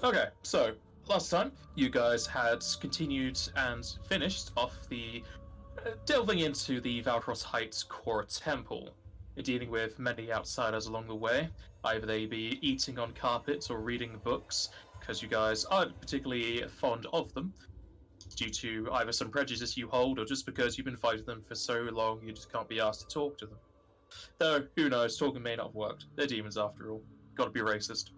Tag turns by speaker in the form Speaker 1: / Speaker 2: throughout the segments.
Speaker 1: Okay, so last time you guys had continued and finished off the delving into the Valros Heights core temple, dealing with many outsiders along the way. Either they be eating on carpets or reading books, because you guys aren't particularly fond of them, due to either some prejudice you hold or just because you've been fighting them for so long you just can't be asked to talk to them. Though, who knows, talking may not have worked. They're demons after all. Gotta be racist.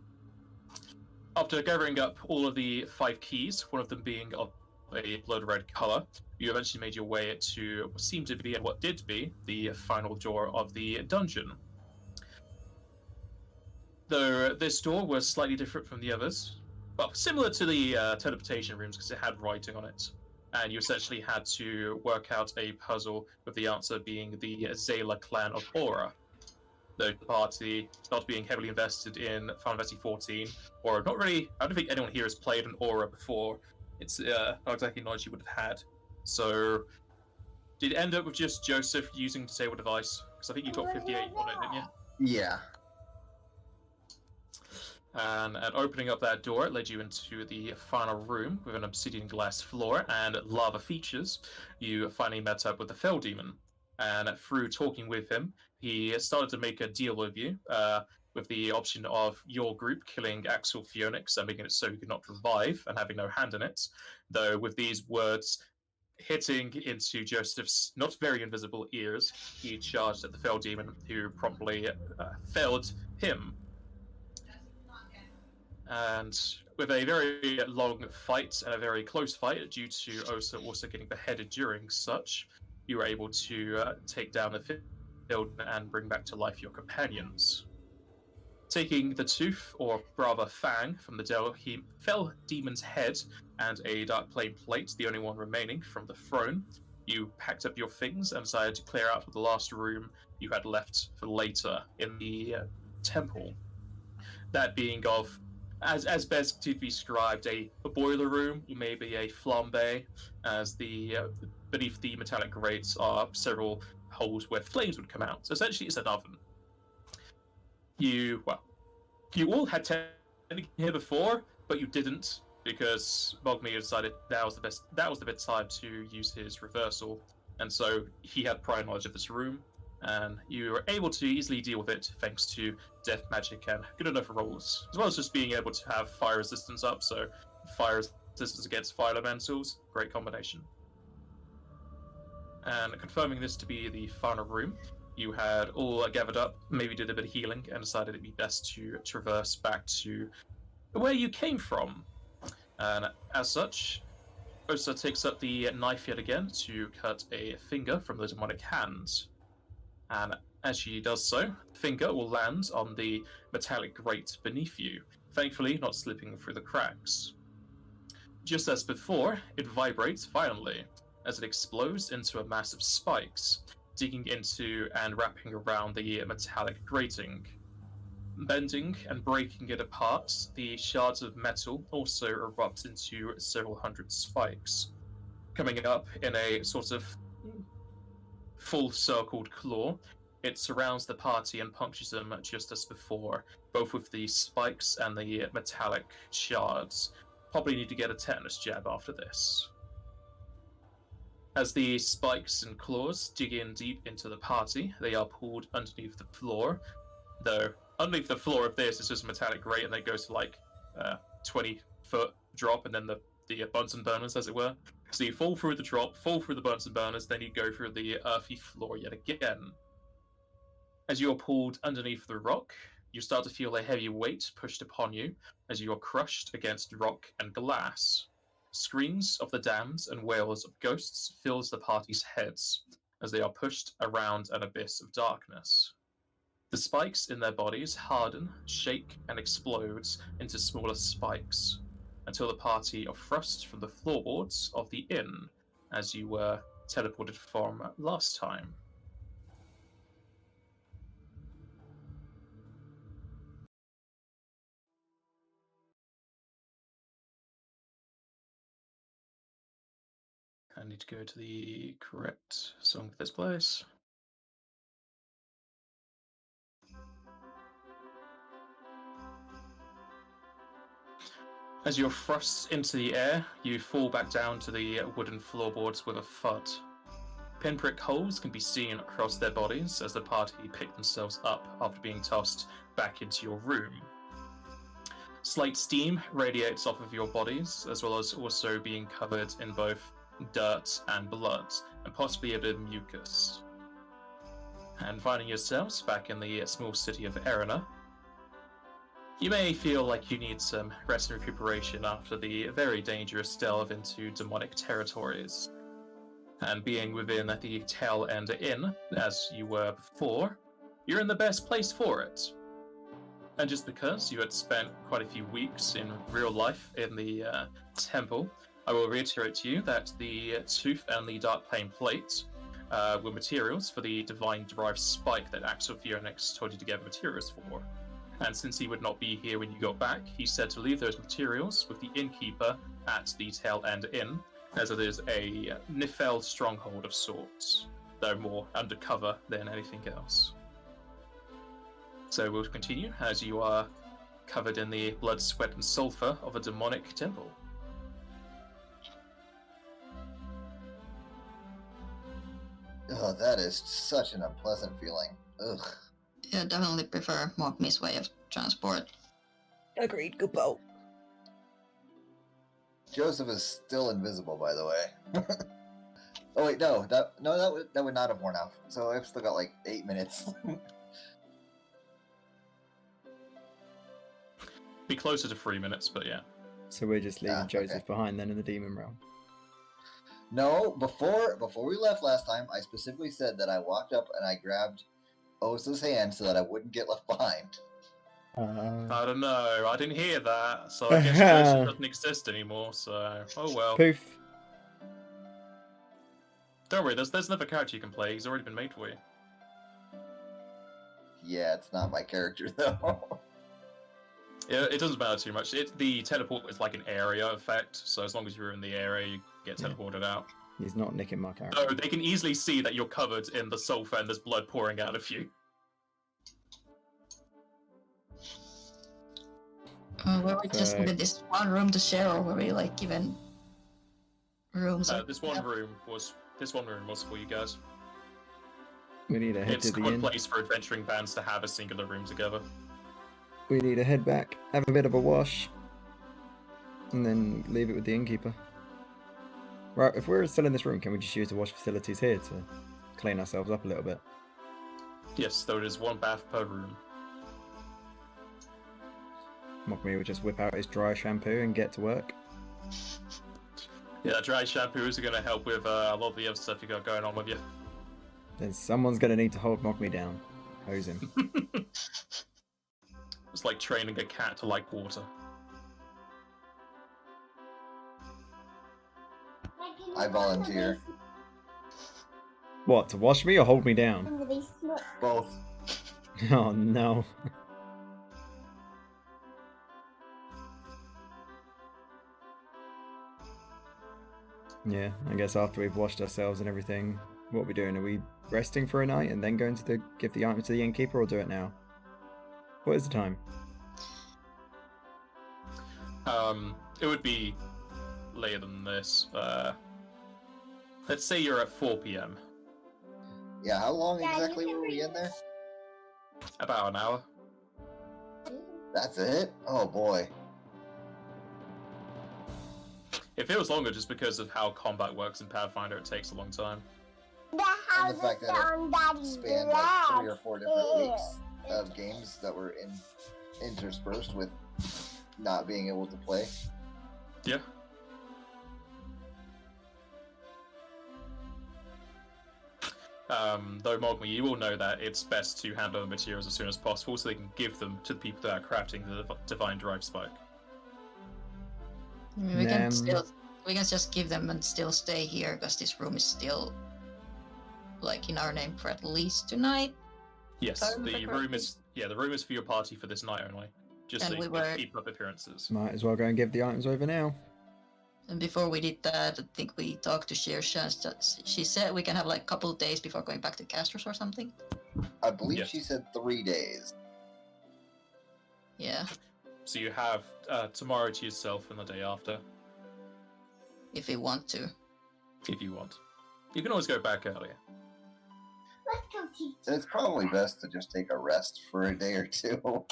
Speaker 1: After gathering up all of the 5 keys, one of them being of a blood red color, you eventually made your way to what seemed to be and what did be the final door of the dungeon. Though this door was slightly different from the others, well, similar to the teleportation rooms because it had writing on it, and you essentially had to work out a puzzle with the answer being the Zayla clan of Aura. The party not being heavily invested in Final Fantasy 14, or not really. I don't think anyone here has played an Aura before. It's not exactly knowledge you would have had. So, did it end up with just Joseph using disable device? Because I think you got 58 on it, didn't you?
Speaker 2: Yeah.
Speaker 1: And opening up that door, it led you into the final room with an obsidian glass floor and lava features. You finally met up with the Fell Demon. And through talking with him, he started to make a deal with you, with the option of your group killing Axel Phoenix and making it so he could not revive and having no hand in it. Though with these words hitting into Joseph's not very invisible ears, he charged at the Fell Demon, who promptly felled him. And with a very long fight and a very close fight, due to Osa also getting beheaded during such, you were able to take down the field and bring back to life your companions. Taking the tooth, or rather fang, from the Fell Demon's head and a dark plane plate, the only one remaining from the throne, you packed up your things and decided to clear out the last room you had left for later in the temple. That being of, as best to be described, a boiler room, maybe a flambe, as the beneath the metallic grates are several holes where flames would come out. So essentially, it's an oven. You all had technically here before, but you didn't because Bogmir decided that was the best time to use his reversal, and so he had prior knowledge of this room, and you were able to easily deal with it thanks to death magic and good enough rolls, as well as just being able to have fire resistance up. So fire resistance against fire elementals, great combination. And confirming this to be the final room, you had all gathered up, maybe did a bit of healing, and decided it'd be best to traverse back to where you came from. And as such, Osa takes up the knife yet again to cut a finger from the demonic hand. And as she does so, the finger will land on the metallic grate beneath you, thankfully not slipping through the cracks. Just as before, it vibrates violently as it explodes into a mass of spikes, digging into and wrapping around the metallic grating. Bending and breaking it apart, the shards of metal also erupt into several hundred spikes, coming up in a sort of full-circled claw. It surrounds the party and punctures them just as before, both with the spikes and the metallic shards. Probably need to get a tetanus jab after this. As the spikes and claws dig in deep into the party, they are pulled underneath the floor, though underneath the floor of this is just a metallic grate, and it goes to like 20-foot drop, and then the Bunsen burners, as it were. So you fall through the drop, fall through the Bunsen burners, then you go through the earthy floor yet again. As you are pulled underneath the rock, you start to feel a heavy weight pushed upon you as you are crushed against rock and glass. Screams of the damned and wails of ghosts fills the party's heads as they are pushed around an abyss of darkness. The spikes in their bodies harden, shake, and explode into smaller spikes until the party are thrust from the floorboards of the inn as you were teleported from last time. I need to go to the correct song for this place. As you're thrust into the air, you fall back down to the wooden floorboards with a thud. Pinprick holes can be seen across their bodies as the party pick themselves up after being tossed back into your room. Slight steam radiates off of your bodies, as well as also being covered in both dirt and blood, and possibly a bit of mucus. And finding yourselves back in the small city of Erina, you may feel like you need some rest and recuperation after the very dangerous delve into demonic territories. And being within the Tail End Inn, as you were before, you're in the best place for it. And just because you had spent quite a few weeks in real life in the temple, I will reiterate to you that the Tooth and the Dark Plane Plate were materials for the Divine Derived Spike that Axel Phoenix told you to get materials for. And since he would not be here when you got back, he said to leave those materials with the innkeeper at the Tail End Inn, as it is a Nifel stronghold of sorts, though more undercover than anything else. So we'll continue as you are covered in the blood, sweat, and sulfur of a demonic temple.
Speaker 2: Oh, that is such an unpleasant feeling. Ugh.
Speaker 3: Yeah, definitely prefer Mogmi's way of transport.
Speaker 4: Agreed, Goopo.
Speaker 2: Joseph is still invisible, by the way. Oh wait, no, that would not have worn off. So I've still got like 8 minutes.
Speaker 1: Be closer to 3 minutes, but yeah.
Speaker 5: So we're just leaving Joseph
Speaker 2: okay.
Speaker 5: behind then in the demon realm.
Speaker 2: No, before we left last time, I specifically said that I walked up and I grabbed Osa's hand so that I wouldn't get left behind.
Speaker 1: I don't know. I didn't hear that, so I guess Joseph doesn't exist anymore. So, oh well.
Speaker 5: Poof.
Speaker 1: Don't worry. There's another character you can play. He's already been made for you.
Speaker 2: Yeah, it's not my character though.
Speaker 1: Yeah, it doesn't matter too much. The teleport is like an area effect, so as long as you're in the area, you get teleported out.
Speaker 5: He's not nicking my character.
Speaker 1: So they can easily see that you're covered in the sulfur and there's blood pouring out of you.
Speaker 3: Were we just given this one room to share, or were we like given rooms?
Speaker 1: This one room was for you guys.
Speaker 5: We need to head
Speaker 1: It's
Speaker 5: to
Speaker 1: a
Speaker 5: the
Speaker 1: good
Speaker 5: inn.
Speaker 1: place for adventuring bands to have a singular room together.
Speaker 5: We need to head back, have a bit of a wash, and then leave it with the innkeeper. Right, if we're still in this room, can we just use the wash facilities here to clean ourselves up a little bit?
Speaker 1: Yes, though it is one bath per room.
Speaker 5: Mogmi will just whip out his dry shampoo and get to work.
Speaker 1: Yeah, dry shampoos are going to help with a lot of the other stuff you got going on with you.
Speaker 5: Then someone's going to need to hold Mogmi down. Hose him.
Speaker 1: It's like training a cat to like water.
Speaker 2: I volunteer.
Speaker 5: What, to wash me or hold me down?
Speaker 2: Both.
Speaker 5: Oh no. Yeah, I guess after we've washed ourselves and everything, what are we doing? Are we resting for a night and then going to give the item to the innkeeper, or do it now? What is the time?
Speaker 1: It would be later than this. Let's say you're at 4 p.m.
Speaker 2: Yeah, how long exactly were we in there?
Speaker 1: About an hour.
Speaker 2: That's it? Oh boy.
Speaker 1: It feels longer just because of how combat works in Pathfinder. It takes a long time.
Speaker 2: And the fact that it spanned like 3 or 4 different weeks of games that were interspersed with not being able to play.
Speaker 1: Yeah. Though Mogmi, you will know that it's best to handle the materials as soon as possible so they can give them to the people that are crafting the Divine Drive Spike.
Speaker 3: I mean, we can just give them and still stay here because this room is still like in our name for at least tonight.
Speaker 1: Yes, the room is for your party for this night only, just so you can keep up appearances.
Speaker 5: Might as well go and give the items over now.
Speaker 3: And before we did that, I think we talked to Shersha. She said we can have like a couple of days before going back to Castros or something.
Speaker 2: I believe she said 3 days.
Speaker 3: Yeah.
Speaker 1: So you have tomorrow to yourself and the day after,
Speaker 3: If we want to.
Speaker 1: if you want. You can always go back earlier.
Speaker 2: It's probably best to just take a rest for a day or two.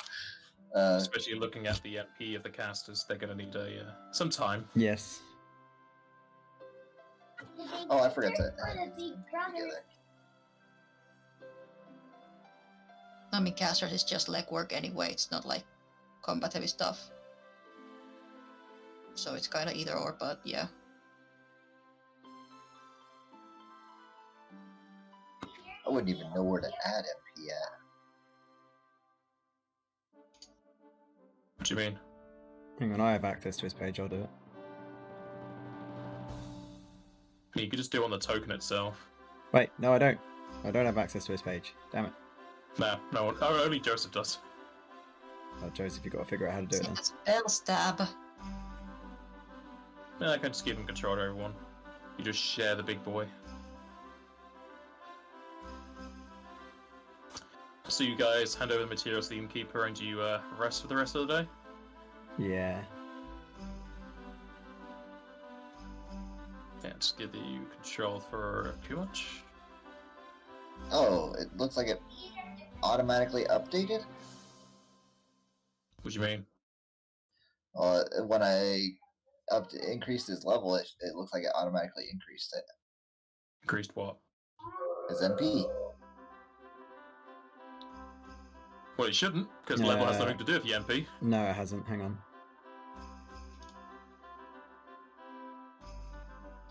Speaker 1: Especially looking at the MP of the casters, they're going to need some time.
Speaker 5: Yes.
Speaker 2: Oh, I forgot to add together.
Speaker 3: I mean, casters is just legwork anyway. It's not like combat heavy stuff. So it's kind of either or, but yeah.
Speaker 2: I wouldn't even know where to add MP at.
Speaker 1: What do you mean?
Speaker 5: Hang on, I have access to his page, I'll do it.
Speaker 1: You could just do it on the token itself.
Speaker 5: Wait, no I don't. I don't have access to his page. Damn it.
Speaker 1: No, only Joseph does.
Speaker 5: Oh, Joseph, you've got to figure out how to do it then.
Speaker 3: Spell stab.
Speaker 1: Yeah, I can just give him control to everyone. You just share the big boy. So you guys hand over the materials to the innkeeper and you rest for the rest of the day?
Speaker 5: Yeah.
Speaker 1: Yeah, just give you control for too much.
Speaker 2: Oh, it looks like it automatically updated?
Speaker 1: What do you mean?
Speaker 2: When I increased his level, it looks like it automatically increased it.
Speaker 1: Increased what?
Speaker 2: His MP.
Speaker 1: Well, it shouldn't, because level has nothing to do with the MP.
Speaker 5: No, it hasn't. Hang on.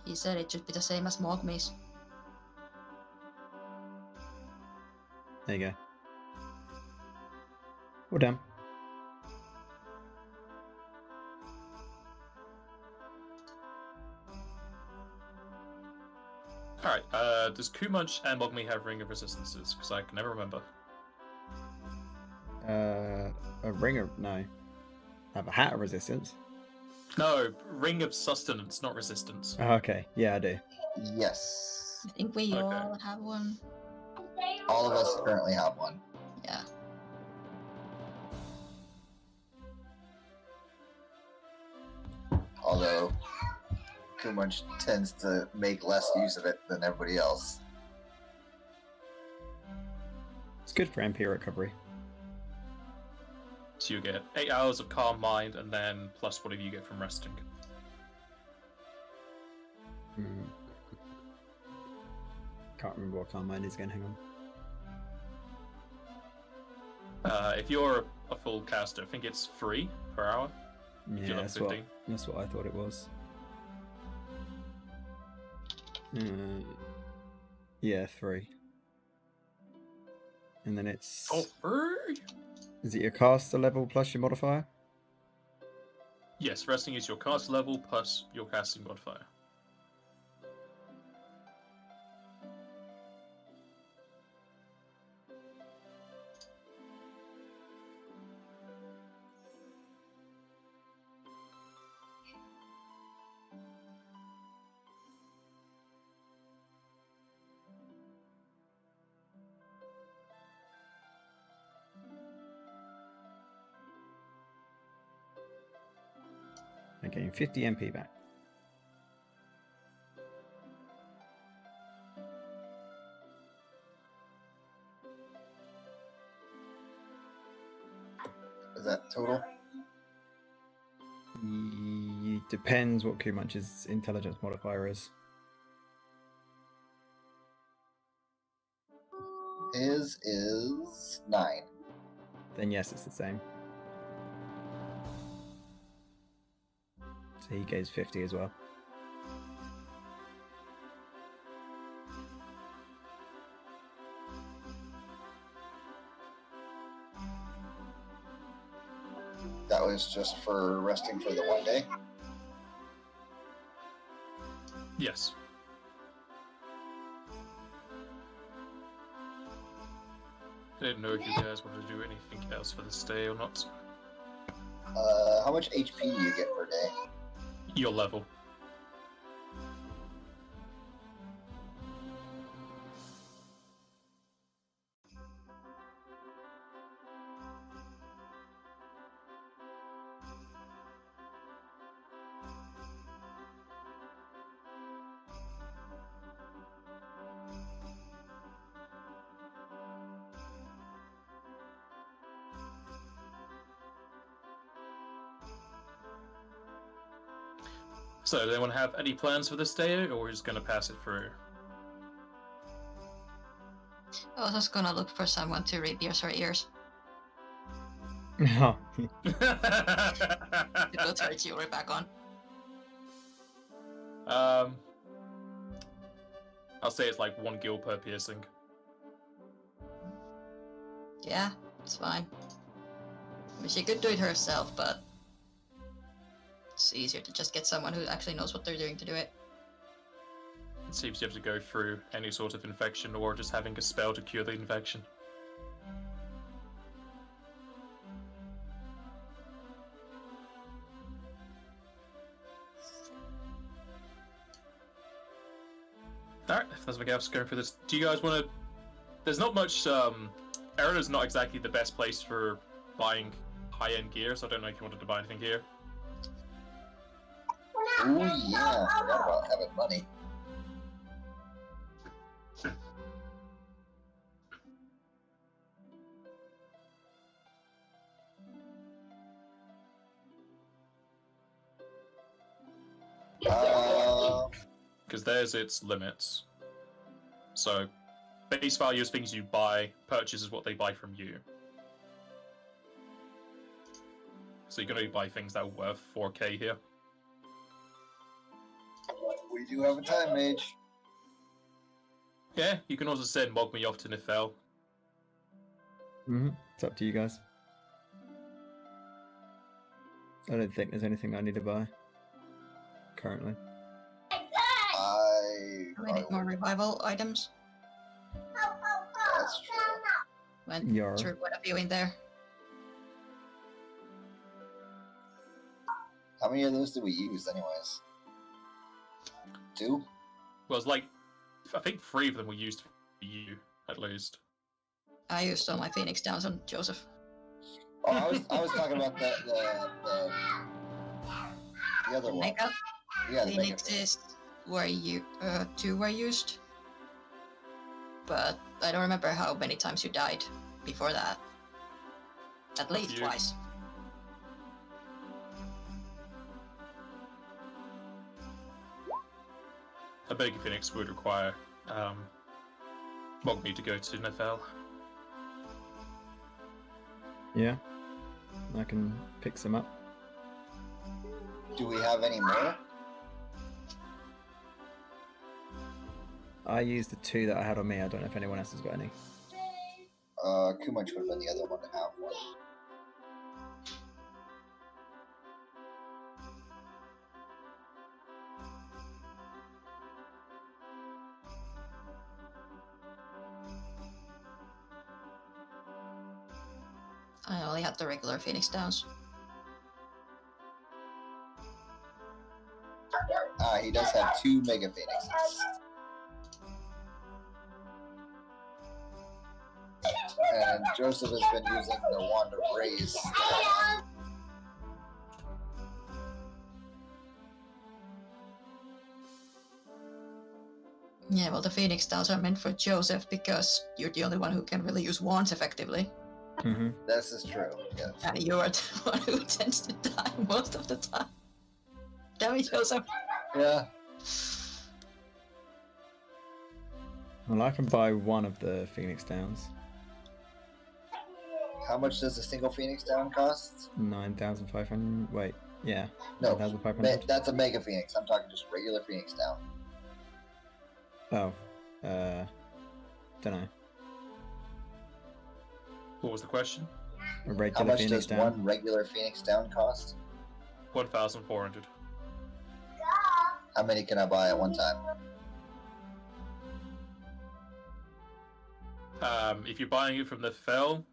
Speaker 3: He said it should be the same as Mogmi's.
Speaker 5: There you go. Well done.
Speaker 1: Alright, does Kumunch and Mogmi have Ring of Resistances? Because I can never remember.
Speaker 5: A ring of... no. I have a hat of resistance.
Speaker 1: No, Ring of Sustenance, not Resistance.
Speaker 5: Oh, okay, yeah, I do.
Speaker 2: Yes.
Speaker 3: I think we
Speaker 1: Okay.
Speaker 3: all have one.
Speaker 2: All of us currently have one.
Speaker 3: Yeah.
Speaker 2: Although Kumunch tends to make less use of it than everybody else.
Speaker 5: It's good for MP recovery.
Speaker 1: So you get 8 hours of calm mind, and then plus whatever you get from resting.
Speaker 5: Can't remember what calm mind is again, hang on.
Speaker 1: If you're a full caster, I think it's 3 per hour. If
Speaker 5: Yeah,
Speaker 1: you're level 15.
Speaker 5: that's what I thought it was. Yeah, 3. And then it's...
Speaker 1: Oh, 3?
Speaker 5: Is it your caster level plus your modifier?
Speaker 1: Yes, resting is your cast level plus your casting modifier.
Speaker 5: I'm getting 50 MP back.
Speaker 2: Is that total?
Speaker 5: Depends what Kumunch's intelligence modifier is.
Speaker 2: His is 9.
Speaker 5: Then yes, it's the same. So he gains 50 as well.
Speaker 2: That was just for resting for the one day.
Speaker 1: Yes. I didn't know if you guys wanted to do anything else for this day or not.
Speaker 2: How much HP do you get per day?
Speaker 1: Your level. So, does anyone have any plans for this day, or we're just gonna pass it through?
Speaker 3: I was just gonna look for someone to re-pierce her ears.
Speaker 5: Oh,
Speaker 3: To put her jewelry back on.
Speaker 1: I'll say it's like 1 gil per piercing.
Speaker 3: Yeah, it's fine. I mean, she could do it herself, but it's easier to just get someone who actually knows what they're doing to do it.
Speaker 1: It seems you have to go through any sort of infection or just having a spell to cure the infection. Alright, if there's nothing else going for this, do you guys want to... There's not much... Erena's not exactly the best place for buying high-end gear, so I don't know if you wanted to buy anything here.
Speaker 2: Ooh, yeah, I forgot about having money.
Speaker 1: Because there's its limits. So, base value is things you buy, purchase is what they buy from you. So you're going to buy things that are worth 4k here.
Speaker 2: We do have a time mage.
Speaker 1: Yeah, you can also send Mogmi off to Nifel.
Speaker 5: It's up to you guys. I don't think there's anything I need to buy currently.
Speaker 3: We need more revival items.
Speaker 2: That's true.
Speaker 3: What have you in there?
Speaker 2: How many of those did we use, anyways? 2?
Speaker 1: Well, it's like, I think 3 of them were used for you, at least.
Speaker 3: I used all my Phoenix Downs on Joseph.
Speaker 2: Oh, I was talking about the other one.
Speaker 3: Makeup?
Speaker 2: Yeah, the makeup.
Speaker 3: Phoenixes were 2 were used. But I don't remember how many times you died before that. At least twice.
Speaker 1: A Big Phoenix would require Mogmi to go to Nefel.
Speaker 5: Yeah, I can pick some up.
Speaker 2: Do we have any more?
Speaker 5: I used the 2 that I had on me. I don't know if anyone else has got any.
Speaker 2: Kumach would have been the other one to have one.
Speaker 3: I only had the regular Phoenix Downs.
Speaker 2: He does have 2 Mega Phoenixes. And Joseph has been using the Wand of Rays.
Speaker 3: Yeah, well, the Phoenix Downs are meant for Joseph because you're the only one who can really use wands effectively.
Speaker 2: This is true, yes.
Speaker 3: And you are the one who tends to die most of the time. Damn it, Joseph.
Speaker 2: Yeah.
Speaker 5: Well, I can buy one of the Phoenix Downs.
Speaker 2: How much does a single Phoenix Down cost?
Speaker 5: 9,500. Wait, yeah.
Speaker 2: No,
Speaker 5: 9,500.
Speaker 2: that's a Mega Phoenix. I'm talking just regular Phoenix Down.
Speaker 5: Oh, don't know.
Speaker 1: What was the question?
Speaker 5: A regular
Speaker 2: How much
Speaker 5: Phoenix
Speaker 2: does
Speaker 5: Down.
Speaker 2: one regular Phoenix Down cost?
Speaker 1: 1,400.
Speaker 2: How many can I buy at one time?
Speaker 1: If you're buying it from the Fel,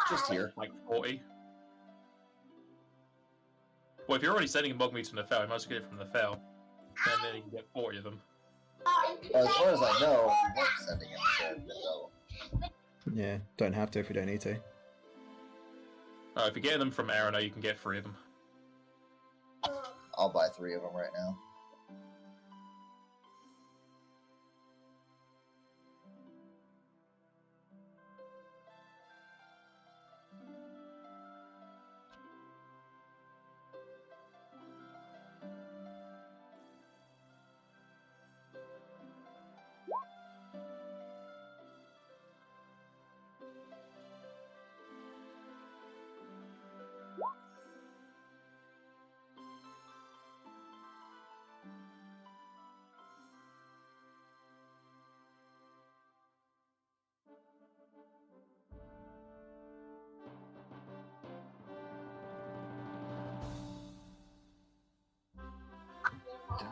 Speaker 2: Just here.
Speaker 1: like 40. Well, if you're already sending Mogmi to Nefel, you might as well get it from Nefel. And then you can get 40 of them.
Speaker 2: Well, as far as I know, we weren't sending him to Nefel.
Speaker 5: Yeah, don't have to if we don't need to.
Speaker 1: If you're getting them from Arena, you can get 3 of them.
Speaker 2: I'll buy 3 of them right now.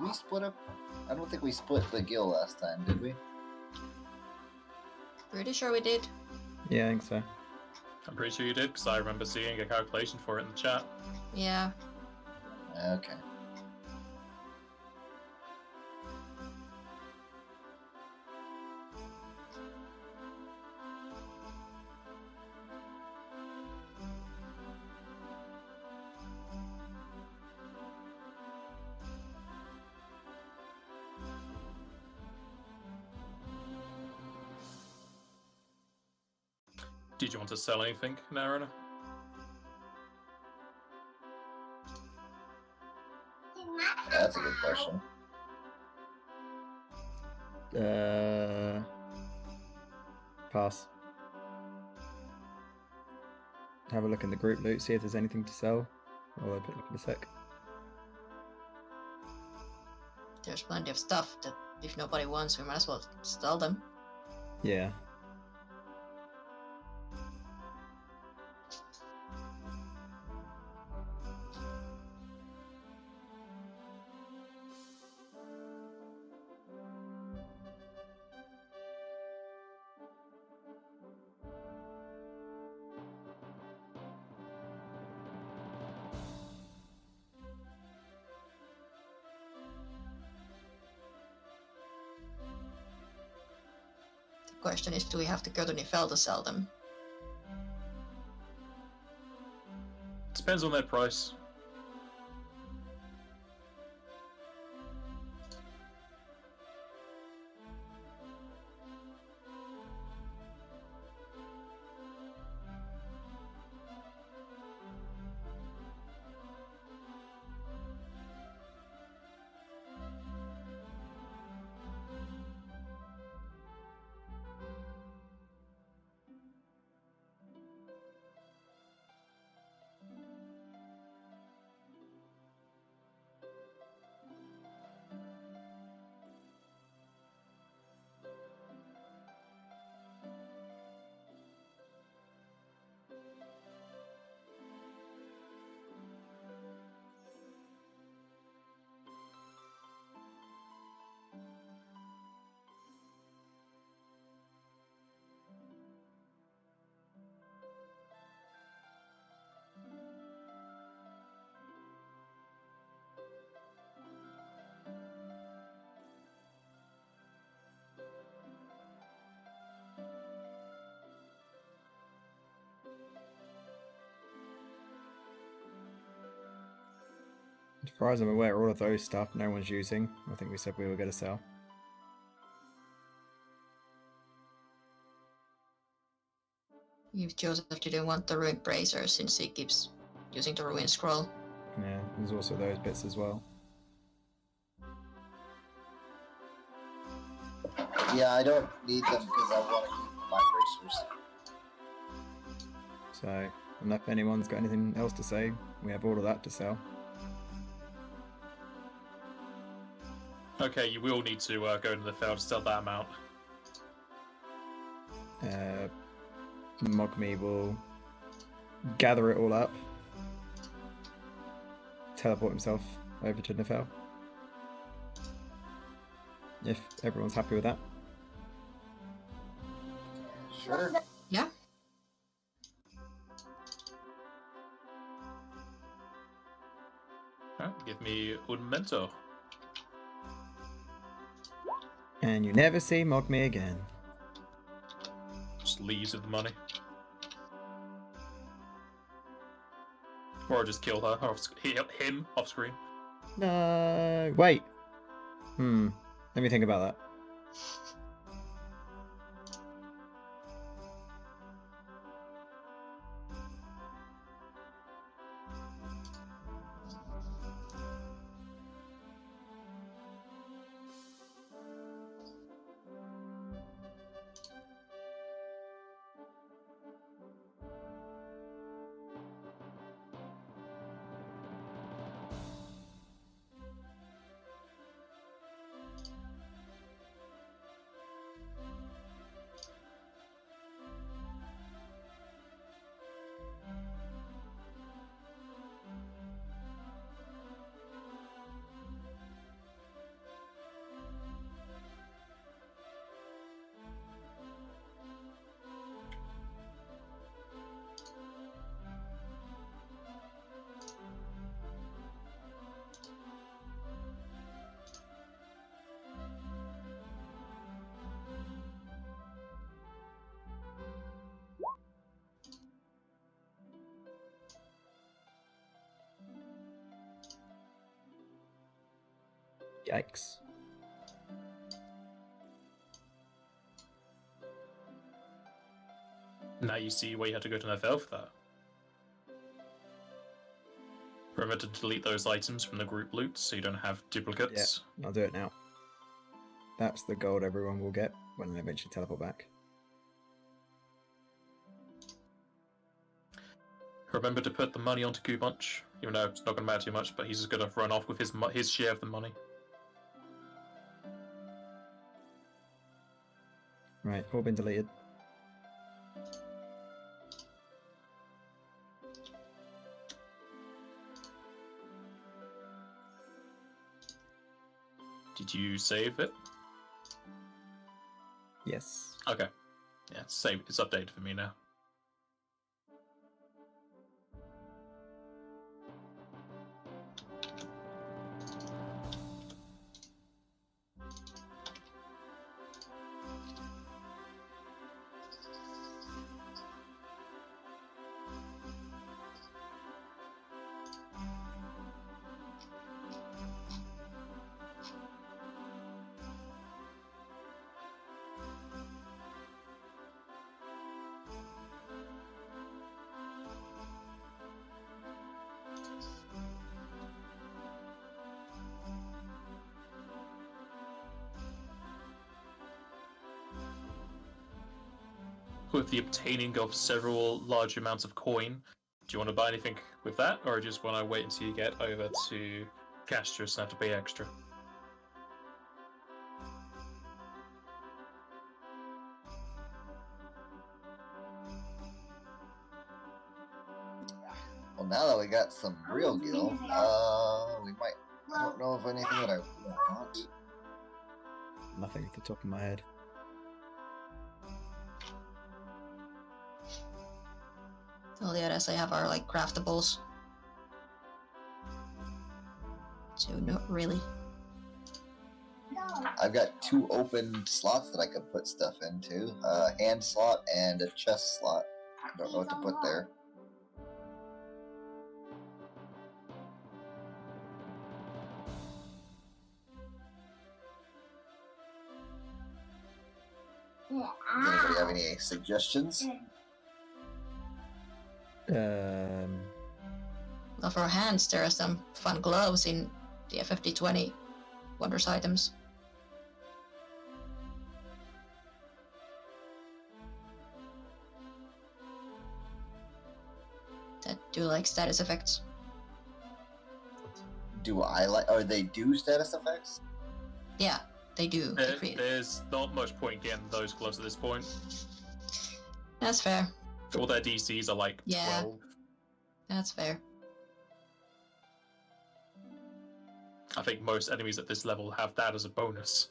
Speaker 2: we split up? I don't think we split the gill last time, did we?
Speaker 3: Pretty sure we did.
Speaker 5: Yeah, I think so.
Speaker 1: I'm pretty sure you did, because I remember seeing a calculation for it in the chat.
Speaker 3: Yeah.
Speaker 2: Okay.
Speaker 1: Did you want to sell anything, Narana?
Speaker 2: That's a good question.
Speaker 5: Pass. Have a look in the group loot, see if there's anything to sell. I'll open it up in a sec.
Speaker 3: There's plenty of stuff that if nobody wants, we might as well sell them.
Speaker 5: Yeah.
Speaker 3: The question is, do we have to go to Nifel to sell them?
Speaker 1: Depends on their price.
Speaker 5: As far as I'm aware, all of those stuff no one's using. I think we said we were going to sell.
Speaker 3: If Joseph didn't want the ruined bracer since he keeps using the ruined scroll.
Speaker 5: Yeah, there's also those bits as well.
Speaker 2: Yeah, I don't need them because I want to keep my bracers.
Speaker 5: So, unless anyone's got anything else to say, we have all of that to sell.
Speaker 1: Okay, you will need to go into the field to sell that amount.
Speaker 5: Mogme will gather it all up, teleport himself over to Nefel. If everyone's happy with that.
Speaker 2: Sure.
Speaker 3: Yeah.
Speaker 1: Alright, give me un momento.
Speaker 5: And you never see Mogme again.
Speaker 1: Just leaves with the money. Or just kill her, him off screen.
Speaker 5: No, wait. Let me think about that. Yikes.
Speaker 1: Now you see why you had to go to Nevel for that. Remember to delete those items from the group loot so you don't have duplicates.
Speaker 5: Yeah, I'll do it now. That's the gold everyone will get when they eventually teleport back.
Speaker 1: Remember to put the money onto Goo Bunch, even though it's not going to matter too much, but he's just going to run off with his share of the money.
Speaker 5: Right, all been deleted.
Speaker 1: Did you save it?
Speaker 5: Yes.
Speaker 1: Okay. Yeah, it's saved. It's updated for me now. With the obtaining of several large amounts of coin, do you want to buy anything with that, or just want to wait until you get over to Castris and have to pay extra?
Speaker 2: Well, now that we got some real gil, we might. I don't know of anything that I want.
Speaker 5: Nothing at the top of my head.
Speaker 3: All the others I have are like craftables. So not really.
Speaker 2: I've got 2 open slots that I could put stuff into. A hand slot and a chest slot. I don't know what to put there. Does anybody have any suggestions?
Speaker 3: Well, for hands, there are some fun gloves in the FFD20 Wonders items. That do like status effects.
Speaker 2: Do I like? Or they do status effects?
Speaker 3: Yeah, they do.
Speaker 1: There's not much point getting those gloves at this point.
Speaker 3: That's fair.
Speaker 1: All their DCs are like 12.
Speaker 3: That's fair.
Speaker 1: I think most enemies at this level have that as a bonus.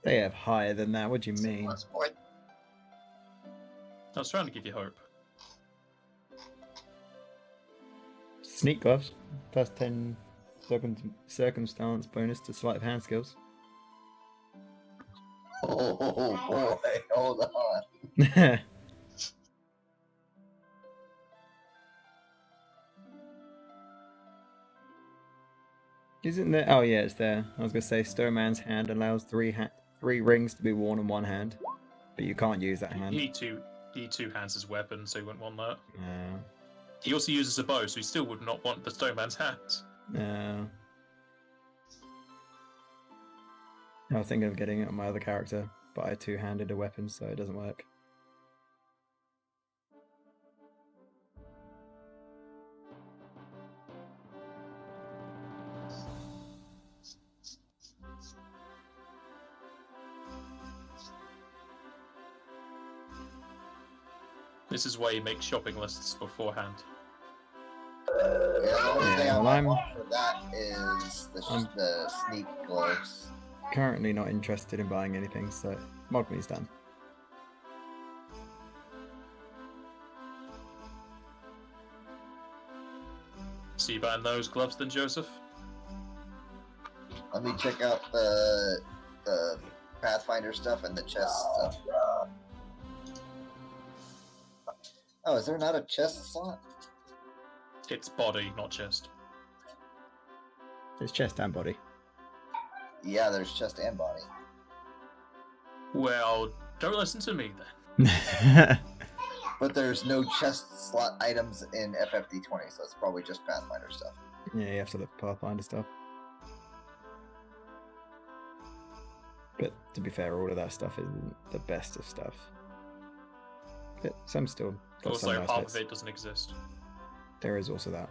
Speaker 5: They have higher than that, what do you mean?
Speaker 3: Sport.
Speaker 1: I was trying to give you hope.
Speaker 5: Sneak gloves. Plus 10 circumstance bonus to sleight of hand skills.
Speaker 2: Oh boy, hold on.
Speaker 5: Isn't there? Oh yeah, it's there. I was gonna say Stowman's hand allows 3 rings to be worn in one hand, but you can't use that hand.
Speaker 1: You need two hands as weapons, so you wouldn't want that.
Speaker 5: No.
Speaker 1: He also uses a bow, so he still would not want the Stoneman's hand.
Speaker 5: No. I was thinking of getting it on my other character, but I two-handed a weapon, so it doesn't work.
Speaker 1: This is why you make shopping lists beforehand.
Speaker 2: Yeah, the only thing I
Speaker 5: well,
Speaker 2: might want for that is the sneak gloves.
Speaker 5: Currently not interested in buying anything, so Mogmi's done.
Speaker 1: So you buying those gloves then, Joseph?
Speaker 2: Let me check out the Pathfinder stuff and the chest stuff. Oh, is there not a chest slot?
Speaker 1: It's body, not chest.
Speaker 5: There's chest and body.
Speaker 2: Yeah, there's chest and body.
Speaker 1: Well, don't listen to me then.
Speaker 2: But there's no chest slot items in FFD20, so it's probably just Pathfinder stuff.
Speaker 5: Yeah, you have to look Pathfinder stuff. But to be fair, all of that stuff isn't the best of stuff. But some still got some
Speaker 1: Also,
Speaker 5: nice
Speaker 1: half
Speaker 5: bits.
Speaker 1: of it doesn't exist.
Speaker 5: There is also that.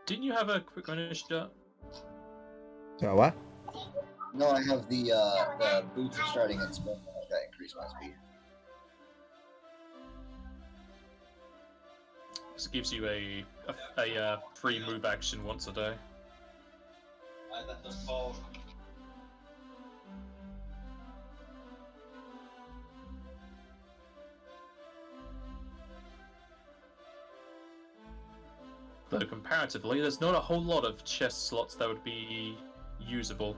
Speaker 1: Didn't you have a quick initiative?
Speaker 5: So what?
Speaker 2: No, I have the boots of striding and sprint that increase my speed.
Speaker 1: This gives you a free move action once a day. Though comparatively, there's not a whole lot of chest slots that would be usable.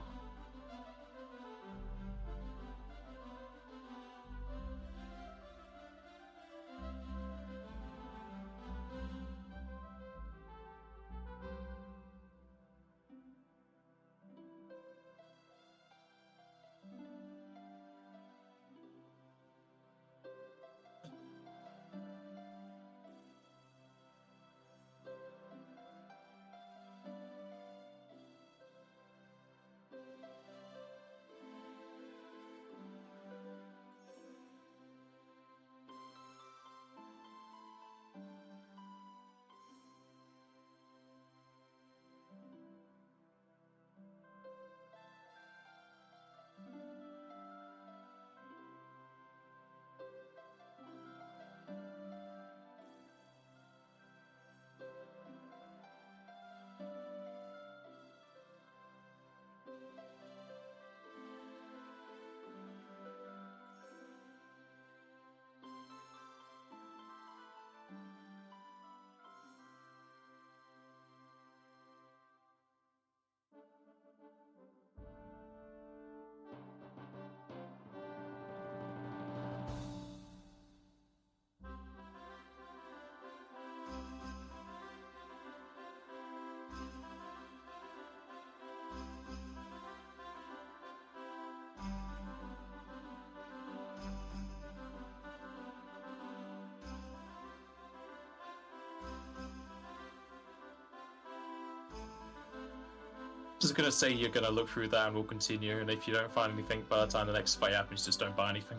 Speaker 1: Just gonna say you're gonna look through that and we'll continue, and if you don't find anything by the time the next fight happens, just don't buy anything.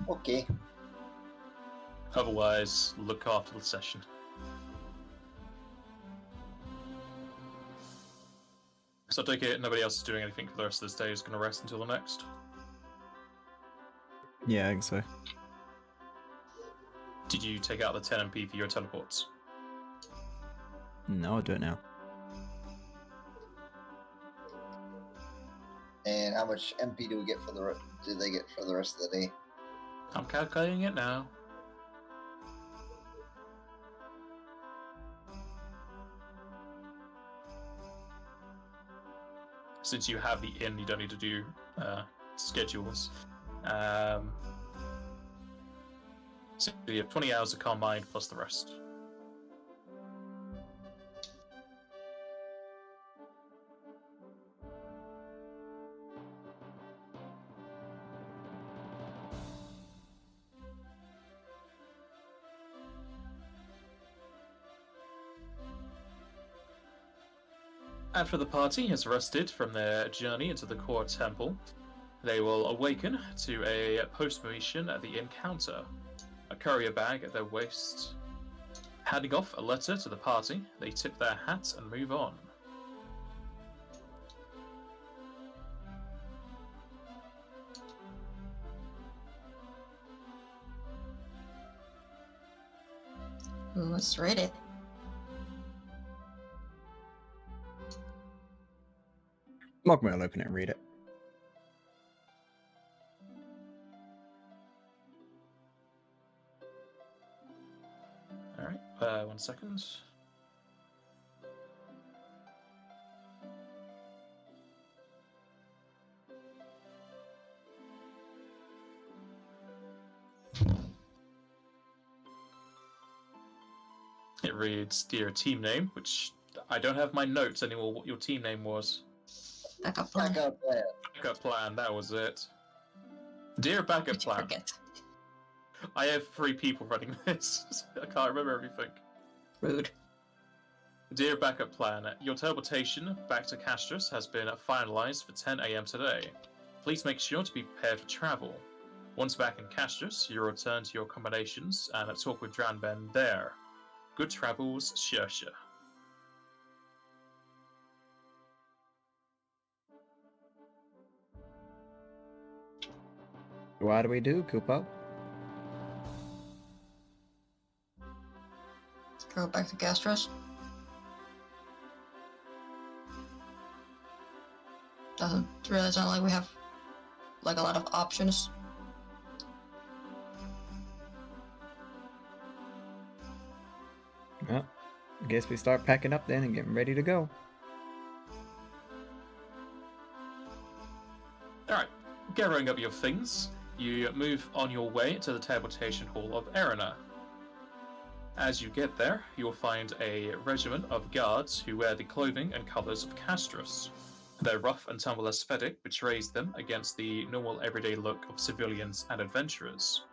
Speaker 2: Okay.
Speaker 1: Otherwise, look after the session. So I take it nobody else is doing anything for the rest of this day, is gonna rest until the next.
Speaker 5: Yeah, I think so.
Speaker 1: Did you take out the 10 MP for your teleports?
Speaker 5: No, I'll do it now.
Speaker 2: And how much MP do we get for do they get for the rest of the day?
Speaker 1: I'm calculating it now. Since you have the inn, you don't need to do schedules. So you have 20 hours of calm mind plus the rest. After the party has rested from their journey into the core temple, they will awaken to a post-mission at the encounter. A courier bag at their waist. Handing off a letter to the party, they tip their hats and move on.
Speaker 3: Let's read it.
Speaker 5: Mogme will open it and read it.
Speaker 1: Alright, 1 second. it reads, "Dear team name," which I don't have my notes anymore. What your team name was?
Speaker 3: Backup plan.
Speaker 2: Backup plan.
Speaker 1: Backup plan. That was it. Dear backup
Speaker 3: Did you
Speaker 1: plan.
Speaker 3: forget?
Speaker 1: I have 3 people running this. I can't remember everything.
Speaker 3: Rude.
Speaker 1: Dear backup plan, your teleportation back to Castris has been finalized for 10 AM today. Please make sure to be prepared for travel. Once back in Castris, you'll return to your accommodations and talk with Dranben there. Good travels, Shersha.
Speaker 5: What do we do, Kupo?
Speaker 3: Go back to Castris. Doesn't really sound like we have like a lot of options.
Speaker 5: Well, I guess we start packing up then and getting ready to go.
Speaker 1: Alright, gathering up your things, you move on your way to the teleportation hall of Erina. As you get there, you'll find a regiment of guards who wear the clothing and colours of Castris. Their rough and tumble aesthetic betrays them against the normal everyday look of civilians and adventurers.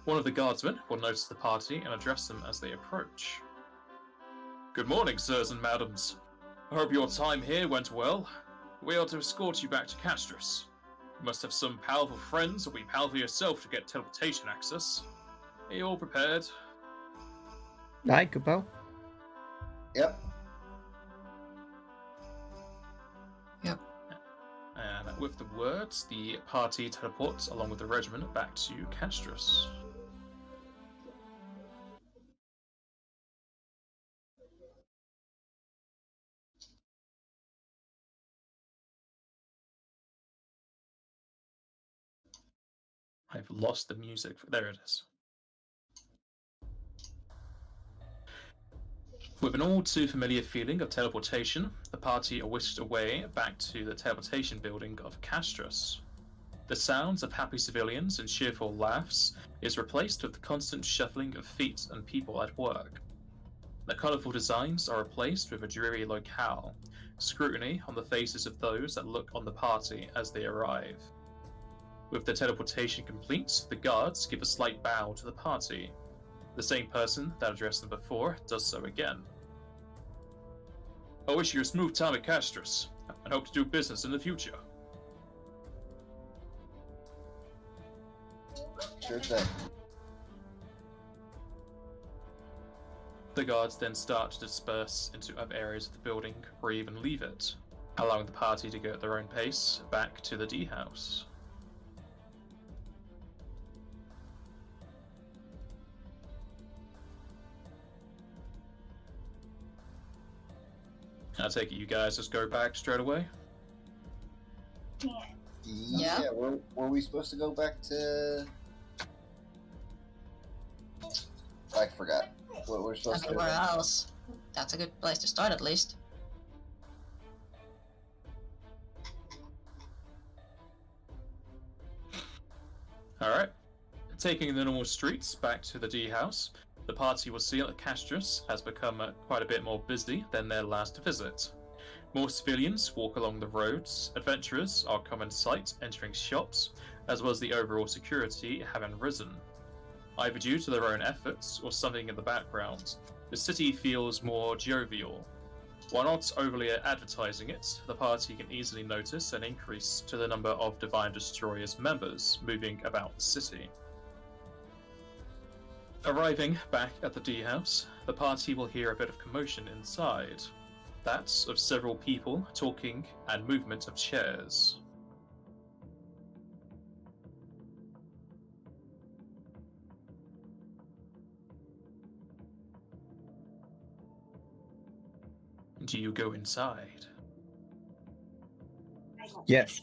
Speaker 1: One of the guardsmen will notice the party and address them as they approach. Good morning, sirs and madams. I hope your time here went well. We are to escort you back to Castris. You must have some powerful friends or be powerful yourself to get teleportation access. Are you all prepared?
Speaker 5: Aye, Kupo.
Speaker 2: Yep.
Speaker 3: Yep.
Speaker 1: And with the words, the party teleports along with the regiment back to Castris. I've lost the music. There it is. With an all too familiar feeling of teleportation, the party are whisked away back to the teleportation building of Castris. The sounds of happy civilians and cheerful laughs is replaced with the constant shuffling of feet and people at work. The colourful designs are replaced with a dreary locale, scrutiny on the faces of those that look on the party as they arrive. With the teleportation complete, the guards give a slight bow to the party. The same person that addressed them before does so again. I wish you a smooth time at Castris, and hope to do business in the future.
Speaker 2: Sure thing.
Speaker 1: The guards then start to disperse into other areas of the building, or even leave it, allowing the party to go at their own pace back to the D house. I take it you guys just go back straight away?
Speaker 3: Yeah.
Speaker 2: Were we supposed to go back to... I forgot. What we're supposed to do.
Speaker 3: Where else? That's a good place to start at least.
Speaker 1: Alright. Taking the normal streets back to the D house, the party will see that Castris has become quite a bit more busy than their last visit. More civilians walk along the roads, adventurers are come in sight entering shops, as well as the overall security having risen. Either due to their own efforts or something in the background, the city feels more jovial. While not overly advertising it, the party can easily notice an increase to the number of Divine Destroyer's members moving about the city. Arriving back at the D house, the party will hear a bit of commotion inside. That's of several people talking and movement of chairs. Do you go inside?
Speaker 5: Yes.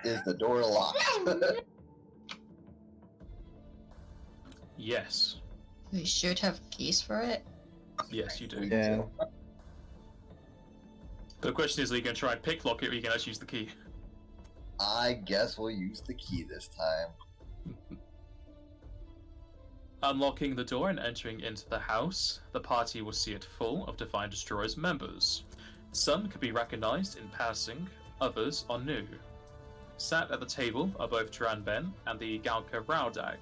Speaker 2: Is the door locked?
Speaker 1: Yes.
Speaker 3: We should have keys for it.
Speaker 1: Yes, you do.
Speaker 5: Yeah.
Speaker 1: The question is, are you going to try and picklock it, or are you going to actually use the key?
Speaker 2: I guess we'll use the key this time.
Speaker 1: Unlocking the door and entering into the house, the party will see it full of Divine Destroyer's members. Some could be recognized in passing, others are new. Sat at the table are both Dranben and the Galka Raudag.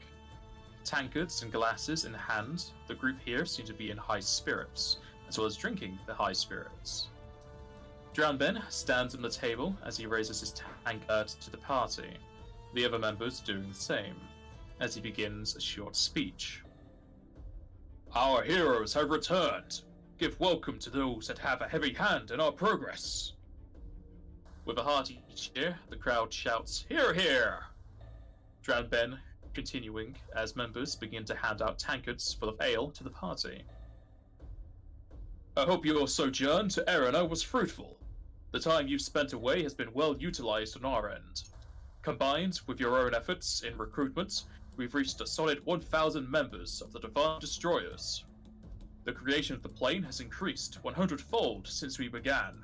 Speaker 1: Tankards and glasses in hand, the group here seem to be in high spirits, as well as drinking the high spirits. Dranben stands on the table as he raises his tankard to the party, the other members doing the same, as he begins a short speech. Our heroes have returned. Give welcome to those that have a heavy hand in our progress. With a hearty cheer, the crowd shouts, "Hear, hear!" Dranben continuing as members begin to hand out tankards full of ale to the party. I hope your sojourn to Erina was fruitful. The time you've spent away has been well utilized on our end. Combined with your own efforts in recruitment, we've reached a solid 1,000 members of the Divine Destroyers. The creation of the plane has increased 100-fold since we began,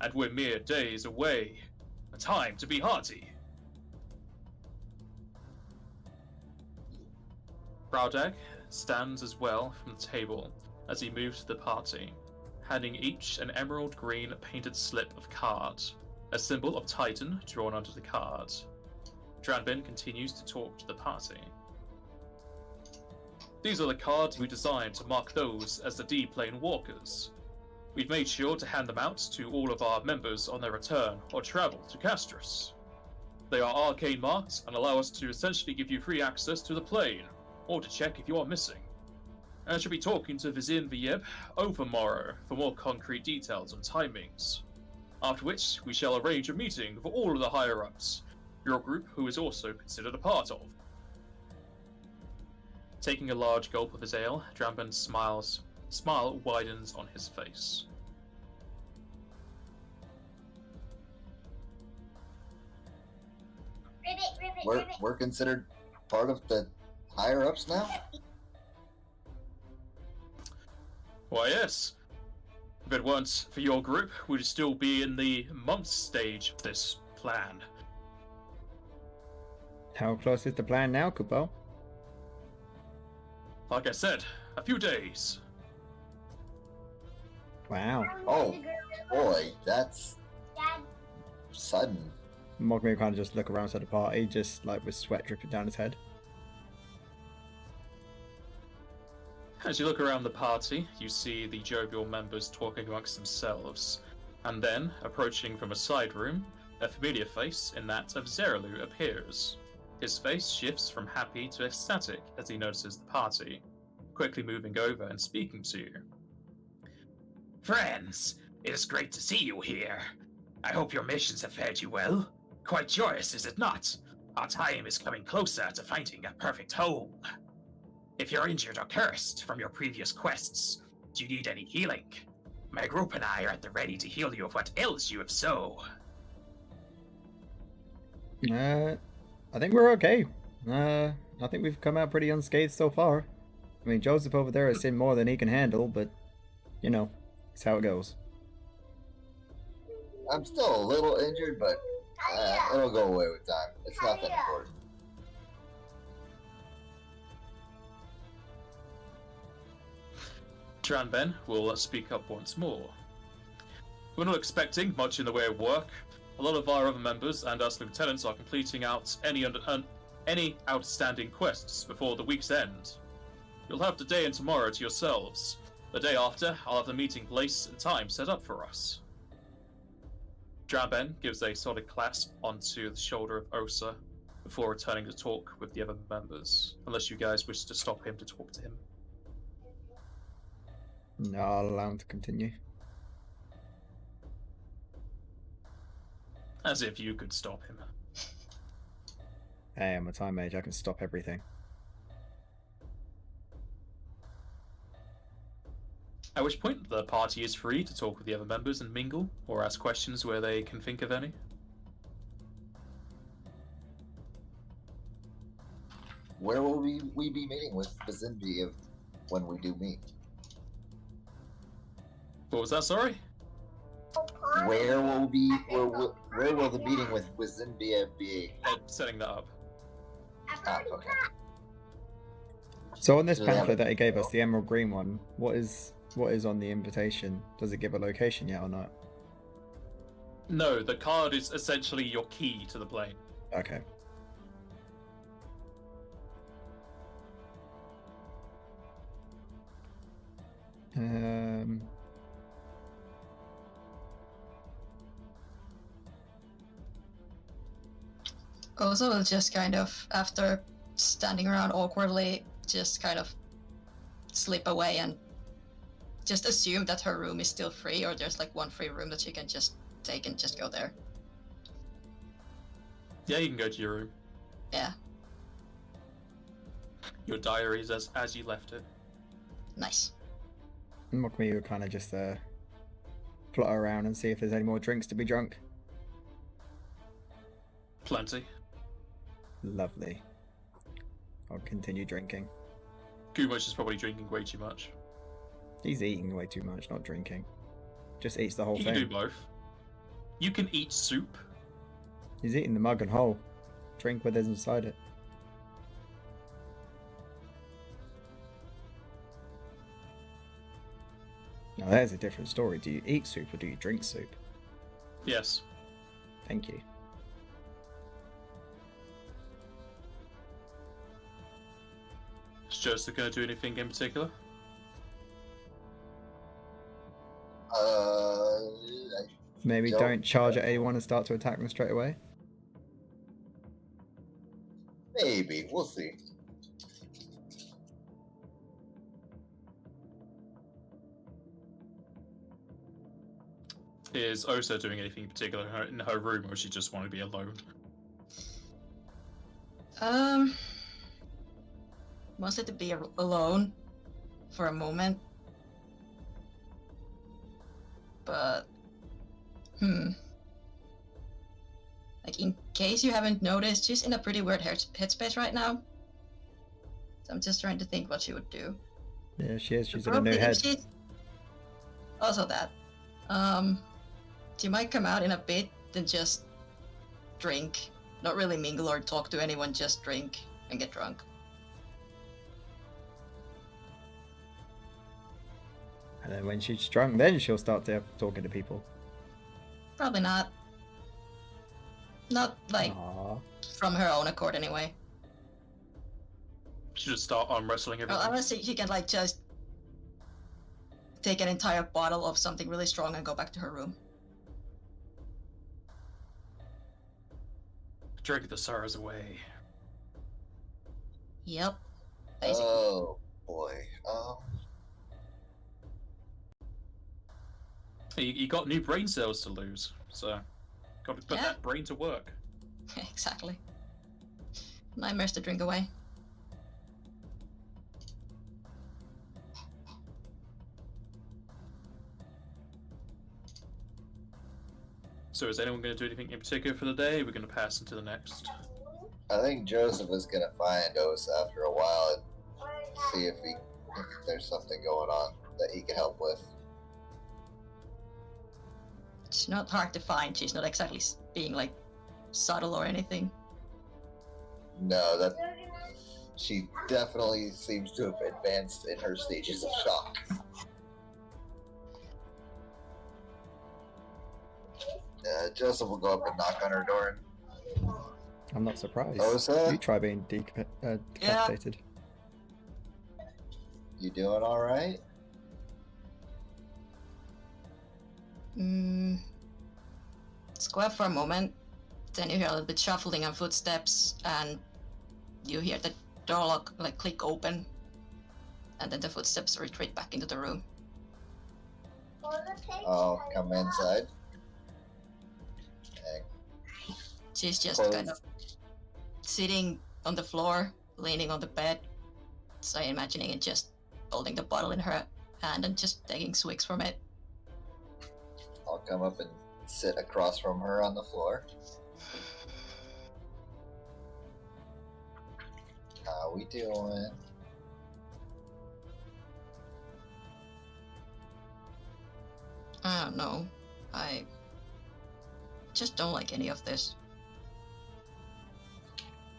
Speaker 1: and we're mere days away. A time to be hearty. Raudag stands as well from the table as he moves to the party, handing each an emerald green painted slip of card, a symbol of Titan drawn onto the card. Dranben continues to talk to the party. These are the cards we designed to mark those as the D-Plane Walkers. We've made sure to hand them out to all of our members on their return or travel to Castris. They are arcane marked and allow us to essentially give you free access to the plane, or to check if you are missing. I shall be talking to Wyznwyb overmorrow for more concrete details on timings. After which, we shall arrange a meeting for all of the higher-ups, your group who is also considered a part of. Taking a large gulp of his ale, Dranben smiles. Smile widens on his face.
Speaker 2: We're considered part of the higher-ups now?
Speaker 1: Why, yes. If it weren't for your group, we'd still be in the months stage of this plan.
Speaker 5: How close is the plan now, Kupo?
Speaker 1: Like I said, a few days.
Speaker 5: Wow.
Speaker 2: Oh, boy, that's sudden.
Speaker 5: Mogmi kind of just look around at the party, just like with sweat dripping down his head.
Speaker 1: As you look around the party, you see the jovial members talking amongst themselves, and then, approaching from a side room, a familiar face in that of Zeralu appears. His face shifts from happy to ecstatic as he notices the party, quickly moving over and speaking to you.
Speaker 6: Friends, it is great to see you here. I hope your missions have fared you well. Quite joyous, is it not? Our time is coming closer to finding a perfect home. If you're injured or cursed from your previous quests, do you need any healing? My group and I are at the ready to heal you of what ails you if so.
Speaker 5: I think we're okay. I think we've come out pretty unscathed so far. I mean, Joseph over there has seen more than he can handle, but, you know, it's how it goes.
Speaker 2: I'm still a little injured, but it'll go away with time. It's not that important.
Speaker 1: Dranben will speak up once more. We're not expecting much in the way of work. A lot of our other members and us lieutenants are completing out any outstanding quests before the week's end. You'll have today and tomorrow to yourselves. The day after, I'll have the meeting place and time set up for us. Dranben gives a solid clasp onto the shoulder of Osa before returning to talk with the other members, unless you guys wish to stop him to talk to him.
Speaker 5: No, I'll allow him to continue.
Speaker 1: As if you could stop him.
Speaker 5: Hey, I'm a time mage, I can stop everything.
Speaker 1: At which point, the party is free to talk with the other members and mingle, or ask questions where they can think of any.
Speaker 2: Where will we be meeting with Wyznwyb when we do meet?
Speaker 1: What was that, sorry?
Speaker 2: Where will the meeting with Wyznwyb be?
Speaker 1: Setting that up.
Speaker 2: Ah, okay.
Speaker 5: So on this
Speaker 2: Do they have
Speaker 5: pamphlet
Speaker 2: a-
Speaker 5: that he gave us, the emerald green one, what is on the invitation? Does it give a location yet or not?
Speaker 1: No, the card is essentially your key to the plane.
Speaker 5: Okay. Um.
Speaker 3: Also, will just kind of, after standing around awkwardly, just kind of slip away and just assume that her room is still free, or there's like one free room that she can just take and just go there.
Speaker 1: Yeah, you can go to your room.
Speaker 3: Yeah,
Speaker 1: Your diaries as you left it.
Speaker 3: nice.
Speaker 5: Mockme will kind of just plot around and see if there's any more drinks to be drunk.
Speaker 1: Plenty.
Speaker 5: Lovely. I'll continue drinking.
Speaker 1: Gumosh is probably drinking way too much.
Speaker 5: He's eating way too much, not drinking. Just eats the whole
Speaker 1: You
Speaker 5: thing.
Speaker 1: can do both. You can eat soup.
Speaker 5: He's eating the mug and whole. Drink whatever's inside it. Now there's a different story. Do you eat soup or do you drink soup?
Speaker 1: Yes.
Speaker 5: Thank you.
Speaker 1: Is Joseph going to do anything in particular?
Speaker 5: Maybe
Speaker 2: Don't-
Speaker 5: don't charge at anyone and start to attack them straight away.
Speaker 2: Maybe. We'll see.
Speaker 1: Is Osa doing anything in particular in her room, or does she just want to be alone?
Speaker 3: Mostly to be alone for a moment. But, like, in case you haven't noticed, she's in a pretty weird headspace right now. So I'm just trying to think what she would do.
Speaker 5: Yeah, she is. She's in a
Speaker 3: Probably
Speaker 5: new
Speaker 3: if
Speaker 5: head.
Speaker 3: she- Also that. She might come out in a bit and just drink. Not really mingle or talk to anyone, just drink and get drunk.
Speaker 5: And then when she's drunk, then she'll start talking to people.
Speaker 3: Probably not. Not like
Speaker 5: Aww.
Speaker 3: from her own accord anyway.
Speaker 1: She just start arm wrestling everything.
Speaker 3: Well, unless she can like just take an entire bottle of something really strong and go back to her room.
Speaker 1: Drink the sorrows away.
Speaker 3: Yep. Basically.
Speaker 2: Oh boy.
Speaker 1: You got new brain cells to lose, so got to put
Speaker 3: Yeah.
Speaker 1: that brain to work.
Speaker 3: Exactly. Nightmares to drink away.
Speaker 1: So is anyone going to do anything in particular for the day? We're going to pass into the next.
Speaker 2: I think Joseph is gonna find Osa after a while and see if there's something going on that he can help with.
Speaker 3: It's not hard to find. She's not exactly being like subtle or anything.
Speaker 2: No, that she definitely seems to have advanced in her stages of shock. Joseph will go up and knock on her door.
Speaker 5: I'm not surprised.
Speaker 2: Osa?
Speaker 5: You try being decapitated.
Speaker 2: You doing all right?
Speaker 3: It's quiet for a moment. Then you hear a little bit shuffling and footsteps, and you hear the door lock like click open, and then the footsteps retreat back into the room.
Speaker 2: I'll come inside. And
Speaker 3: She's just
Speaker 2: close.
Speaker 3: kind of sitting on the floor, leaning on the bed. So imagining it just holding the bottle in her hand and just taking swigs from it.
Speaker 2: I'll come up and sit across from her on the floor. How we doing?
Speaker 3: I don't know. I just don't like any of this.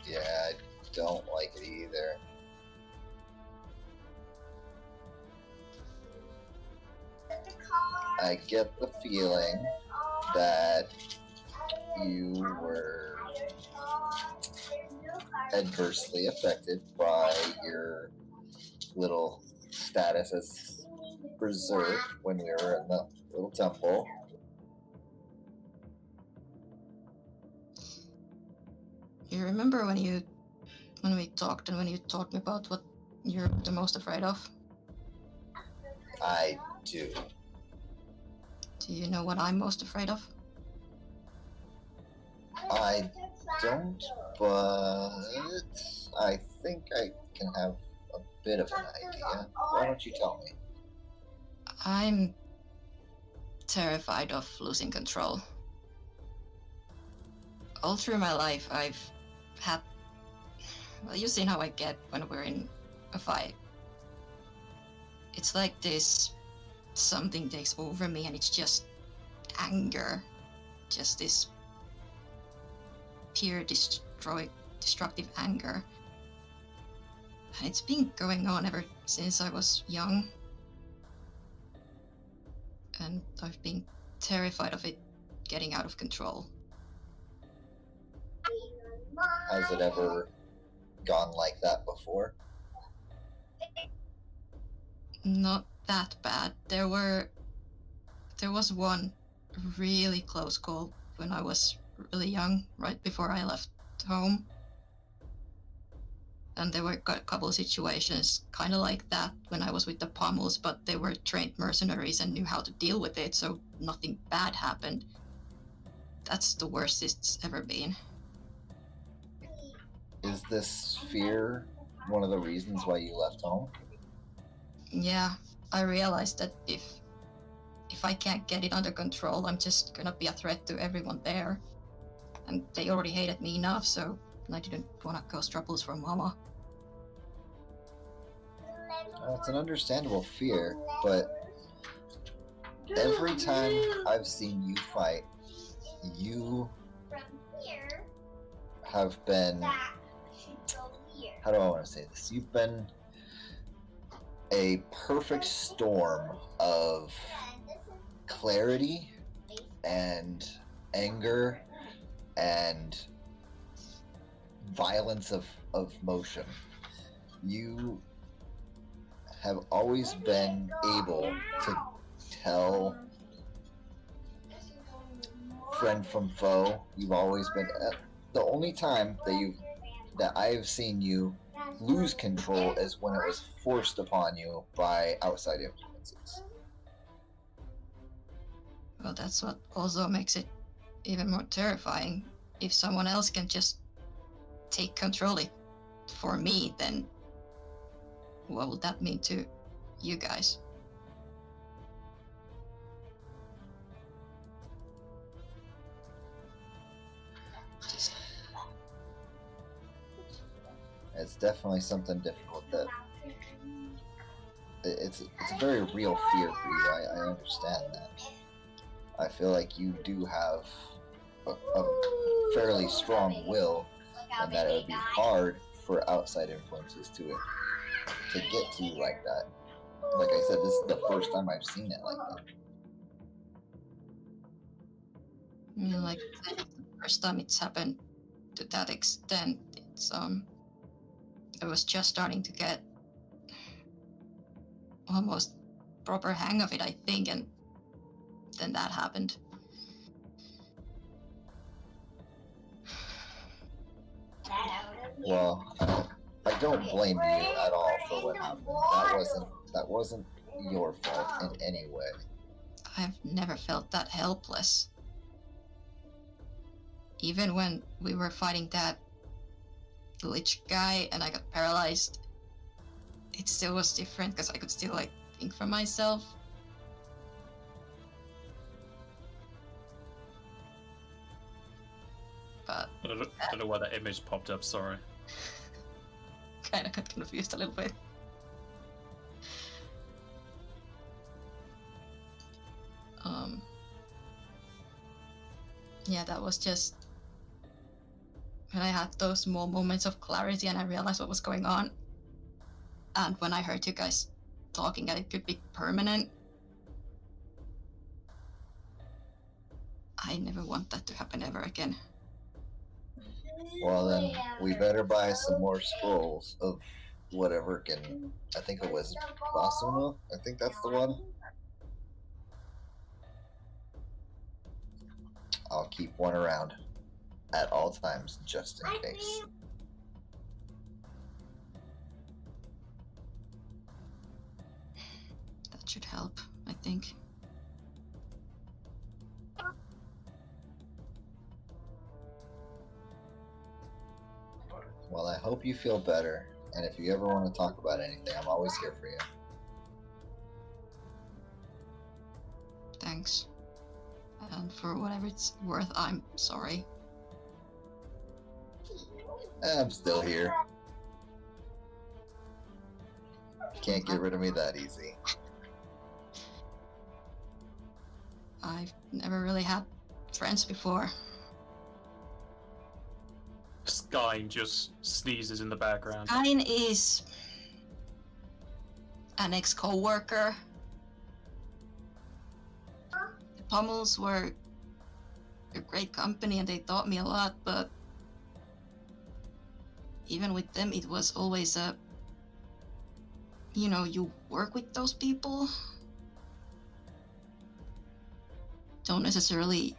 Speaker 2: Yeah, I don't like it either. I get the feeling that you were adversely affected by your little status as berserk when we were in the little temple.
Speaker 3: You remember when we talked and when you told me about what you're the most afraid of?
Speaker 2: I do.
Speaker 3: Do you know what I'm most afraid of?
Speaker 2: I don't, but I think I can have a bit of an idea. Why don't you tell me?
Speaker 3: I'm terrified of losing control. All through my life, I've had... Well, you've seen how I get when we're in a fight. It's like this... Something takes over me and it's just anger. Just this pure destructive anger. And it's been going on ever since I was young. And I've been terrified of it getting out of control.
Speaker 2: Has it ever gone like that before?
Speaker 3: Not that bad. There was one really close call when I was really young, right before I left home. And there were a couple of situations kind of like that when I was with the Pommels, but they were trained mercenaries and knew how to deal with it, so nothing bad happened. That's the worst it's ever been.
Speaker 2: Is this fear one of the reasons why you left home?
Speaker 3: Yeah, I realized that if I can't get it under control, I'm just gonna be a threat to everyone there. And they already hated me enough, so I didn't want to cause troubles for Mama.
Speaker 2: It's an understandable fear, but every time I've seen you fight, you have been... How do I want to say this? You've been a perfect storm of clarity and anger and violence of motion. You have always been able to tell friend from foe. You've always been the only time that I've seen you lose control is when it was forced upon you by outside influences.
Speaker 3: Well, that's what also makes it even more terrifying. If someone else can just take control for me, then what would that mean to you guys?
Speaker 2: It's definitely something difficult that it's a very real fear for you. I understand that. I feel like you do have a fairly strong will, and that it would be hard for outside influences to get to you like that. Like I said, this is the first time I've seen it like that.
Speaker 3: Like the first time it's happened to that extent, it's I was just starting to get almost proper hang of it, I think, and then that happened.
Speaker 2: Well, I don't blame you at all for what happened. That wasn't your fault in any way.
Speaker 3: I've never felt that helpless. Even when we were fighting that Lich guy and I got paralyzed, it still was different because I could still think for myself. But
Speaker 1: I don't know why that image popped up, sorry.
Speaker 3: kind of got confused a little bit. Yeah, that was just when I had those small moments of clarity and I realized what was going on. And when I heard you guys talking that it could be permanent, never want that to happen ever again.
Speaker 2: Well, then we better buy some more scrolls of whatever can. I think it was Basuna. I think that's the one. I'll keep one around at all times just in case.
Speaker 3: That should help, I think.
Speaker 2: Well, I hope you feel better, and if you ever want to talk about anything, I'm always here for you.
Speaker 3: Thanks. And for whatever it's worth, I'm sorry.
Speaker 2: I'm still here. Can't get rid of me that easy.
Speaker 3: I've never really had friends before.
Speaker 1: Skyn just sneezes in the background.
Speaker 3: Mine is an ex-co-worker. The Pummels were a great company and they taught me a lot, but even with them it was always a, you know, you work with those people, don't necessarily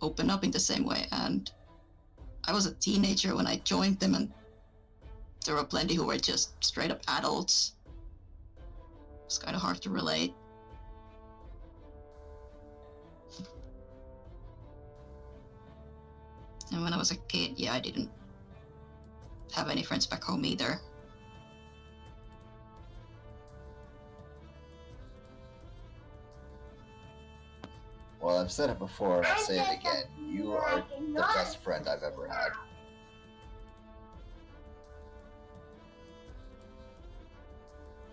Speaker 3: open up in the same way. And I was a teenager when I joined them, and there were plenty who were just straight up adults. It's kind of hard to relate. And when I was a kid, yeah, I didn't have any friends back home either.
Speaker 2: Well, I've said it before and I'll say it again. You are the best friend I've ever had.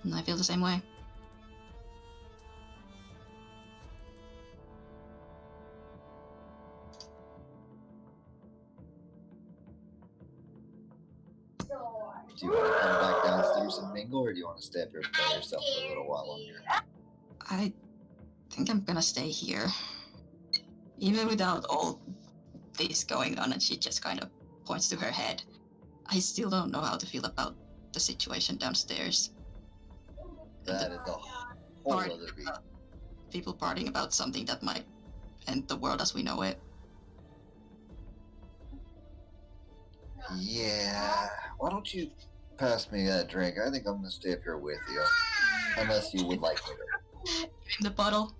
Speaker 3: And I feel the same way.
Speaker 2: Do you want to come back downstairs and mingle, or do you want to stay up here by yourself for a little while longer?
Speaker 3: I think I'm gonna stay here. Even without all this going on, and she just kind of points to her head. I still don't know how to feel about the situation downstairs.
Speaker 2: That is a whole
Speaker 3: Part-
Speaker 2: other beat.
Speaker 3: People partying about something that might end the world as we know it.
Speaker 2: Yeah. Why don't you pass me that drink? I think I'm gonna stay up here with you. Unless you would like me to.
Speaker 3: Give him the bottle.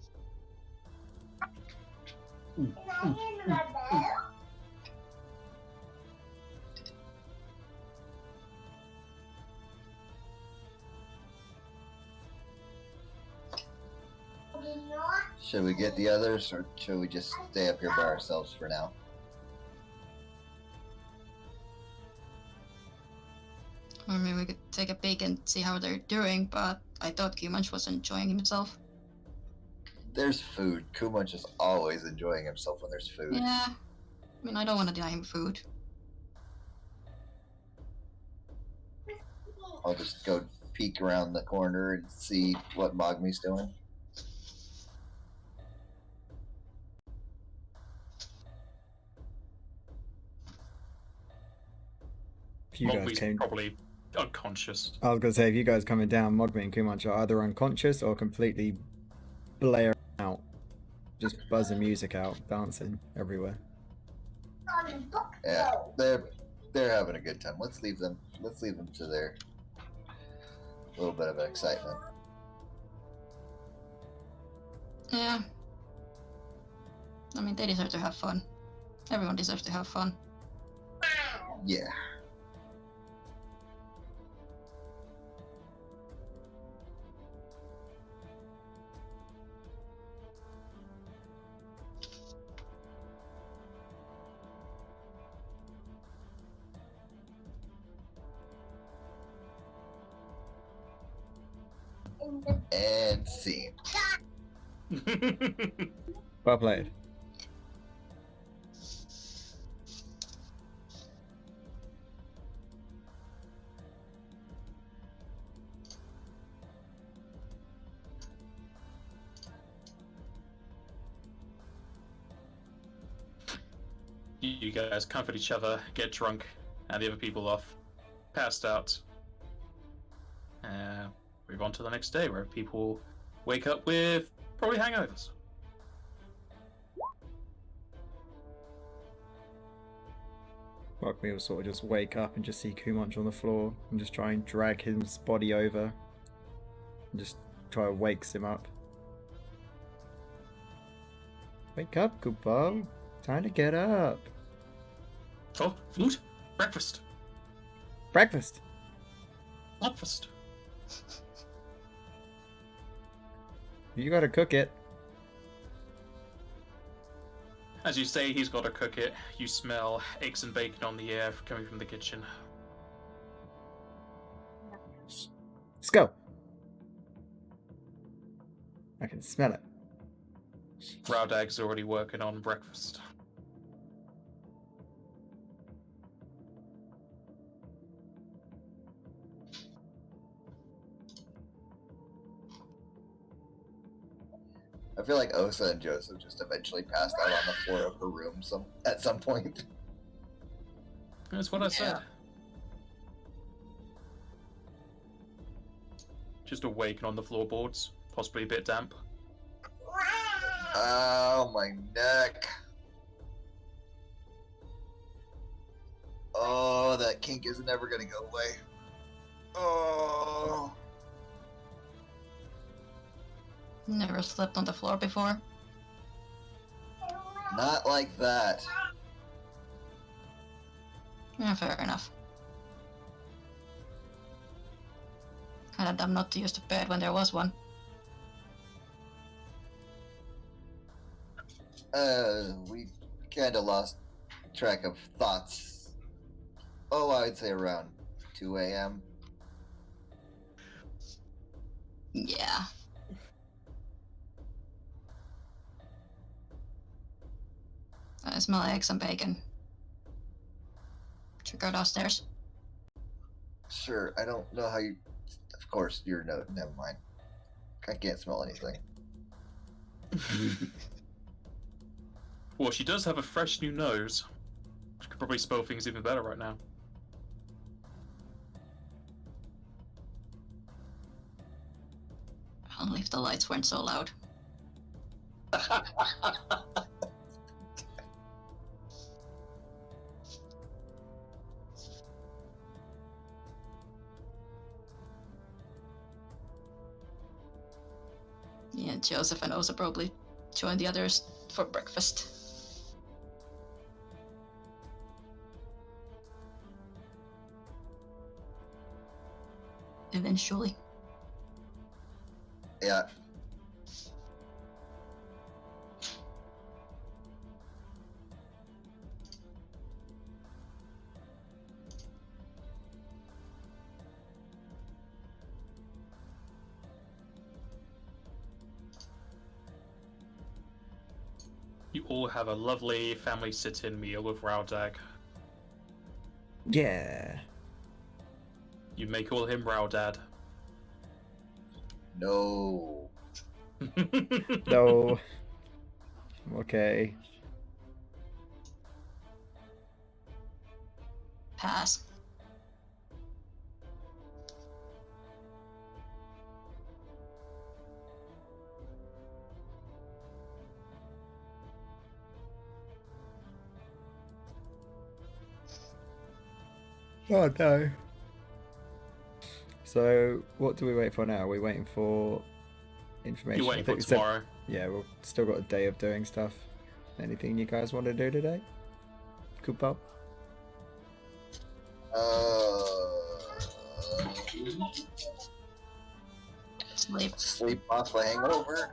Speaker 2: Should we get the others, or should we just stay up here by ourselves for now?
Speaker 3: Or maybe we could take a peek and see how they're doing, but I thought Kumanch was enjoying himself.
Speaker 2: There's food. Kumunch is always enjoying himself when there's food.
Speaker 3: Yeah. I mean, I don't want to deny him food.
Speaker 2: I'll just go peek around the corner and see what Mogmi's doing.
Speaker 5: If you guys
Speaker 1: Mogmi's
Speaker 5: came,
Speaker 1: probably unconscious.
Speaker 5: I was gonna say, if you guys coming down, Mogmi and Kumanch are either unconscious or completely blaring out, just buzzing music out, dancing everywhere.
Speaker 2: Yeah, they're having a good time. Let's leave them to their little bit of excitement.
Speaker 3: Yeah. I mean, they deserve to have fun. Everyone deserves to have fun.
Speaker 2: Yeah. And scene.
Speaker 5: Well played.
Speaker 1: You guys comfort each other, get drunk, and the other people off, passed out. Move on to the next day, where people wake up with probably hangovers.
Speaker 5: Rockme will sort of just wake up and just see Kumonch on the floor and just try and drag his body over and just try and wakes him up. Wake up, Kupo. Time to get up.
Speaker 1: Oh, food? Breakfast.
Speaker 5: Breakfast.
Speaker 1: Breakfast.
Speaker 5: You gotta cook it.
Speaker 1: As you say he's got to cook it, you smell eggs and bacon on the air coming from the kitchen.
Speaker 5: Let's go. I can smell it.
Speaker 1: Roegadyn's already working on breakfast.
Speaker 2: I feel like Osa and Joseph just eventually passed out on the floor of her room at some point.
Speaker 1: That's what I said.
Speaker 3: Yeah.
Speaker 1: Just awaken on the floorboards, possibly a bit damp.
Speaker 2: Oh, my neck. Oh, that kink is never gonna go away. Oh.
Speaker 3: Never slept on the floor before.
Speaker 2: Not like that.
Speaker 3: Yeah, fair enough. Kinda dumb not to use the bed when there was one.
Speaker 2: We kinda lost track of thoughts. Oh, I'd say around 2 a.m.
Speaker 3: Yeah. I smell eggs and bacon. Should go downstairs.
Speaker 2: Sure, I don't know how you... Of course, you're no... Never mind. I can't smell anything.
Speaker 1: Well, she does have a fresh new nose. She could probably spell things even better right now.
Speaker 3: Only if the lights weren't so loud. Yeah, Joseph and Osa probably join the others for breakfast. Eventually.
Speaker 2: Yeah.
Speaker 1: You all have a lovely family sit-in meal with Roegadyn.
Speaker 5: Yeah.
Speaker 1: You may call him Roegadyn.
Speaker 2: No.
Speaker 5: No. Okay.
Speaker 3: Pass.
Speaker 5: Oh no. So, what do we wait for now? Are we waiting for information?
Speaker 1: You're waiting
Speaker 5: I think
Speaker 1: for
Speaker 5: we said-
Speaker 1: tomorrow.
Speaker 5: Yeah, we've still got a day of doing stuff. Anything you guys want to do today? Kupo?
Speaker 3: Sleep.
Speaker 2: Sleep off a hangover.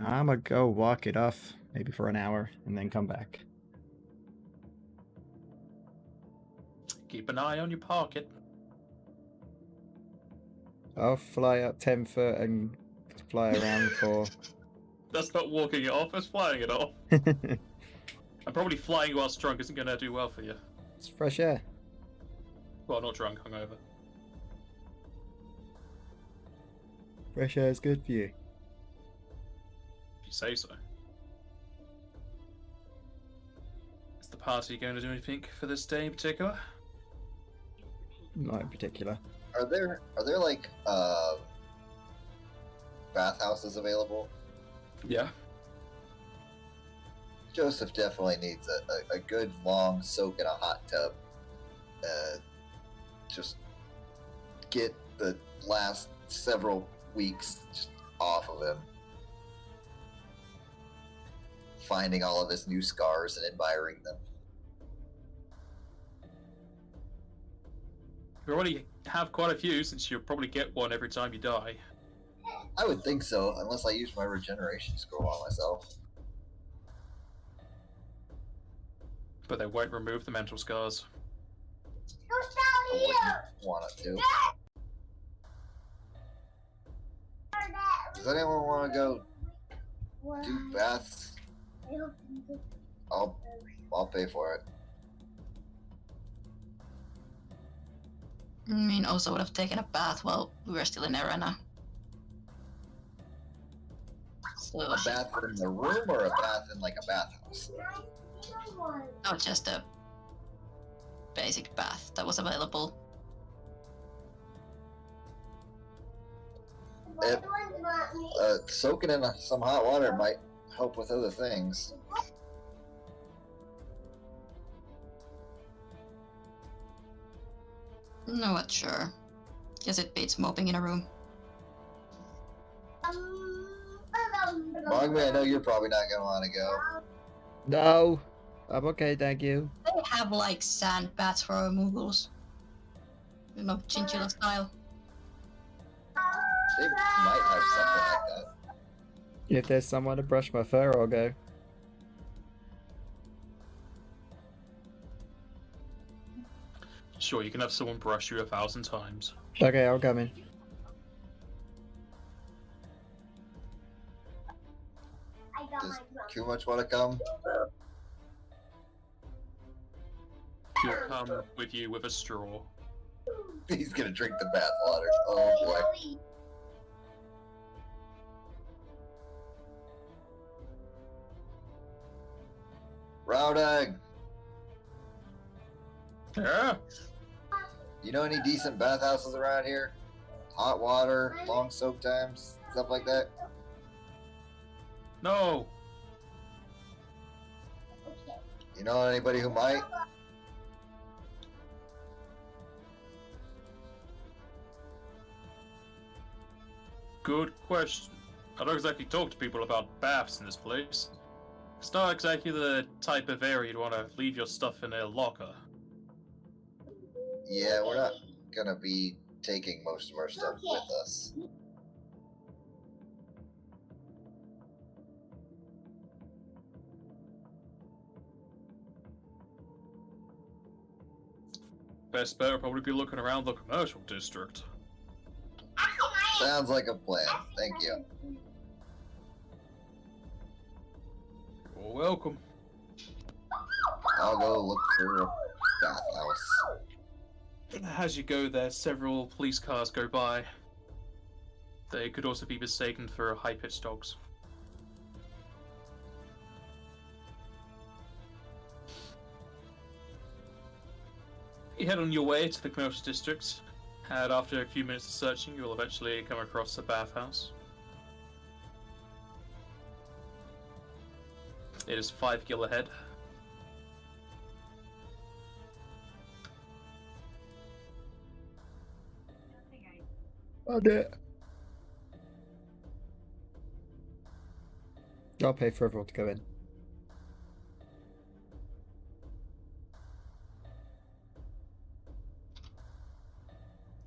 Speaker 5: I'm gonna go walk it off, maybe for an hour, and then come back.
Speaker 1: Keep an eye on your pocket.
Speaker 5: I'll fly up 10 foot and fly around for...
Speaker 1: That's not walking it off, that's flying it off. And probably flying whilst drunk isn't going to do well for you.
Speaker 5: It's fresh air.
Speaker 1: Well, not drunk, hungover.
Speaker 5: Fresh air is good for you.
Speaker 1: you say so. Is the party going to do anything for this day in particular?
Speaker 5: Not in particular.
Speaker 2: Are there like bathhouses available?
Speaker 1: Yeah.
Speaker 2: Joseph definitely needs a good long soak in a hot tub. Just get the last several weeks just off of him. Finding all of his new scars and admiring them.
Speaker 1: You already have quite a few, since you'll probably get one every time you die.
Speaker 2: I would think so, unless I use my regeneration scroll on myself.
Speaker 1: But they won't remove the mental scars.
Speaker 2: I wouldn't want it to. Does anyone want to go do baths? I'll pay for it.
Speaker 3: I mean, also would have taken a bath while we were still in Arena. So,
Speaker 2: A bath in the room or a bath in like a bathhouse?
Speaker 3: not just a basic bath that was available.
Speaker 2: Soaking in some hot water might help with other things.
Speaker 3: No, what, sure. Guess it beats moping in a room.
Speaker 2: Mogme, I know you're probably not gonna want to go.
Speaker 5: No, I'm okay, thank you.
Speaker 3: They have like sand baths for removals. You know, chinchilla style.
Speaker 2: They might have something like that.
Speaker 5: If there's someone to brush my fur, I'll go.
Speaker 1: Sure, you can have someone brush you 1,000 times.
Speaker 5: Okay, I'll come in.
Speaker 2: Does too much want to come?
Speaker 1: He'll come with you with a straw.
Speaker 2: He's gonna drink the bath water. Oh boy. Roegadyn,
Speaker 1: Yeah?
Speaker 2: you know any decent bathhouses around here? Hot water, long soak times, stuff like that?
Speaker 1: No!
Speaker 2: You know anybody who might?
Speaker 1: Good question. I don't exactly talk to people about baths in this place. It's not exactly the type of area you'd want to leave your stuff in a locker.
Speaker 2: Yeah, we're not gonna be taking most of our stuff with us.
Speaker 1: Best bet would probably be looking around the commercial district.
Speaker 2: Sounds like a plan. Thank you.
Speaker 1: You're welcome.
Speaker 2: I'll go look for a bathhouse.
Speaker 1: As you go there, several police cars go by. They could also be mistaken for high-pitched dogs. You head on your way to the commercial district, and after a few minutes of searching, you will eventually come across a bathhouse. It is 5 gil ahead.
Speaker 5: I'll do it. I'll pay for everyone to go in.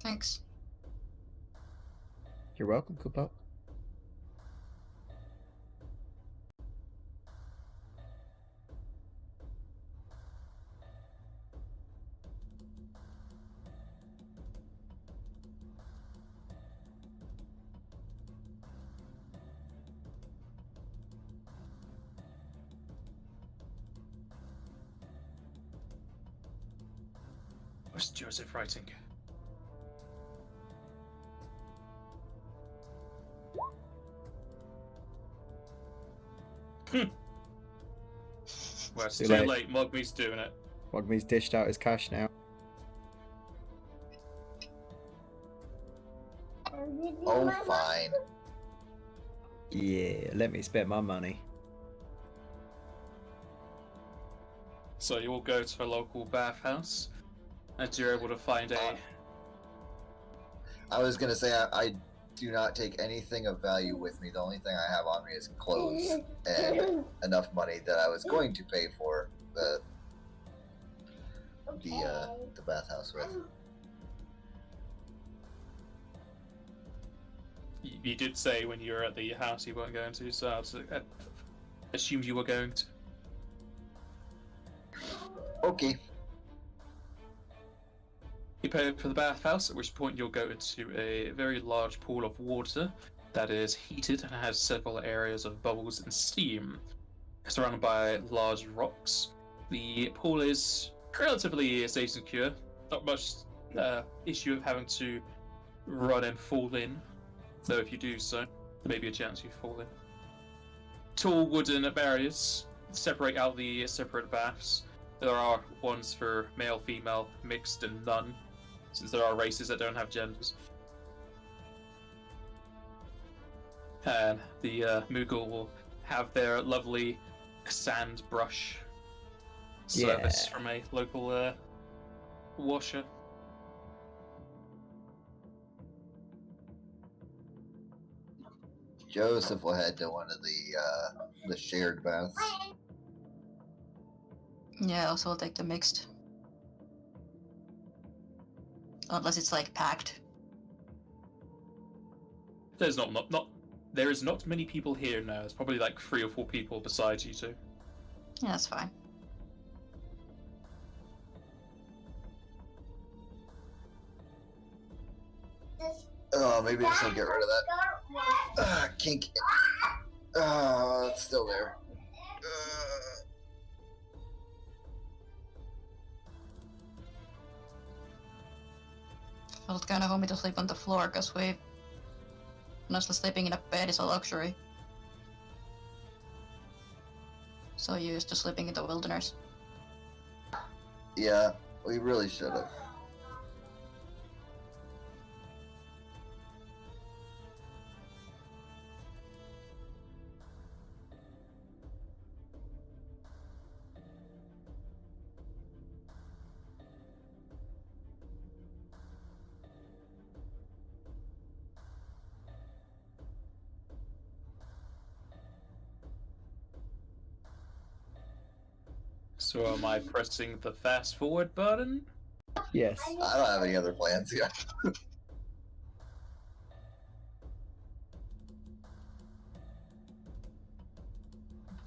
Speaker 3: Thanks.
Speaker 5: You're welcome, Kupo.
Speaker 1: What's Joseph writing? Well, it's
Speaker 5: Too
Speaker 1: too
Speaker 5: late.
Speaker 1: late. Mugme's doing it.
Speaker 5: Wogme's dished out his cash now.
Speaker 2: Oh, fine.
Speaker 5: Yeah, let me spend my money.
Speaker 1: So you will go to a local bathhouse, and you're able to find a.
Speaker 2: I was gonna say I do not take anything of value with me. The only thing I have on me is clothes and enough money that I was going to pay for the bathhouse with.
Speaker 1: You did say when you were at the house you weren't going to, so I assumed you were going to.
Speaker 2: Okay.
Speaker 1: You pay for the bathhouse, at which point you'll go into a very large pool of water that is heated and has several areas of bubbles and steam, surrounded by large rocks. The pool is relatively safe and secure, not much issue of having to run and fall in, though if you do so, there may be a chance you fall in. Tall wooden barriers separate out the separate baths. There are ones for male, female, mixed, and none, since there are races that don't have genders. And the Moogle will have their lovely sand brush service from a local washer.
Speaker 2: Joseph will head to one of the shared baths.
Speaker 3: Yeah, also I'll take the mixed. Unless it's like packed.
Speaker 1: There's not there is not many people here now. There's probably like 3 or 4 people besides you two.
Speaker 3: Yeah, that's fine.
Speaker 2: Oh, maybe this will get rid of that. Kink. It's still there.
Speaker 3: Felt kind of homey to sleep on the floor, because honestly sleeping in a bed is a luxury. So used to sleeping in the wilderness.
Speaker 2: Yeah, we really should have.
Speaker 1: So am I pressing the fast forward button?
Speaker 5: Yes.
Speaker 2: I don't have any other plans yet.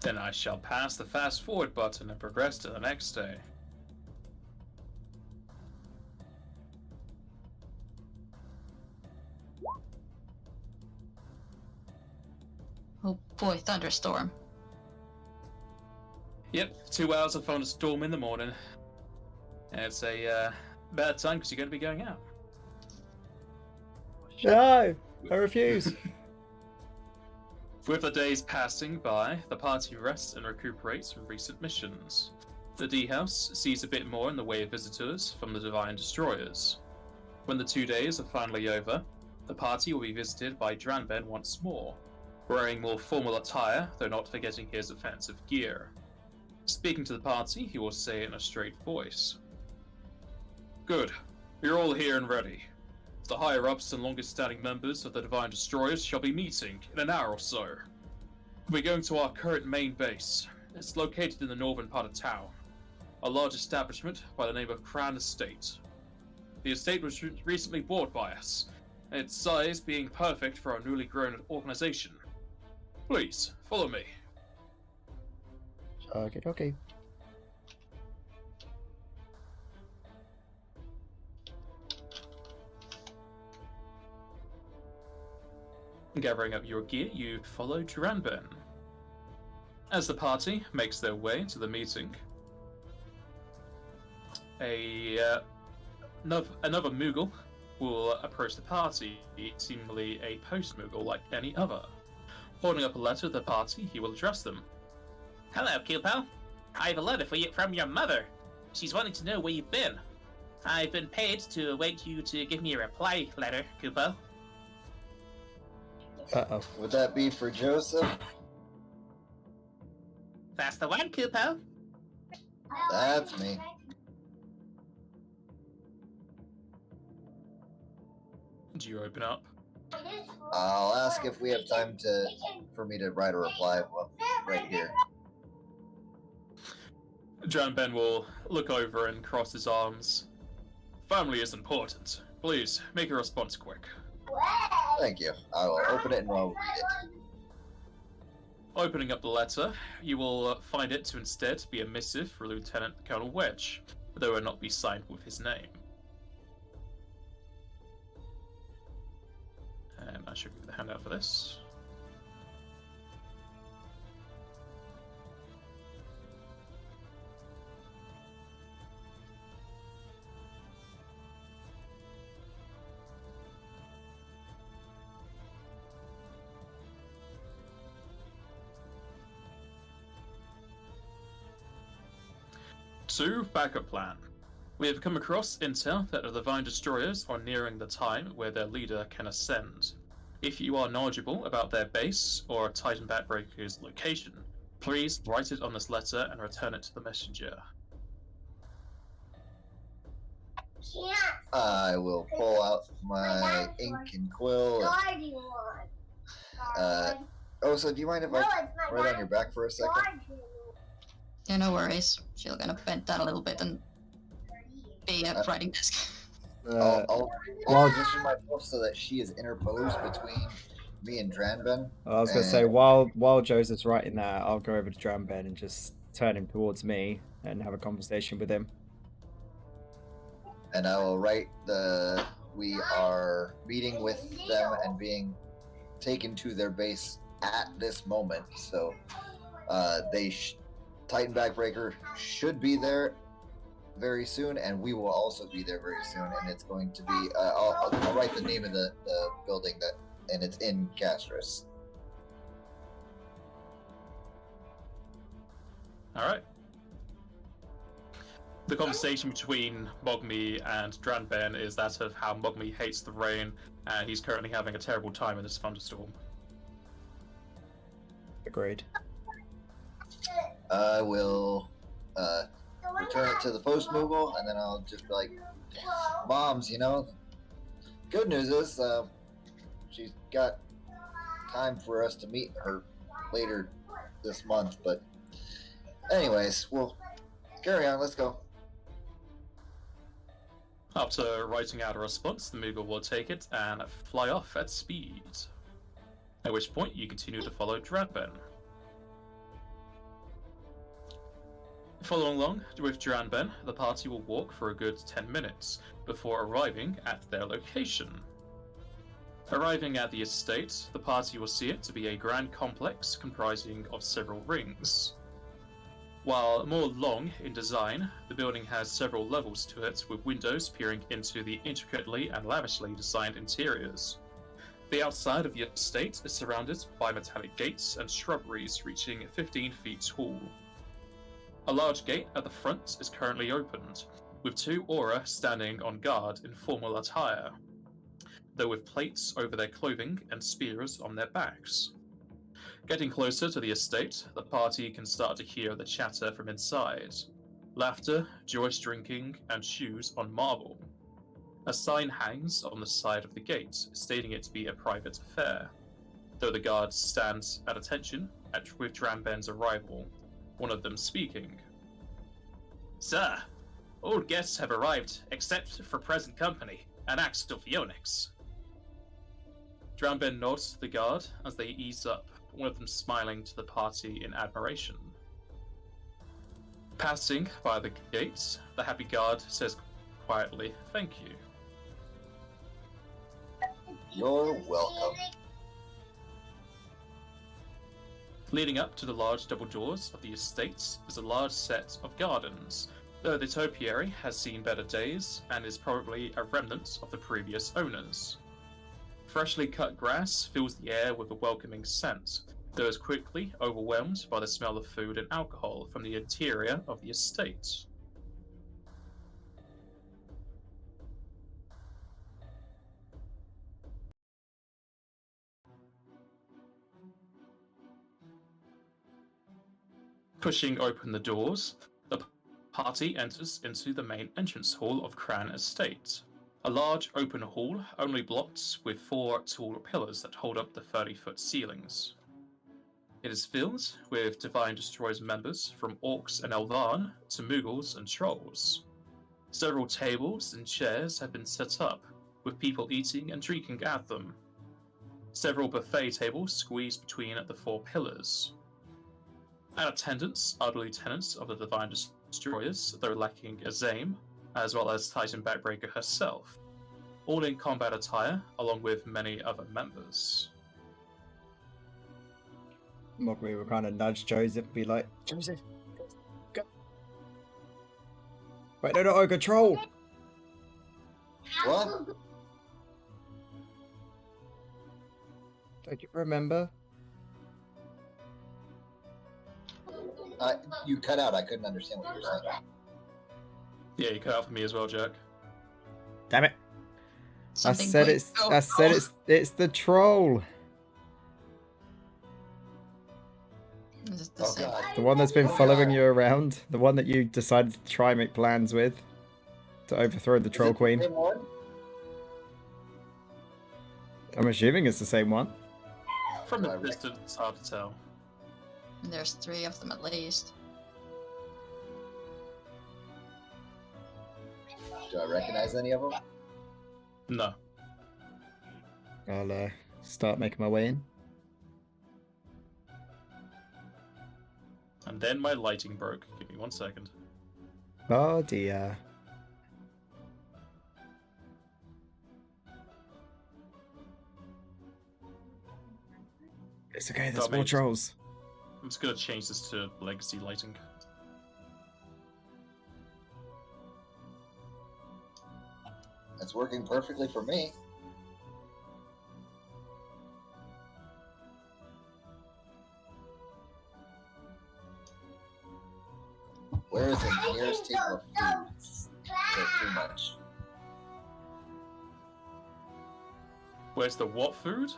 Speaker 1: Then I shall pass the fast forward button and progress to the next day.
Speaker 3: Oh boy, thunderstorm.
Speaker 1: Yep, 2 hours of thunderstorm in the morning. And it's a bad time because you're going to be going out.
Speaker 5: No! I refuse!
Speaker 1: With the days passing by, the party rests and recuperates from recent missions. The D-House sees a bit more in the way of visitors from the Divine Destroyers. When the 2 days are finally over, the party will be visited by Dranben once more, wearing more formal attire, though not forgetting his offensive gear. Speaking to the party, he will say in a straight voice. Good. You're all here and ready. The higher-ups and longest-standing members of the Divine Destroyers shall be meeting in an hour or so. We're going to our current main base. It's located in the northern part of town. A large establishment by the name of Crown Estate. The estate was recently bought by us, its size being perfect for our newly grown organization. Please, follow me.
Speaker 5: Okay.
Speaker 1: Gathering up your gear, you follow Dranben. As the party makes their way to the meeting, another Moogle will approach the party, seemingly a post-Moogle like any other. Holding up a letter to the party, he will address them.
Speaker 6: Hello, Kupo. I have a letter for you from your mother. She's wanting to know where you've been. I've been paid to await you to give me a reply letter, Kupo.
Speaker 5: Uh-oh.
Speaker 2: Would that be for Joseph?
Speaker 6: That's the one, Kupo.
Speaker 2: That's me.
Speaker 1: Do you open up?
Speaker 2: I'll ask if we have time for me to write a reply right here.
Speaker 1: Dranben will look over and cross his arms. Family is important. Please, make a response quick.
Speaker 2: Thank you. I will open it and I'll read it.
Speaker 1: Opening up the letter, you will find it to instead be a missive for Lieutenant Colonel Wedge, though it will not be signed with his name. And I should give you the handout for this. So, backup plan. We have come across intel that the Divine Destroyers are nearing the time where their leader can ascend. If you are knowledgeable about their base or Titan Backbreaker's location, please write it on this letter and return it to the messenger.
Speaker 2: I will pull out my ink and quill. So do you mind if I write on your back for a second?
Speaker 3: Yeah, no worries. She'll kind of bend down a little bit and be at writing desk.
Speaker 2: I'll position myself so that she is interposed between me and Dranben.
Speaker 5: I was going to say, while Joseph's writing that, I'll go over to Dranben and just turn him towards me and have a conversation with him.
Speaker 2: And I will write we are meeting with them and being taken to their base at this moment. So Titan Backbreaker should be there very soon, and we will also be there very soon. And it's going to be I'll write the name of the building and it's in Castris.
Speaker 1: All right. The conversation between Mogmi and Dranben is that of how Mogmi hates the rain, and he's currently having a terrible time in this thunderstorm.
Speaker 5: Agreed.
Speaker 2: I will return it to the post mogul, and then I'll just be like, Moms, good news is she's got time for us to meet her later this month. But anyways, we'll carry on. Let's go.
Speaker 1: After writing out a response, the Moogle will take it and fly off at speed. At which point, you continue to follow Dranben. Following along with Dranben, the party will walk for a good 10 minutes before arriving at their location. Arriving at the estate, the party will see it to be a grand complex comprising of several rings. While more long in design, the building has several levels to it with windows peering into the intricately and lavishly designed interiors. The outside of the estate is surrounded by metallic gates and shrubberies reaching 15 feet tall. A large gate at the front is currently opened, with two Aura standing on guard in formal attire, though with plates over their clothing and spears on their backs. Getting closer to the estate, the party can start to hear the chatter from inside. Laughter, joyous drinking, and shoes on marble. A sign hangs on the side of the gate, stating it to be a private affair, though the guards stand at attention with Dranben's arrival, one of them speaking.
Speaker 6: Sir, all guests have arrived except for present company and Axel Phoenix.
Speaker 1: Dranben nods to the guard as they ease up, one of them smiling to the party in admiration. Passing by the gates, the happy guard says quietly, "Thank you."
Speaker 2: You're welcome.
Speaker 1: Leading up to the large double doors of the estates is a large set of gardens, though the topiary has seen better days and is probably a remnant of the previous owners. Freshly cut grass fills the air with a welcoming scent, though is quickly overwhelmed by the smell of food and alcohol from the interior of the estate. Pushing open the doors, the party enters into the main entrance hall of Cran Estate. A large open hall, only blocked with 4 tall pillars that hold up the 30-foot ceilings. It is filled with Divine Destroyers members from Orcs and Elvan to Muggles and Trolls. Several tables and chairs have been set up, with people eating and drinking at them. Several buffet tables squeezed between the 4 pillars. In attendance are the lieutenants of the Divine Destroyers, though lacking Azame, as well as Titan Backbreaker herself, all in combat attire, along with many other members.
Speaker 5: We were kind of nudge Joseph, be like, Joseph, go. Wait, no, not over control.
Speaker 2: What?
Speaker 5: Don't you remember?
Speaker 2: You cut out. I couldn't understand what you were saying.
Speaker 1: Yeah, you cut out for me as well, Jack.
Speaker 5: Damn it!
Speaker 3: Something
Speaker 5: I said
Speaker 3: quick.
Speaker 5: it's.
Speaker 3: Oh,
Speaker 5: I said
Speaker 3: oh.
Speaker 5: it's the troll.
Speaker 3: Is it the
Speaker 2: Oh
Speaker 3: same?
Speaker 2: god.
Speaker 5: The one that's been
Speaker 2: Oh,
Speaker 5: following
Speaker 2: God.
Speaker 5: you around. The one that you decided to try and make plans with. To overthrow the
Speaker 2: Is
Speaker 5: troll
Speaker 2: it the
Speaker 5: queen.
Speaker 2: same one?
Speaker 5: I'm assuming it's the same one.
Speaker 1: From a
Speaker 2: Right.
Speaker 1: distance, it's hard to tell.
Speaker 3: And there's 3 of them at least.
Speaker 2: Do I recognize any of them?
Speaker 1: No.
Speaker 5: I'll start making my way in.
Speaker 1: And then my lighting broke. Give me 1 second.
Speaker 5: Oh dear. It's okay, there's
Speaker 1: That
Speaker 5: more
Speaker 1: means-
Speaker 5: trolls.
Speaker 1: I'm just gonna change this to legacy lighting.
Speaker 2: It's working perfectly for me. Where is the nearest table of food? Too much.
Speaker 1: Where's the what food?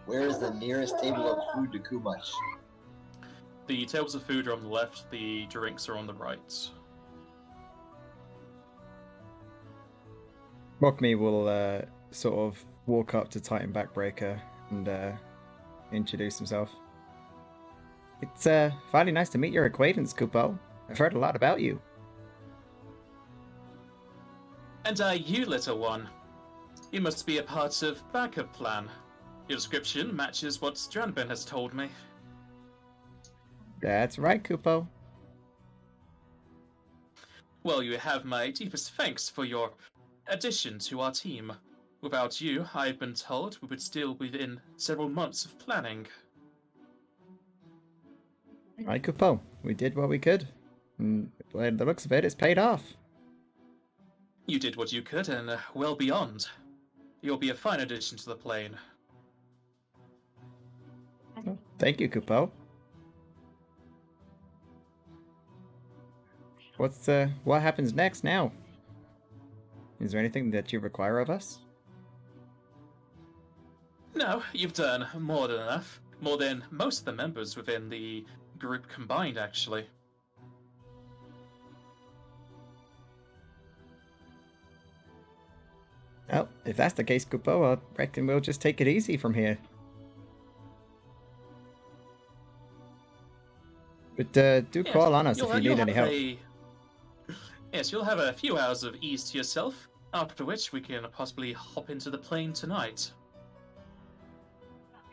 Speaker 2: Where is the nearest table of food to Kumach?
Speaker 1: The tables of food are on the left, the drinks are on the right.
Speaker 5: Mockme will sort of walk up to Titan Backbreaker and introduce himself. It's finally nice to meet your acquaintance, Kupo. I've heard a lot about you.
Speaker 1: And you, little one. You must be a part of backup plan. Your description matches what Stranben has told me.
Speaker 5: That's right, Kupo.
Speaker 1: Well, you have my deepest thanks for your addition to our team. Without you, I've been told we would still be within several months of planning.
Speaker 5: Right, Kupo. We did what we could. And by the looks of it, it's paid off.
Speaker 1: You did what you could, and well beyond. You'll be a fine addition to the plane.
Speaker 5: Well, thank you, Kupo. What happens next now? Is there anything that you require of us?
Speaker 1: No, you've done more than enough. More than most of the members within the group combined, actually.
Speaker 5: Well, if that's the case, Kupo, I reckon we'll just take it easy from here. But do
Speaker 1: Yes,
Speaker 5: call on us if you
Speaker 1: you'll
Speaker 5: need any
Speaker 1: have
Speaker 5: help.
Speaker 1: Yes, you'll have a few hours of ease to yourself, after which we can possibly hop into the plane tonight.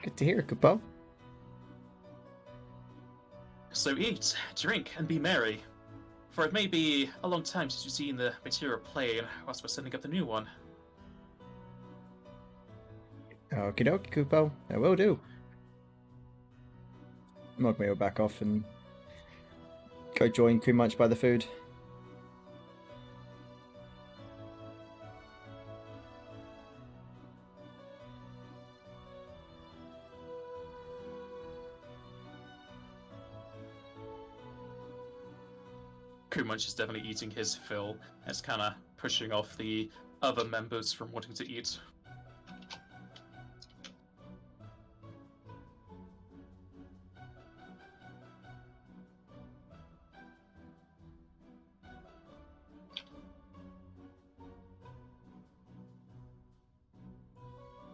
Speaker 5: Good to hear, Kupo.
Speaker 1: So eat, drink, and be merry. For it may be a long time since you've seen the material plane whilst we're setting up the new one.
Speaker 5: Okie dokie, Kupo. I will do. Mogme will back off and go join Kumach by the food.
Speaker 1: Kumunch is definitely eating his fill. It's kind of pushing off the other members from wanting to eat.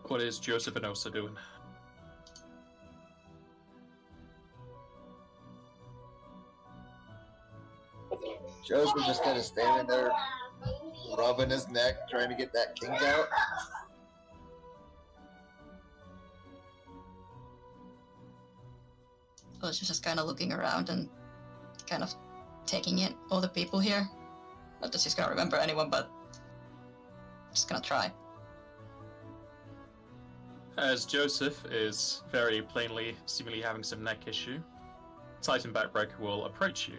Speaker 1: What is Joseph and Osa doing?
Speaker 2: Joseph just kind of standing there, rubbing his neck, trying to get that kink out.
Speaker 3: I was just kind of looking around and kind of taking in all the people here. Not that she's gonna remember anyone, but just gonna try.
Speaker 1: As Joseph is very plainly, seemingly having some neck issue, Titan Backbreaker will approach you.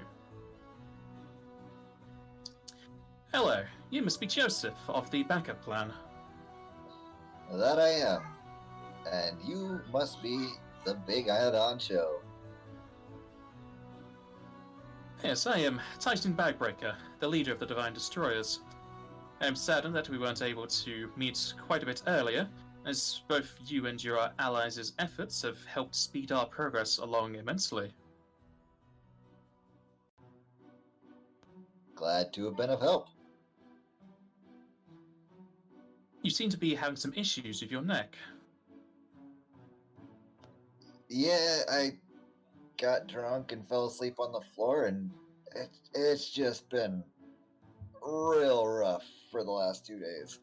Speaker 1: Hello, you must be Joseph of the backup plan.
Speaker 2: That I am. And you must be the big Iodon show.
Speaker 1: Yes, I am Titan Backbreaker, the leader of the Divine Destroyers. I am saddened that we weren't able to meet quite a bit earlier, as both you and your allies' efforts have helped speed our progress along immensely.
Speaker 2: Glad to have been of help.
Speaker 1: You seem to be having some issues with your neck.
Speaker 2: Yeah, I got drunk and fell asleep on the floor, and it's just been real rough for the last 2 days.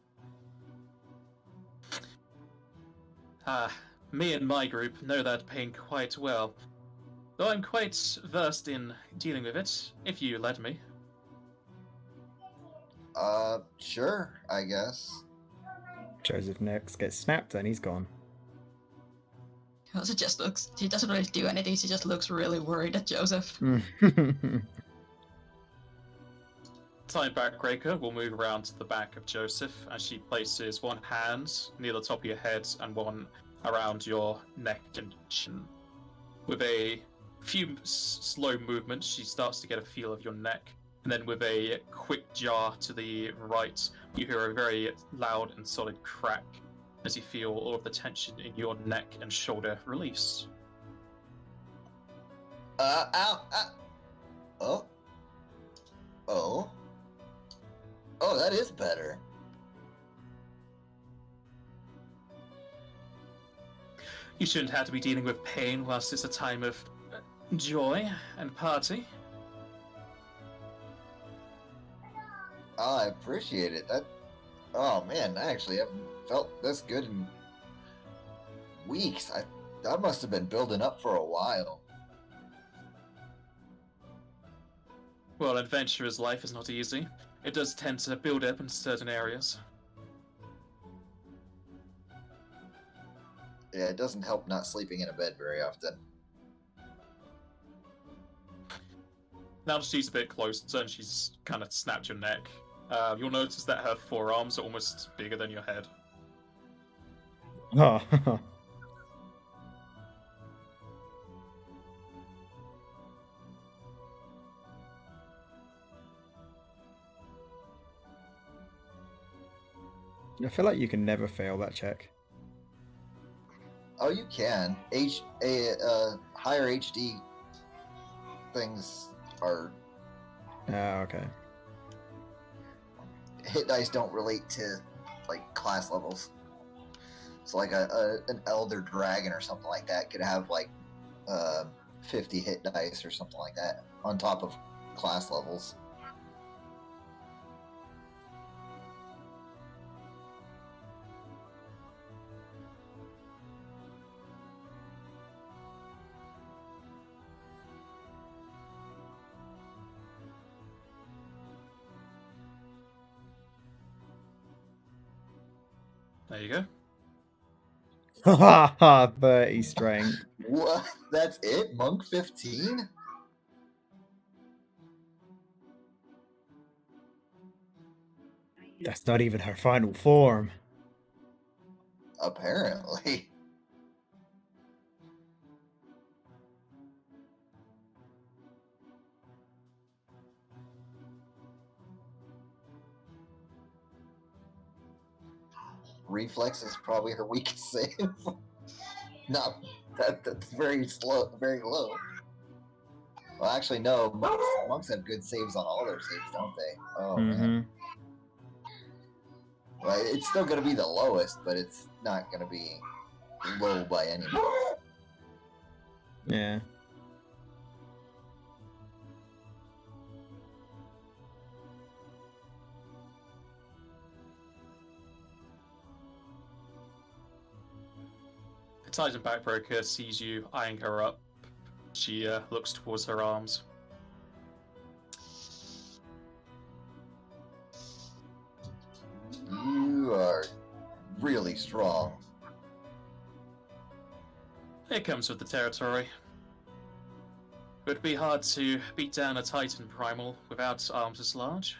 Speaker 1: Me and my group know that pain quite well, though I'm quite versed in dealing with it, if you let me.
Speaker 2: Sure, I guess.
Speaker 5: Joseph next gets snapped and he's gone.
Speaker 3: Also just looks, he doesn't really do anything, she just looks really worried at Joseph.
Speaker 1: Titan Backbreaker will move around to the back of Joseph as she places one hand near the top of your head and one around your neck and chin. With a few slow movements, she starts to get a feel of your neck, and then with a quick jar to the right, you hear a very loud and solid crack as you feel all of the tension in your neck and shoulder release.
Speaker 2: Ow, oh. Oh. Oh, that is better.
Speaker 1: You shouldn't have to be dealing with pain whilst it's a time of joy and party.
Speaker 2: Oh, I appreciate it. Oh man, I actually haven't felt this good in weeks. That must have been building up for a while.
Speaker 1: Well, adventurer's life is not easy. It does tend to build up in certain areas.
Speaker 2: Yeah, it doesn't help not sleeping in a bed very often.
Speaker 1: Now that she's a bit closer and she's kind of snapped your neck, you'll notice that her forearms are almost bigger than your head.
Speaker 5: Oh. I feel like you can never fail that check.
Speaker 2: Oh, you can. Higher HD things are...
Speaker 5: Oh, okay.
Speaker 2: Hit dice don't relate to, like, class levels. So, like, an Elder Dragon or something like that could have, like, 50 hit dice or something like that on top of class levels.
Speaker 1: There you go.
Speaker 5: Ha ha! 30 strength.
Speaker 2: What? That's it? Monk 15?
Speaker 5: That's not even her final form.
Speaker 2: Apparently. reflex is probably her weakest save. No, that's very slow, very low. Well, actually, no. Monks have good saves on all their saves, don't they? Oh man. Well, it's still going to be the lowest, but it's not going to be low by any means.
Speaker 5: Yeah.
Speaker 1: The Titan backbreaker sees you eyeing her up. She looks towards her arms.
Speaker 2: You are really strong.
Speaker 1: It comes with the territory. It would be hard to beat down a Titan primal without arms as large.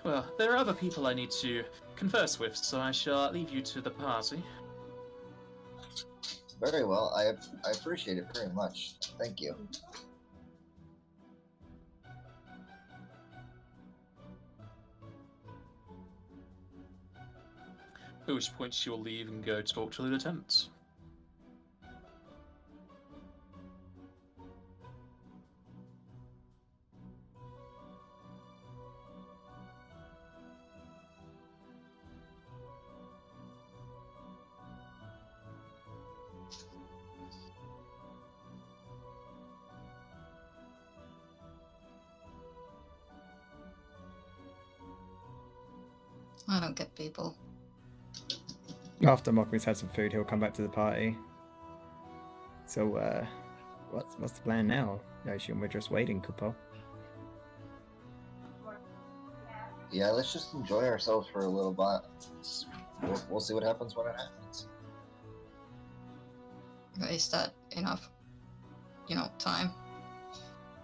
Speaker 1: Well, there are other people I need to converse with, so I shall leave you to the party.
Speaker 2: Very well. I appreciate it very much. Thank you.
Speaker 1: At which point she will leave and go talk to the lieutenants.
Speaker 3: I don't get people.
Speaker 5: After Mockery's had some food, he'll come back to the party. So, what's the plan now? I assume we're just waiting, Kupo.
Speaker 2: Yeah, let's just enjoy ourselves for a little bit. We'll see what happens when it happens.
Speaker 3: Is that enough? Time?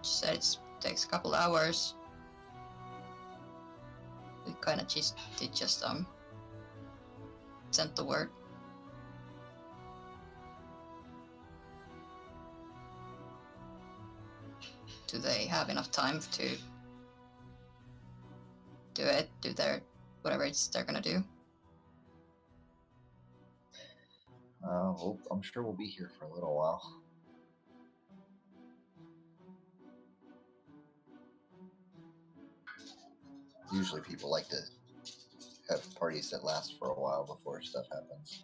Speaker 3: She said it takes a couple hours. We kind of just sent the word. Do they have enough time to do it? Do their whatever they're gonna do?
Speaker 2: Well, I'm sure we'll be here for a little while. Usually people like to have parties that last for a while before stuff happens.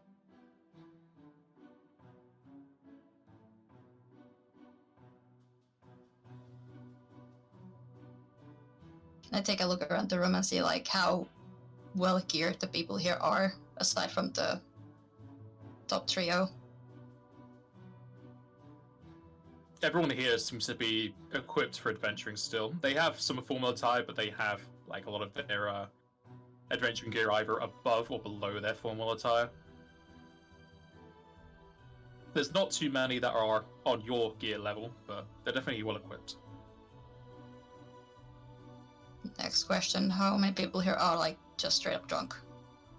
Speaker 3: I take a look around the room and see how well geared the people here are, aside from the top trio.
Speaker 1: Everyone here seems to be equipped for adventuring still. They have some formal attire, but they have a lot of their adventuring gear either above or below their formal attire. There's not too many that are on your gear level, but they're definitely well equipped.
Speaker 3: Next question, how many people here are just straight up drunk?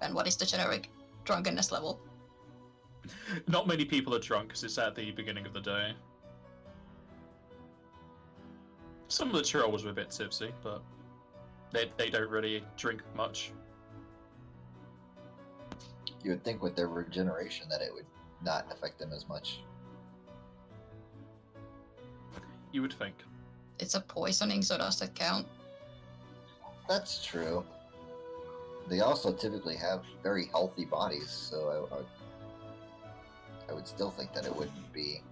Speaker 3: And what is the generic drunkenness level?
Speaker 1: Not many people are drunk because it's at the beginning of the day. Some of the trolls were a bit tipsy, but they don't really drink much.
Speaker 2: You would think with their regeneration that it would not affect them as much.
Speaker 1: You would think.
Speaker 3: It's a poisoning, so does that count?
Speaker 2: That's true. They also typically have very healthy bodies, so I would still think that it wouldn't be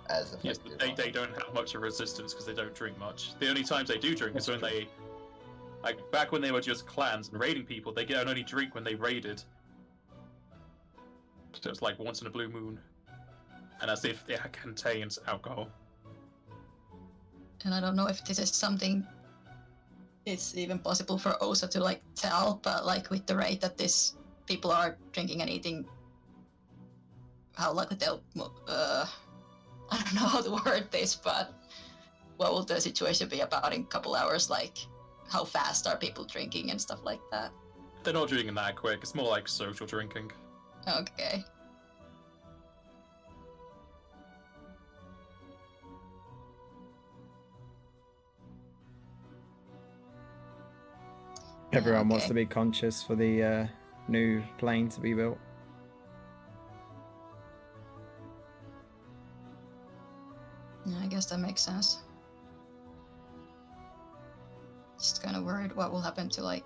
Speaker 2: as
Speaker 1: Yes,
Speaker 2: effective.
Speaker 1: but they don't have much of resistance because they don't drink much. The only times they do drink is when they... back when they were just clans and raiding people, they could only drink when they raided. So it's once in a blue moon. And as if it contains alcohol.
Speaker 3: And I don't know if this is something it's even possible for Osa to tell, but with the rate that these people are drinking and eating, how likely they'll I don't know how to word this, but what will the situation be about in a couple hours? How fast are people drinking and stuff like that?
Speaker 1: They're not drinking that quick, it's more like social drinking.
Speaker 3: Okay.
Speaker 5: Everyone wants
Speaker 3: Okay.
Speaker 5: to be conscious for the new plane to be built.
Speaker 3: Yeah, I guess that makes sense. Just kind of worried what will happen to, like,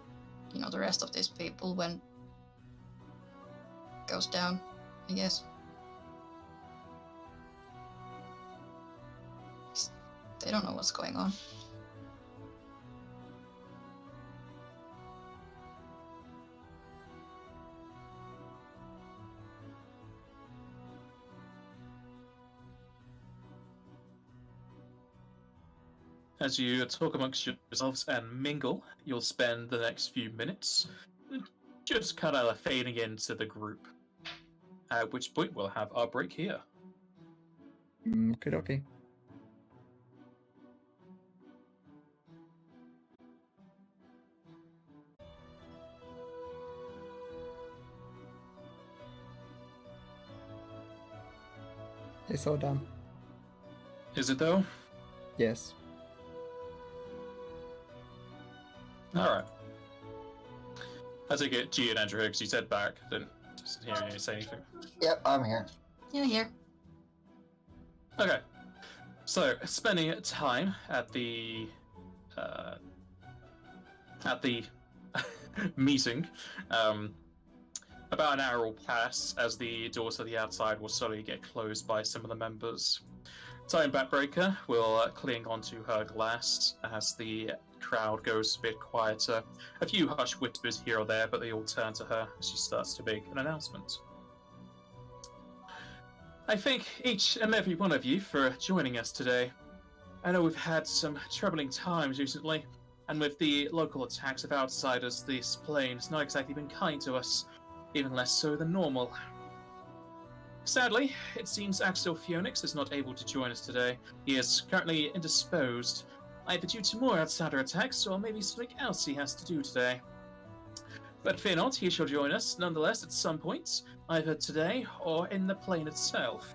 Speaker 3: you know, the rest of these people when it goes down, I guess. 'Cause they don't know what's going on.
Speaker 1: As you talk amongst yourselves and mingle, you'll spend the next few minutes just kind of fading into the group. At which point we'll have our break here.
Speaker 5: Okay. It's all done.
Speaker 1: Is it though?
Speaker 5: Yes.
Speaker 1: Alright. I take it G and Andrew here because you said back, didn't hear you say anything.
Speaker 2: Yep, I'm here.
Speaker 3: Yeah, here.
Speaker 1: Okay. So, spending time at the meeting, about an hour will pass as the doors to the outside will slowly get closed by some of the members. Time Backbreaker will cling onto her glass as the crowd goes a bit quieter. A few hushed whispers here or there, but they all turn to her as she starts to make an announcement. I thank each and every one of you for joining us today. I know we've had some troubling times recently, and with the local attacks of outsiders, this plane has not exactly been kind to us, even less so than normal. Sadly, it seems Axel Phoenix is not able to join us today. He is currently indisposed, either due to more outsider attacks or maybe something else he has to do today. But fear not, he shall join us nonetheless at some point, either today or in the plane itself.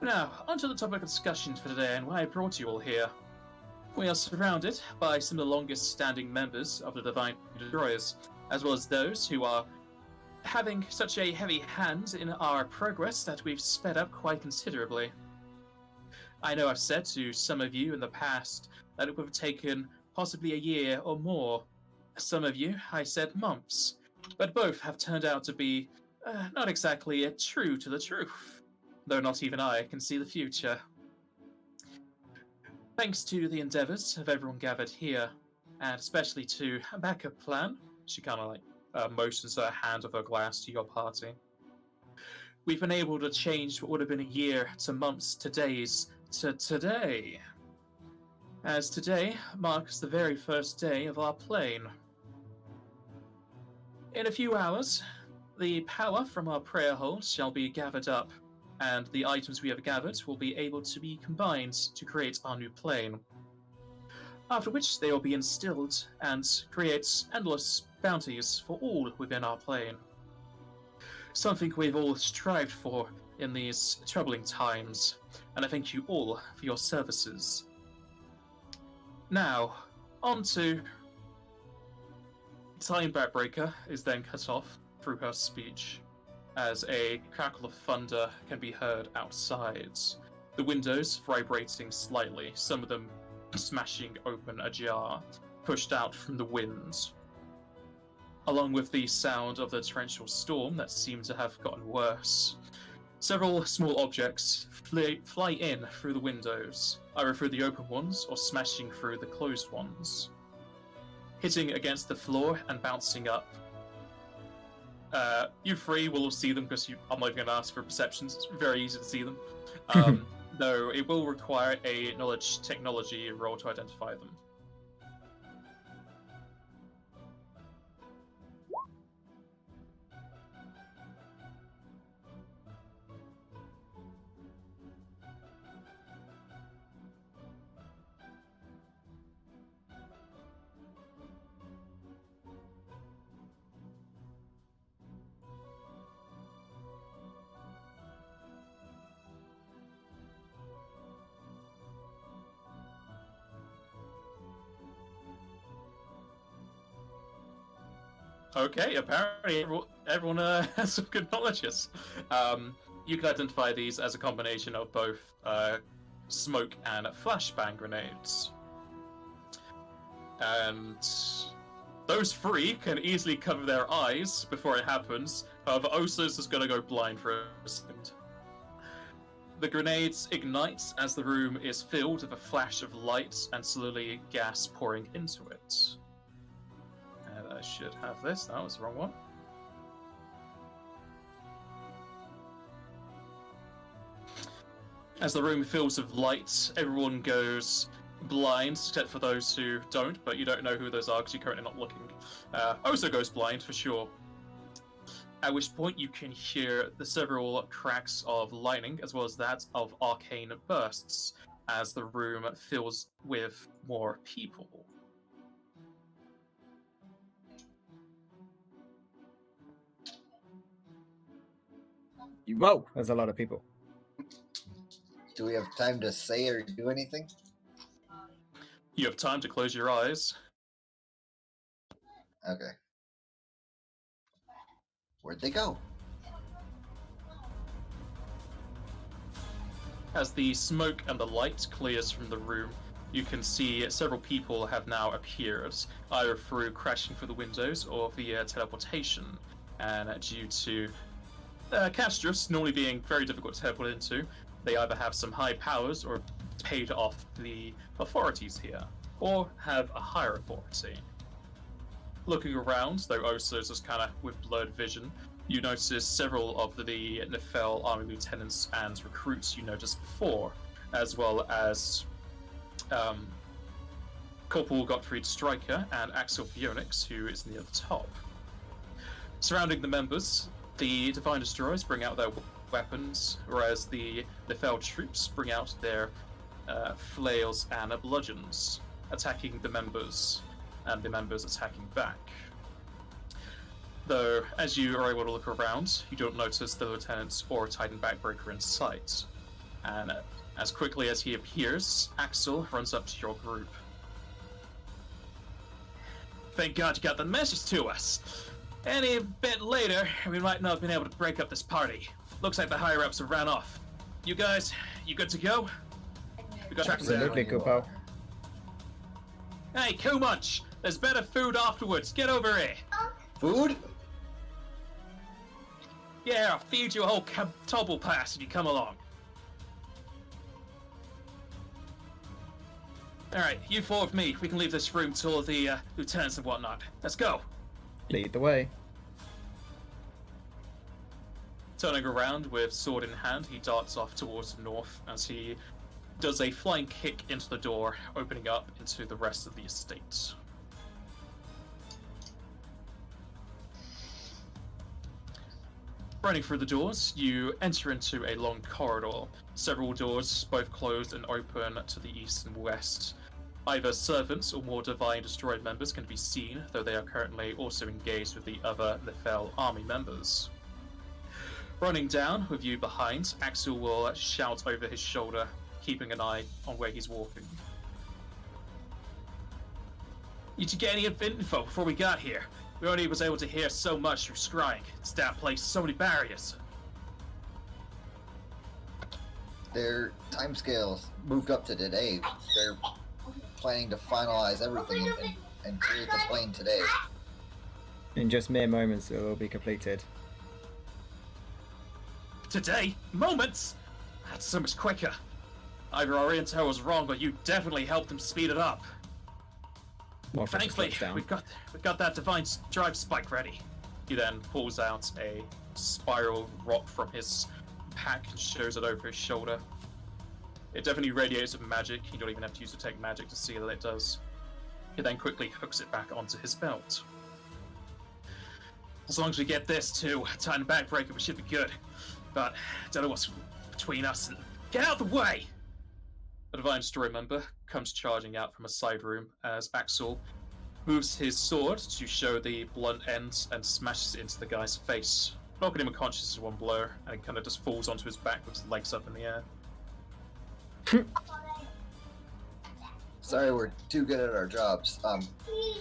Speaker 1: Now, onto the topic of discussion for today and why I brought you all here. We are surrounded by some of the longest standing members of the Divine Destroyers, as well as those who are having such a heavy hand in our progress that we've sped up quite considerably. I know I've said to some of you in the past that it would have taken possibly a year or more. Some of you, I said months, but both have turned out to be not exactly true to the truth, though not even I can see the future. Thanks to the endeavors of everyone gathered here, and especially to a backup plan, she kind of motions her hand of her glass to your party. We've been able to change what would have been a year to months to days to today, as today marks the very first day of our plane. In a few hours, the power from our prayer holes shall be gathered up, and the items we have gathered will be able to be combined to create our new plane. After which they will be instilled and create endless bounties for all within our plane. Something we've all strived for in these troubling times, and I thank you all for your services. Now, on to... Time Backbreaker is then cut off through her speech, as a crackle of thunder can be heard outside, the windows vibrating slightly, some of them smashing open ajar, pushed out from the wind. Along with the sound of the torrential storm that seemed to have gotten worse, several small objects fly in through the windows, either through the open ones or smashing through the closed ones, hitting against the floor and bouncing up. You three will all see them because I'm not even going to ask for perceptions. It's very easy to see them. Though it will require a knowledge technology roll to identify them. Okay, apparently everyone has some good knowledge. Yes. You can identify these as a combination of both smoke and flashbang grenades. And those three can easily cover their eyes before it happens. However, Osos is going to go blind for a second. The grenades ignite as the room is filled with a flash of light and slowly gas pouring into it. And I should have this. That was the wrong one. As the room fills with light, everyone goes blind, except for those who don't, but you don't know who those are because you're currently not looking. Oso goes blind for sure. At which point you can hear the several cracks of lightning, as well as that of arcane bursts, as the room fills with more people.
Speaker 5: Whoa! There's a lot of people.
Speaker 2: Do we have time to say or do anything?
Speaker 1: You have time to close your eyes.
Speaker 2: Okay. Where'd they go?
Speaker 1: As the smoke and the light clears from the room, you can see several people have now appeared, either through crashing through the windows or via teleportation. And due to Castros normally being very difficult to teleport into, they either have some high powers or paid off the authorities here, or have a higher authority. Looking around, though Osos is kind of with blurred vision, you notice several of the Nefel army lieutenants and recruits you noticed before, as well as Corporal Gottfried Stryker and Axel Phoenix, who is near the top. Surrounding the members, the Divine Destroyers bring out their weapons, whereas the Nefel troops bring out their flails and bludgeons, attacking the members, and the members attacking back. Though, as you are able to look around, you don't notice the lieutenants or Titan Backbreaker in sight. And as quickly as he appears, Axel runs up to your group. Thank God you got the message to us. Any bit later, we might not have been able to break up this party. Looks like the higher-ups have ran off. You guys, you good to go? We got trackers there.
Speaker 5: Absolutely, Kupo.
Speaker 1: Hey, Kumunch! There's better food afterwards. Get over here.
Speaker 2: Food?
Speaker 1: Yeah, I'll feed you a whole tobble pass if you come along. Alright, you four with me. We can leave this room till the lieutenants and whatnot. Let's go.
Speaker 5: Lead the way.
Speaker 1: Turning around with sword in hand, he darts off towards the north as he does a flying kick into the door, opening up into the rest of the estate. Running through the doors, you enter into a long corridor. Several doors, both closed and open to the east and west. Either servants or more Divine Destroyed members can be seen, though they are currently also engaged with the other Nefel army members. Running down, with you behind, Axel will shout over his shoulder, keeping an eye on where he's walking. Did you get any info before we got here? We only was able to hear so much through scrying. This damn place, so many barriers.
Speaker 2: Their timescales moved up to today. They're planning to finalize everything and create the plane today.
Speaker 5: In just mere moments, it will be completed.
Speaker 1: Today? Moments? That's so much quicker. Either our intel was wrong, or you definitely helped them speed it up.
Speaker 5: More
Speaker 1: Thankfully, we got that divine drive spike ready. He then pulls out a spiral rock from his pack and shows it over his shoulder. It definitely radiates with magic. You don't even have to use detect magic to see that it does. He then quickly hooks it back onto his belt. As long as we get this to Titan Backbreaker, we should be good. But I don't know what's between us and... Get out of the way! A Divine Destroyer member comes charging out from a side room as Axel moves his sword to show the blunt end and smashes it into the guy's face, knocking him unconscious in one blow, and he kind of just falls onto his back with his legs up in the air.
Speaker 2: Sorry, we're too good at our jobs.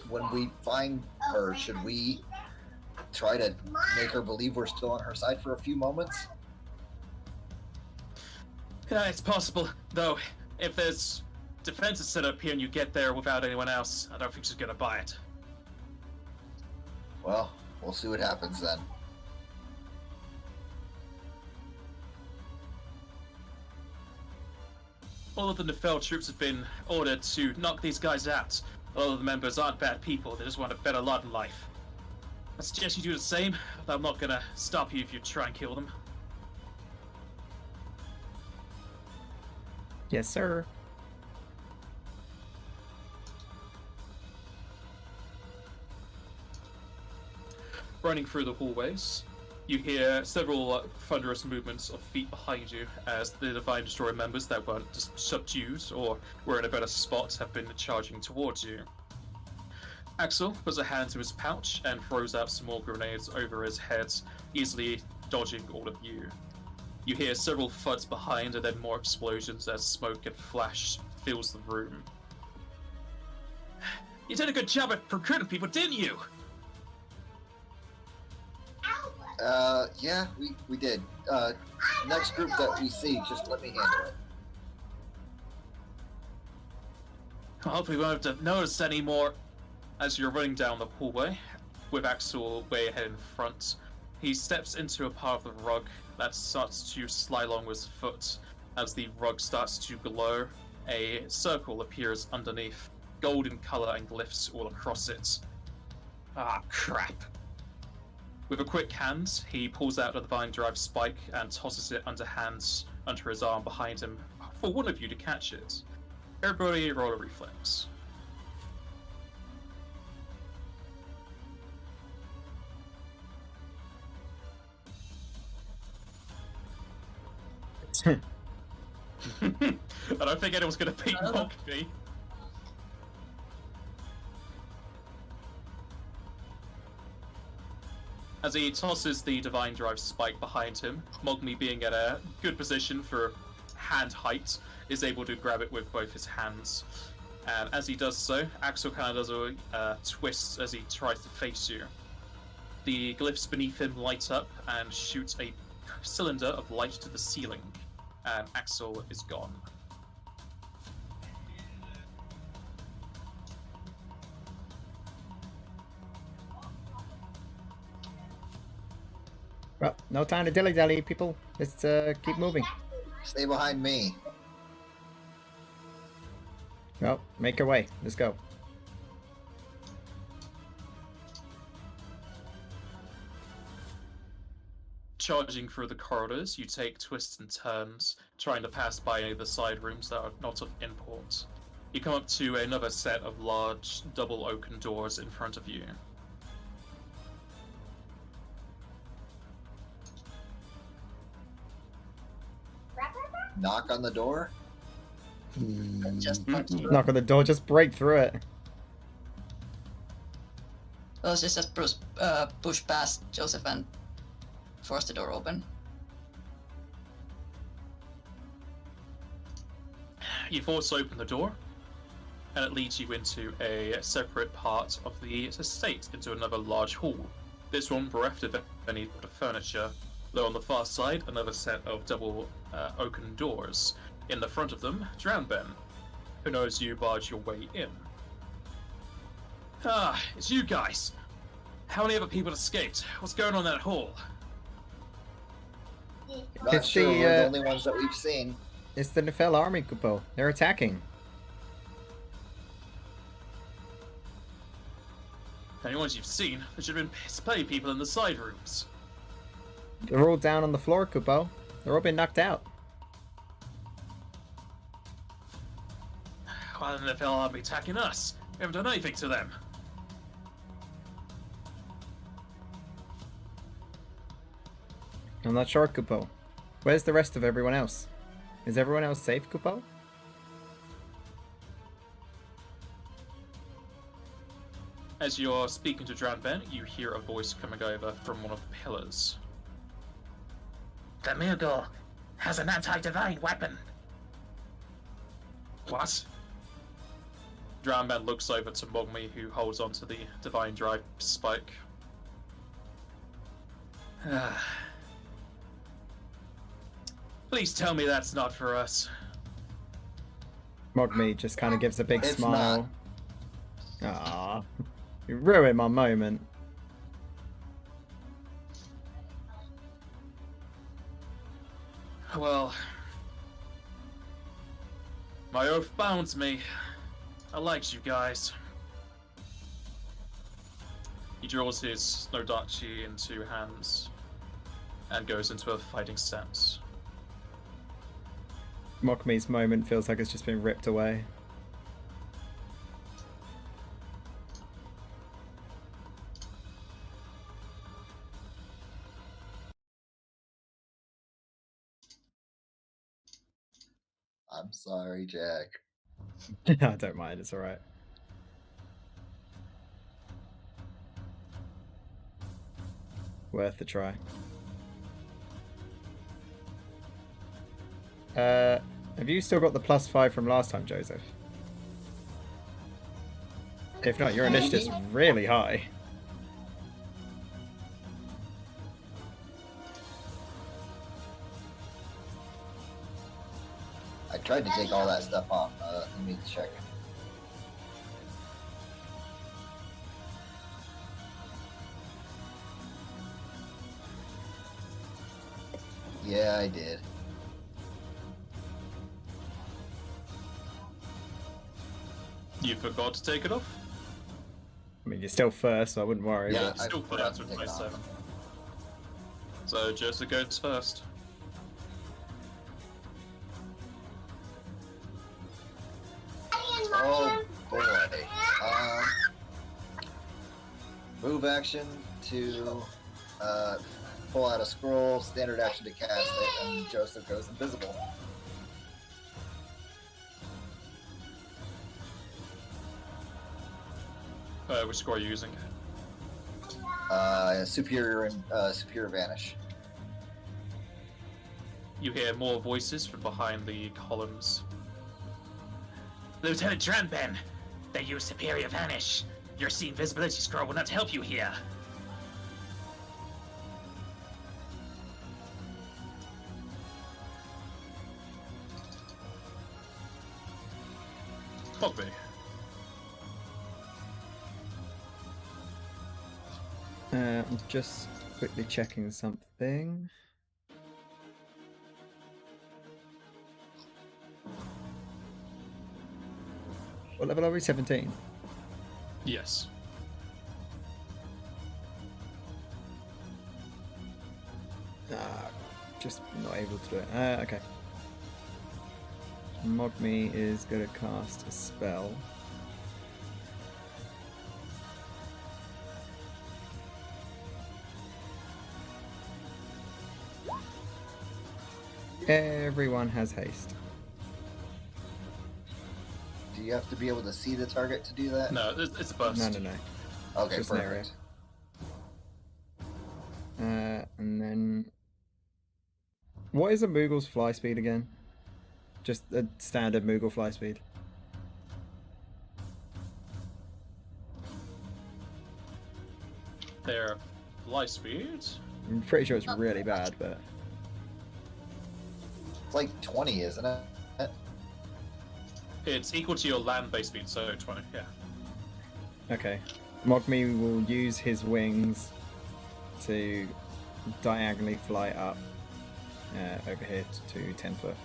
Speaker 2: When we find her, should we try to make her believe we're still on her side for a few moments?
Speaker 1: Yeah, it's possible, though. If there's defenses set up here and you get there without anyone else, I don't think she's gonna buy it.
Speaker 2: Well, we'll see what happens then.
Speaker 1: All of the Nefel troops have been ordered to knock these guys out. A lot of the members aren't bad people, they just want a better lot in life. I suggest you do the same, but I'm not gonna stop you if you try and kill them.
Speaker 5: Yes, sir.
Speaker 1: Running through the hallways, you hear several thunderous movements of feet behind you as the Divine Destroyer members that weren't just subdued or were in a better spot have been charging towards you. Axel puts a hand to his pouch and throws out some more grenades over his head, easily dodging all of you. You hear several thuds behind and then more explosions as smoke and flash fills the room. You did a good job at recruiting people, didn't you?
Speaker 2: Yeah, we did. Next group that we see, just let me handle it.
Speaker 1: Hopefully we won't have to notice any more. As you're running down the hallway, with Axel way ahead in front, he steps into a part of the rug that starts to slide along with his foot. As the rug starts to glow, a circle appears underneath, golden color and glyphs all across it. Ah, crap. With a quick hand, he pulls out a Divine Drive spike and tosses it underhands under his arm behind him for one of you to catch it. Everybody roll a reflex. I don't think anyone's going to beat Mogby. As he tosses the Divine Drive spike behind him, Mogmi, being at a good position for hand height, is able to grab it with both his hands. And as he does so, Axel kind of does a twist as he tries to face you. The glyphs beneath him light up and shoot a cylinder of light to the ceiling, and Axel is gone.
Speaker 5: Well, no time to dilly-dally, people. Let's keep moving.
Speaker 2: Stay behind me.
Speaker 5: Well, make your way. Let's go.
Speaker 1: Charging through the corridors, you take twists and turns, trying to pass by any of the side rooms that are not of import. You come up to another set of large, double oaken doors in front of you.
Speaker 2: Knock on the door.
Speaker 3: Just punch it.
Speaker 5: Knock on the door, just break through it.
Speaker 3: Well, it's just push past Joseph and force the door open.
Speaker 1: You force open the door, and it leads you into a separate part of the estate, into another large hall. This one bereft of any furniture, though on the far side, another set of double oaken doors. In the front of them, Drownben, who knows you barge your way in. Ah, it's you guys! How many other people escaped? What's going on in that hall?
Speaker 2: Not
Speaker 5: It's
Speaker 2: sure,
Speaker 5: the,
Speaker 2: we're the only ones that we've seen.
Speaker 5: It's the Nefel army, Kupo. They're attacking.
Speaker 1: Any ones you've seen, there should have been plenty of people in the side rooms.
Speaker 5: They're all down on the floor, Kupo. They're all been knocked out.
Speaker 1: Why the NFL aren't attacking us? We haven't done anything to them.
Speaker 5: I'm not sure, Kupo. Where's the rest of everyone else? Is everyone else safe, Kupo?
Speaker 1: As you're speaking to Drownben, you hear a voice coming over from one of the pillars.
Speaker 6: The Moogle has an anti-divine weapon.
Speaker 1: What? Drownben looks over to Mogmi, who holds onto the Divine Drive spike. Please tell me that's not for us.
Speaker 5: Mogme just kind of gives a big
Speaker 2: It's
Speaker 5: smile. Ah, you ruined my moment.
Speaker 1: Well, my oath bounds me. I liked you guys. He draws his Nodachi into hands and goes into a fighting stance.
Speaker 5: Mogme's moment feels like it's just been ripped away.
Speaker 2: I'm sorry, Jack.
Speaker 5: I don't mind, it's alright. Worth the try. Have you still got the +5 from last time, Joseph? If not, your initiative's really high.
Speaker 2: I tried to take all that stuff off. Let me check. Yeah, I did.
Speaker 1: You forgot to take it off?
Speaker 5: I mean, you're still first, so I wouldn't worry.
Speaker 2: Yeah,
Speaker 5: but-
Speaker 2: I
Speaker 1: Still
Speaker 2: forgot
Speaker 1: first
Speaker 2: to
Speaker 1: with
Speaker 2: take it off.
Speaker 1: 27. So Joseph goes first.
Speaker 2: Oh boy. Move action to pull out a scroll, standard action to cast it, and Joseph goes invisible.
Speaker 1: Which score are you using?
Speaker 2: Superior and superior vanish.
Speaker 1: You hear more voices from behind the columns.
Speaker 6: Lieutenant Dranben, they use Superior Vanish. Your sea invisibility scroll will not help you here.
Speaker 1: Fogby.
Speaker 5: I'm just quickly checking something. What level are we? 17?
Speaker 1: Yes.
Speaker 5: Just not able to do it. Okay. Mogme is going to cast a spell. Everyone has haste.
Speaker 2: Do you have to be able to see the target to do that?
Speaker 1: No, it's a burst.
Speaker 5: No.
Speaker 2: Okay,
Speaker 5: Just an area.
Speaker 2: perfect.
Speaker 5: And then... What is a Moogle's fly speed again? Just a standard Moogle fly speed.
Speaker 1: Their fly speed.
Speaker 5: I'm pretty sure it's really bad, but...
Speaker 2: It's like 20, isn't it?
Speaker 1: It's equal to your land-based speed, so 20, yeah.
Speaker 5: Okay. Mogme will use his wings to diagonally fly up over here to 10 foot.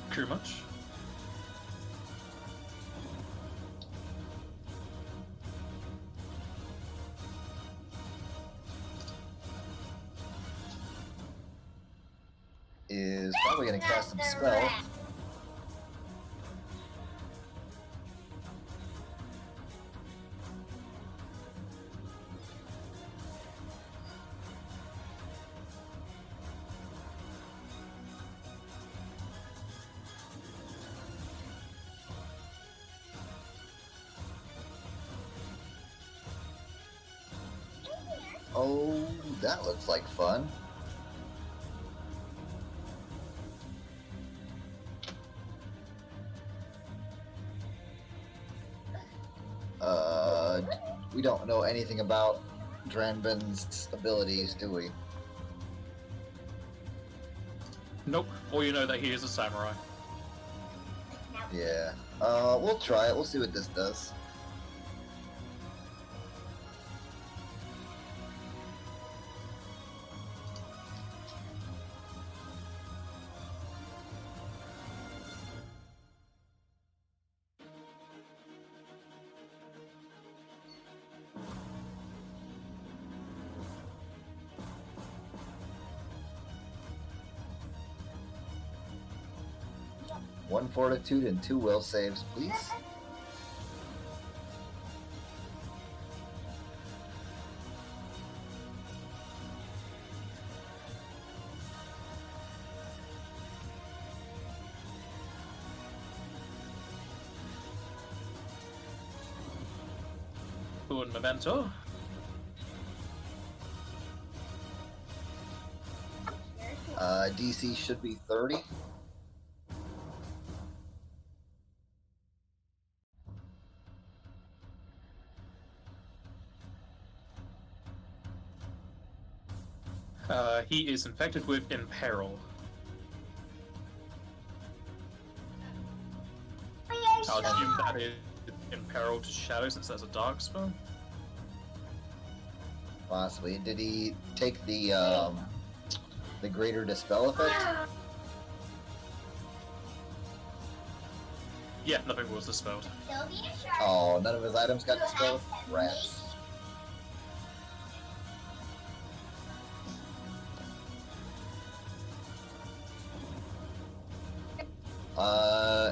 Speaker 1: Crew much?
Speaker 2: Is probably going to cast some spell. Oh, that looks like fun. we don't know anything about Dranben's abilities, do we?
Speaker 1: Nope. Or you know that he is a samurai.
Speaker 2: Yeah. We'll try it. We'll see what this does. One fortitude and 2 will saves, please.
Speaker 1: Un memento.
Speaker 2: DC should be 30.
Speaker 1: He is infected with Imperil. I'll assume that is Imperil to Shadow since that's a dark spell.
Speaker 2: Possibly. Did he take the greater dispel effect?
Speaker 1: Yeah, nothing was dispelled.
Speaker 2: Oh, none of his items got dispelled? Rats.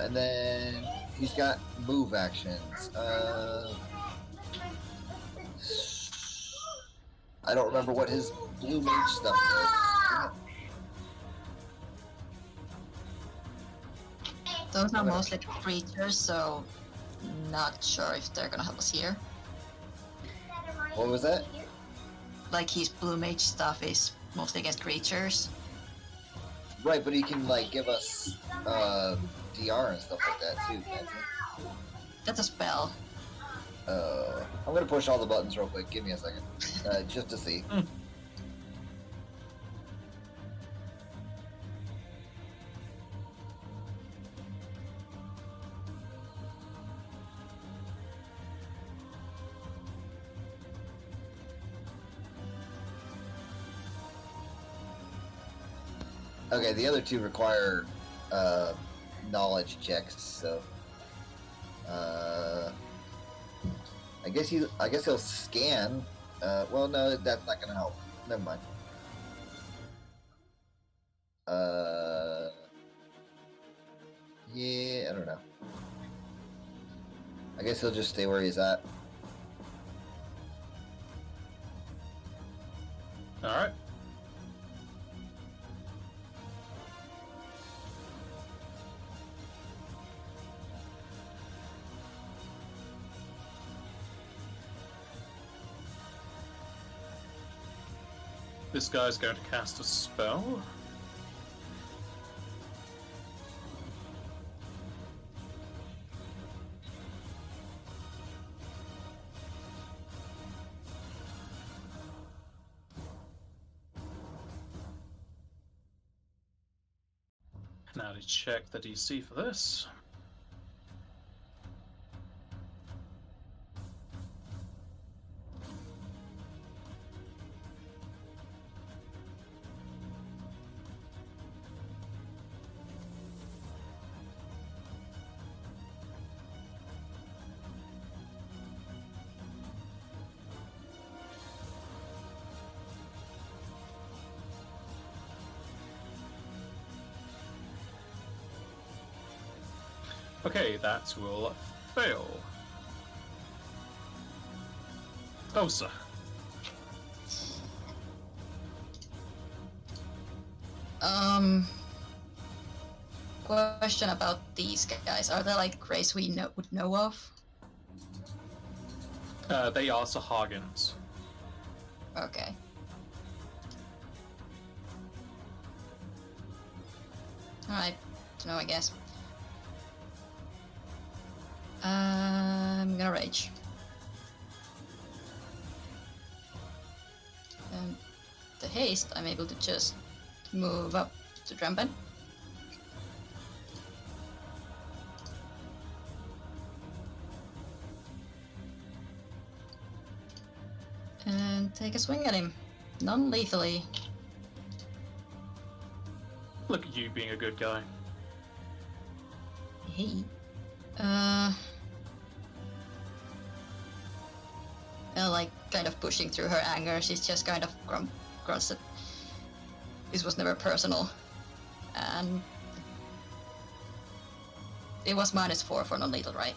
Speaker 2: And then he's got move actions. I don't remember what his blue mage stuff was.
Speaker 3: Those are mostly creatures, so not sure if they're gonna help us here.
Speaker 2: What was that?
Speaker 3: Like his blue mage stuff is mostly against creatures.
Speaker 2: Right, but he can like give us DR and stuff like that too, can't he?
Speaker 3: That's a spell.
Speaker 2: I'm gonna push all the buttons real quick. Give me a second, just to see. Okay, the other two require knowledge checks, so I guess he'll scan. Well, no, that's not gonna help. Never mind. Yeah, I don't know. I guess he'll just stay where he's at.
Speaker 1: All right. This guy's going to cast a spell. Now to check the DC for this. Okay, that will fail. Oh, sir.
Speaker 3: Question about these guys. Are they like race we would know of?
Speaker 1: They are Sahagins.
Speaker 3: Okay. Alright, no, I guess. I'm gonna rage. haste, I'm able to just move up to Dramben. And take a swing at him. Non-lethally.
Speaker 1: Look at you being a good guy.
Speaker 3: Hey. Like, kind of pushing through her anger, she's just kind of grunts that this was never personal. And it was -4 for non-lethal, right?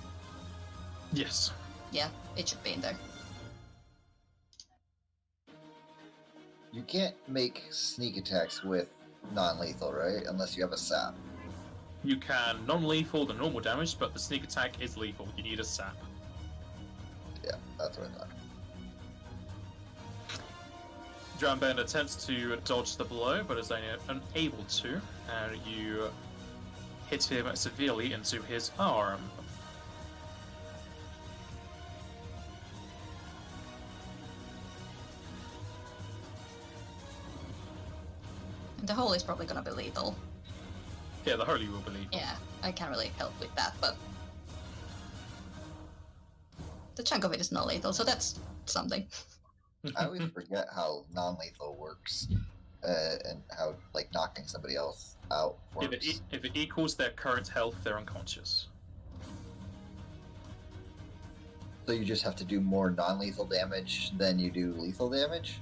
Speaker 1: Yes.
Speaker 3: Yeah, it should be in there.
Speaker 2: You can't make sneak attacks with non-lethal, right? Unless you have a sap.
Speaker 1: You can non-lethal the normal damage, but the sneak attack is lethal. You need a sap.
Speaker 2: Yeah, that's what I thought.
Speaker 1: Dramben attempts to dodge the blow, but is only unable to, and you hit him severely into his arm.
Speaker 3: The hole is probably gonna be lethal.
Speaker 1: Yeah, the holy will believe.
Speaker 3: Yeah, I can't really help with that, but the chunk of it is not lethal, so that's something.
Speaker 2: I always forget how non-lethal works, and how like knocking somebody else out works.
Speaker 1: If it equals their current health, they're unconscious.
Speaker 2: So you just have to do more non-lethal damage than you do lethal damage?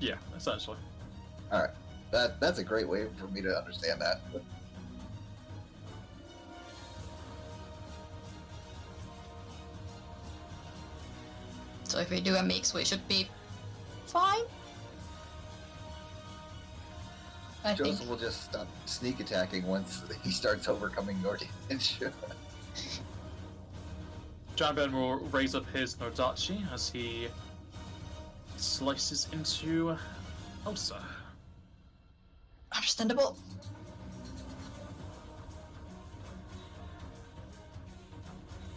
Speaker 1: Yeah, essentially.
Speaker 2: Alright. That's a great way for me to understand that.
Speaker 3: So if we do a mix, we should be fine. I think.
Speaker 2: Joseph will just stop sneak attacking once he starts overcoming your damage.
Speaker 1: Dramben will raise up his Nodachi as he slices into Osa.
Speaker 3: Understandable.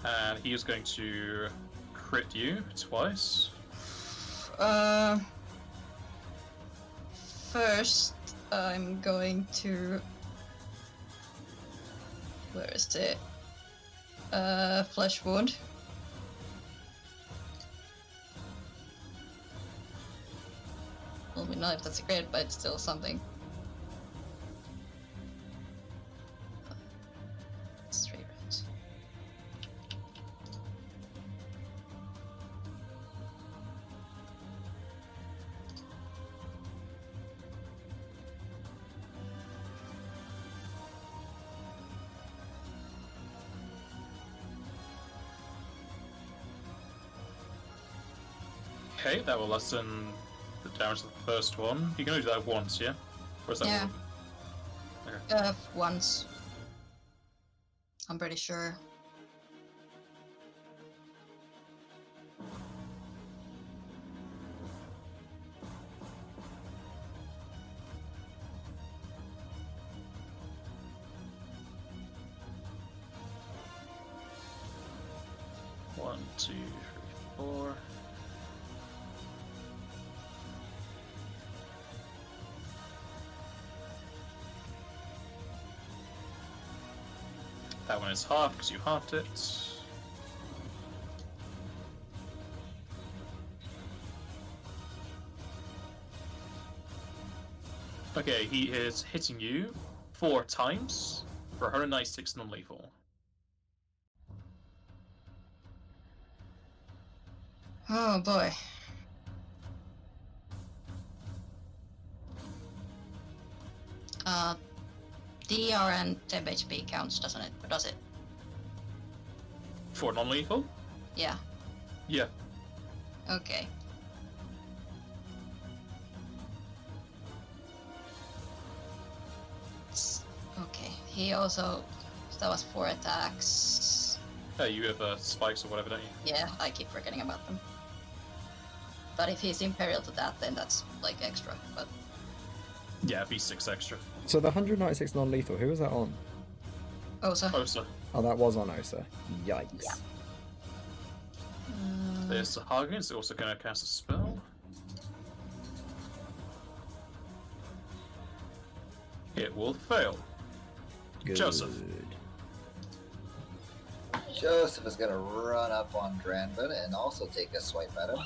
Speaker 1: And he is going to crit you twice.
Speaker 3: First, I'm going to. Where is it? Flesh wound. Well, we know if that's a crit, but it's still something. Straight rounds.
Speaker 1: Okay, that will lessen the damage of the first one. You can only do that once, yeah? Or is that
Speaker 3: Yeah.
Speaker 1: Okay.
Speaker 3: Once. I'm pretty sure.
Speaker 1: One, two, three, four. That one is half because you halved it. Okay, he is hitting you 4 times for 196 non-lethal.
Speaker 3: Oh boy. DR and temp HP counts, doesn't it? Or does it?
Speaker 1: For non-lethal?
Speaker 3: Yeah.
Speaker 1: Yeah.
Speaker 3: Okay. Okay. He also. That was 4 attacks.
Speaker 1: You have spikes or whatever, don't you?
Speaker 3: Yeah, I keep forgetting about them. But if he's imperial to that, then that's like extra. But
Speaker 1: Yeah, it'd be 6 extra.
Speaker 5: So the 196 non-lethal, who was that on?
Speaker 3: Osa.
Speaker 1: Osa.
Speaker 5: Oh, that was on Osa. Yikes.
Speaker 3: Yeah.
Speaker 1: There's Hagen is also going to cast a spell. It will fail.
Speaker 5: Good.
Speaker 1: Joseph.
Speaker 2: Joseph is gonna run up on Dranvin and also take a swipe at him.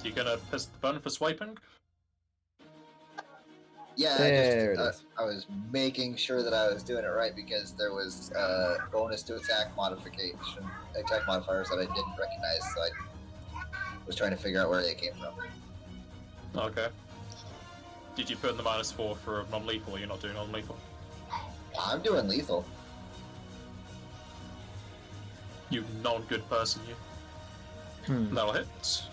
Speaker 1: You're gonna press the button for swiping?
Speaker 2: Yeah,
Speaker 5: There it is.
Speaker 2: I was making sure that I was doing it right because there was bonus to attack modifiers that I didn't recognize, so I was trying to figure out where they came from.
Speaker 1: Okay. Did you put in the -4 for non-lethal, or you're not doing non-lethal?
Speaker 2: I'm doing lethal.
Speaker 1: You non-good person, you. That'll hit.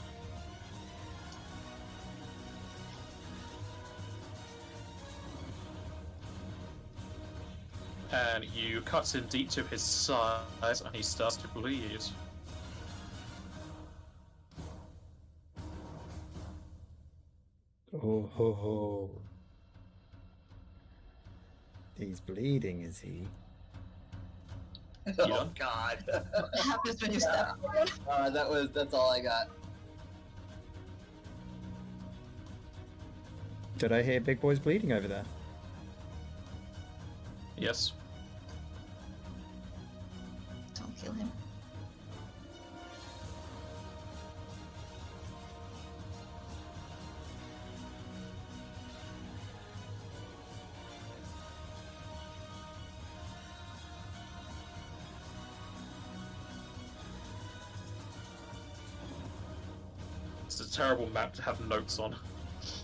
Speaker 1: And you cut him deep to his side, and he starts to bleed.
Speaker 5: Oh ho ho. He's bleeding, is he?
Speaker 2: Oh God.
Speaker 3: What happens when you step?
Speaker 2: That's all I got.
Speaker 5: Did I hear Big Boy's bleeding over there?
Speaker 1: Yes.
Speaker 3: Don't kill him.
Speaker 1: It's a terrible map to have notes on.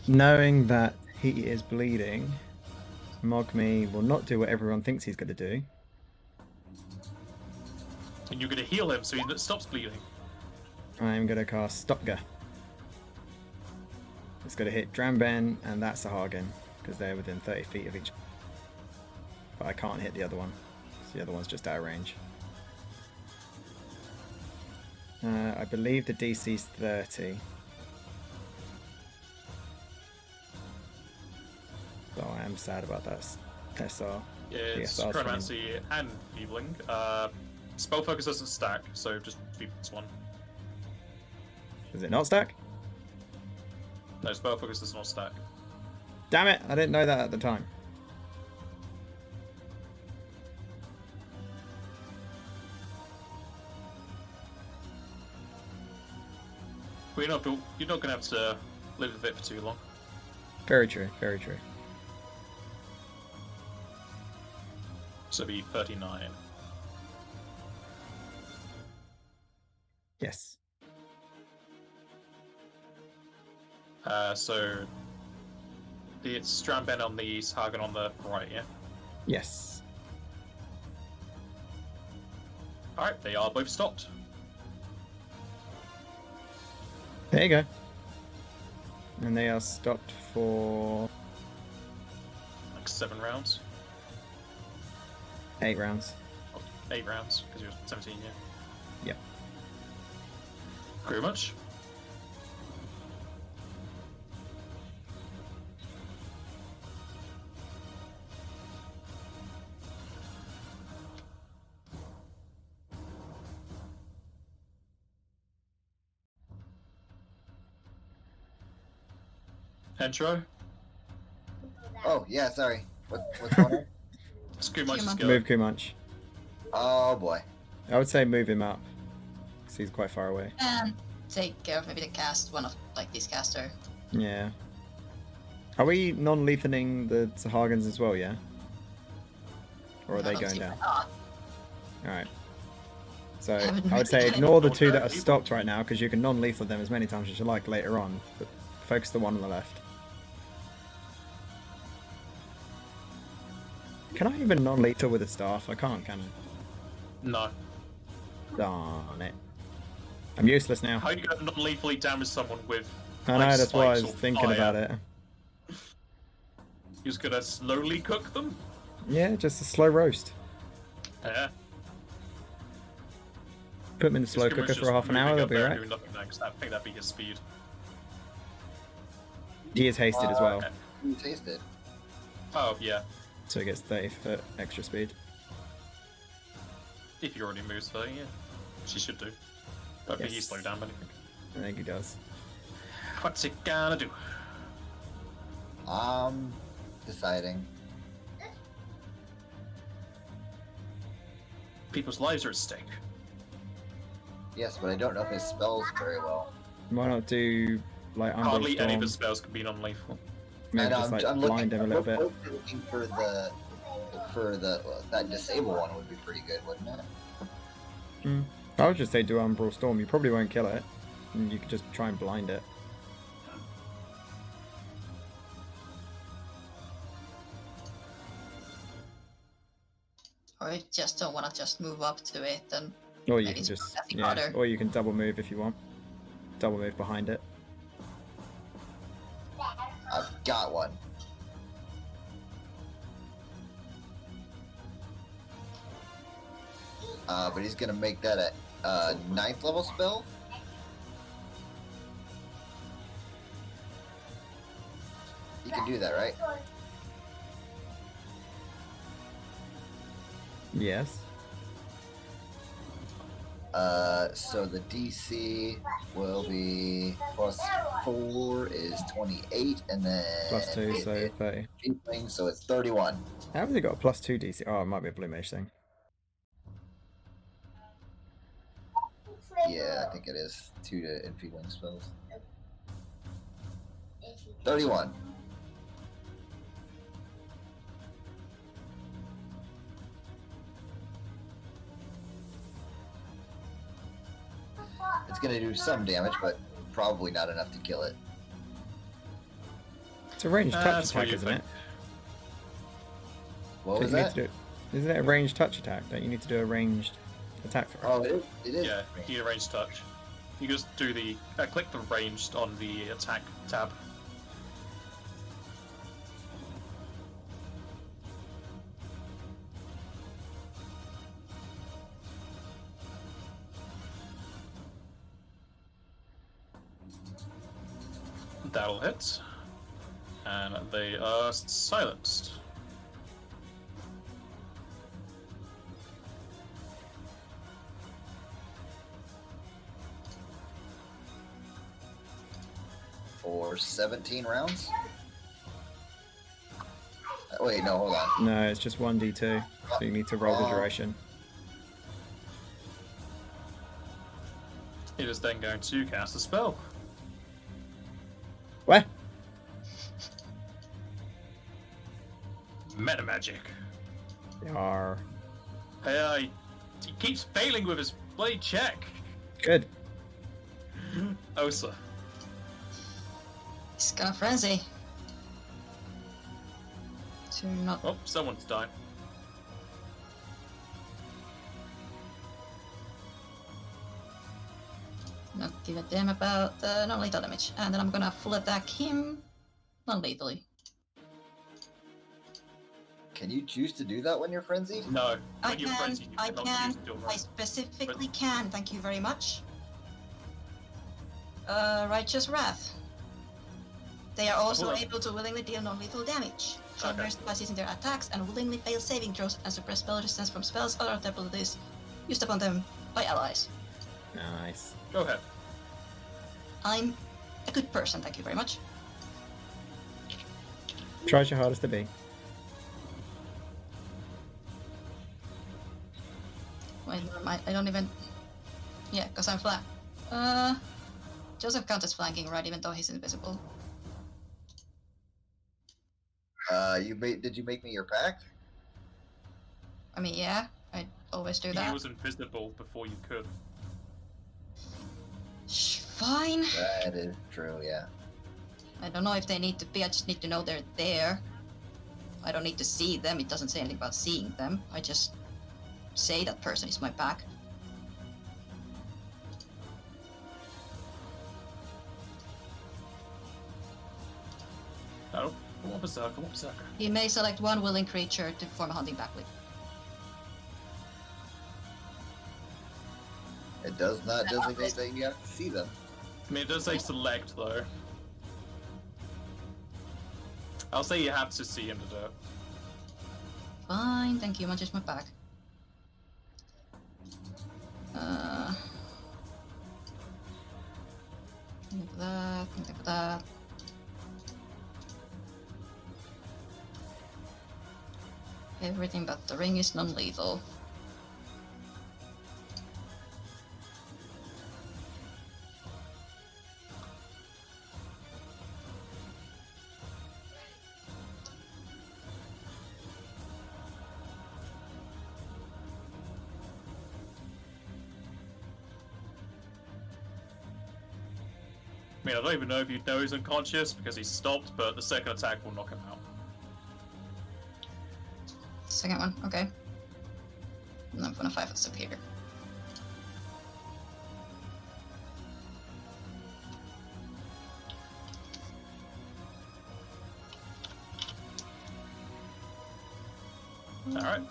Speaker 5: Knowing that he is bleeding, Mogmi will not do what everyone thinks he's going to do.
Speaker 1: And you're gonna heal him so he stops bleeding.
Speaker 5: I'm going to cast Stopga. It's going to hit Dramben and that's a Hagen, because they're within 30 feet of each. But I can't hit the other one, so the other one's just out of range. I believe the DC's 30. So I am sad about that SR.
Speaker 1: It's
Speaker 5: PSR's
Speaker 1: Chromancy and Feebling. Spell Focus doesn't stack, so just Feebling's one.
Speaker 5: Does it not stack?
Speaker 1: No, Spell Focus does not stack.
Speaker 5: Damn it! I didn't know that at the time.
Speaker 1: But you're not gonna have to live with it for too long.
Speaker 5: Very true, very true.
Speaker 1: So it'll be 39.
Speaker 5: Yes.
Speaker 1: So it's Stramben on the east, Hagen on the right, yeah?
Speaker 5: Yes.
Speaker 1: Alright, they are both stopped.
Speaker 5: There you go. And they are stopped for
Speaker 1: Like 7 rounds.
Speaker 5: 8 rounds.
Speaker 1: Oh, 8 rounds, because you're 17, yeah.
Speaker 5: Yep.
Speaker 1: Very much. Intro.
Speaker 2: Oh yeah, sorry. What's going on?
Speaker 1: Screw much is
Speaker 3: Human.
Speaker 1: good.
Speaker 5: Move Kumanch.
Speaker 2: Oh boy.
Speaker 5: I would say move him up, because he's quite far away.
Speaker 3: And take care of maybe the cast, one of like these caster.
Speaker 5: Yeah. Are we non-lethaning the Sahagans as well, yeah? Or are they
Speaker 3: I don't
Speaker 5: going
Speaker 3: see
Speaker 5: down?
Speaker 3: why not.
Speaker 5: Alright. So
Speaker 3: haven't
Speaker 5: I would say
Speaker 3: really-
Speaker 5: ignore the
Speaker 1: Don't
Speaker 5: 2 that
Speaker 1: hurt
Speaker 5: are
Speaker 1: people.
Speaker 5: stopped right now, because you can non-lethal them as many times as you like later on. But focus the one on the left. Can I even non-lethal with a staff? I can't, can I?
Speaker 1: No.
Speaker 5: Darn it. I'm useless now.
Speaker 1: How are you going to non-lethally damage someone with?
Speaker 5: I know,
Speaker 1: like,
Speaker 5: that's why I was
Speaker 1: spikes or
Speaker 5: thinking
Speaker 1: fire?
Speaker 5: about it.
Speaker 1: You're just gonna slowly cook them?
Speaker 5: Yeah, just a slow roast.
Speaker 1: Yeah.
Speaker 5: Put them in the slow cooker for half an hour, they'll be right.
Speaker 1: Doing nothing next. I think that'd be his speed.
Speaker 5: He is hasted as well,
Speaker 1: Okay.
Speaker 2: You tasted.
Speaker 1: Oh yeah.
Speaker 5: so he gets 30 foot extra speed.
Speaker 1: If he already moves 30, yeah. She should do. Don't think he's
Speaker 5: Yes.
Speaker 1: slowed down anything.
Speaker 5: I think he does.
Speaker 1: What's it gonna do?
Speaker 2: Deciding.
Speaker 1: People's lives are at stake.
Speaker 2: Yes, but I don't know if his spells very well.
Speaker 5: Why not do like Umbral
Speaker 1: Hardly any of
Speaker 5: Storm?
Speaker 1: his spells can be non-lethal.
Speaker 5: Maybe
Speaker 2: And
Speaker 5: just like blind him a little bit.
Speaker 2: looking for that disable one would be pretty good, wouldn't it?
Speaker 5: I would just say do Umbral Storm. You probably won't kill it, and you could just try and blind it.
Speaker 3: Or you just don't want to just move up to it and
Speaker 5: Or you
Speaker 3: maybe
Speaker 5: can
Speaker 3: it's
Speaker 5: just
Speaker 3: nothing
Speaker 5: yeah,
Speaker 3: harder.
Speaker 5: or you can double move if you want. Double move behind it.
Speaker 2: I've got one. But he's gonna make that a 9th level spell. You can do that, right?
Speaker 5: Yes.
Speaker 2: So the DC will be +4 is 28, and then
Speaker 5: +2, so 30.
Speaker 2: so it's 31.
Speaker 5: How has it got a +2 DC? Oh, it might be a blue mage thing.
Speaker 2: Yeah, I think it is 2 to enfeebling spells. 31. It's gonna do some damage, but probably not enough to kill it.
Speaker 5: It's a ranged touch
Speaker 1: That's what
Speaker 5: attack,
Speaker 1: you
Speaker 5: isn't
Speaker 1: think.
Speaker 5: it?
Speaker 2: What
Speaker 5: So
Speaker 2: was
Speaker 5: you need
Speaker 2: that?
Speaker 5: to do, isn't it a ranged touch attack? Don't you need to do a ranged attack for it?
Speaker 2: Oh, it is.
Speaker 1: Yeah, you range touch. You just do the click the ranged on the attack tab. That'll hit. And they are silenced.
Speaker 2: For 17 rounds? Wait, no, hold on.
Speaker 5: No, it's just 1d2, so you need to roll the duration.
Speaker 1: It is then going to cast a spell.
Speaker 5: What?
Speaker 1: Meta magic.
Speaker 5: Yar.
Speaker 1: He keeps failing with his blade check.
Speaker 5: Good.
Speaker 1: Osa.
Speaker 3: He's gonna frenzy. To not
Speaker 1: Oh, someone's died.
Speaker 3: not give a damn about non-lethal damage. And then I'm gonna full attack him non-lethally.
Speaker 2: Can you choose to do that when you're frenzied?
Speaker 1: No.
Speaker 3: I
Speaker 1: When you're
Speaker 3: can,
Speaker 1: frenzied, you
Speaker 3: I
Speaker 1: cannot
Speaker 3: can,
Speaker 1: use dual
Speaker 3: I
Speaker 1: roll.
Speaker 3: specifically can, thank you very much. Righteous Wrath. They are also
Speaker 1: Hold on.
Speaker 3: able to willingly deal non-lethal damage. Sharpeners by using their attacks and willingly fail saving throws and suppress spell resistance from spells or other abilities used upon them by allies.
Speaker 5: Nice.
Speaker 1: Go ahead.
Speaker 3: I'm a good person, thank you very much.
Speaker 5: Tries your hardest to be.
Speaker 3: Wait, never mind, I don't even... Yeah, because I'm flat. Joseph counts as flanking, right, even though he's invisible.
Speaker 2: Did you make me your pact?
Speaker 3: I mean, yeah, I always do
Speaker 1: He
Speaker 3: that.
Speaker 1: was invisible before you could.
Speaker 3: Fine.
Speaker 2: That is true, yeah.
Speaker 3: I don't know if they need to be, I just need to know they're there. I don't need to see them. It doesn't say anything about seeing them. I just say that person is my back.
Speaker 1: Oh, come on, Berserker, come on, Berserker.
Speaker 3: He may select one willing creature to form a hunting pack with.
Speaker 2: It does not designate that you have to see them.
Speaker 1: I mean, it does say select, though. I'll say you have to see him to do it.
Speaker 3: Fine, thank you. I'm just my back. Think of that. Think of that. Everything but the ring is non-lethal.
Speaker 1: I mean, I don't even know if you'd know he's unconscious because he's stopped, but the second attack will knock him out.
Speaker 3: Second one, okay. And I'm gonna 5 step here.
Speaker 1: Alright.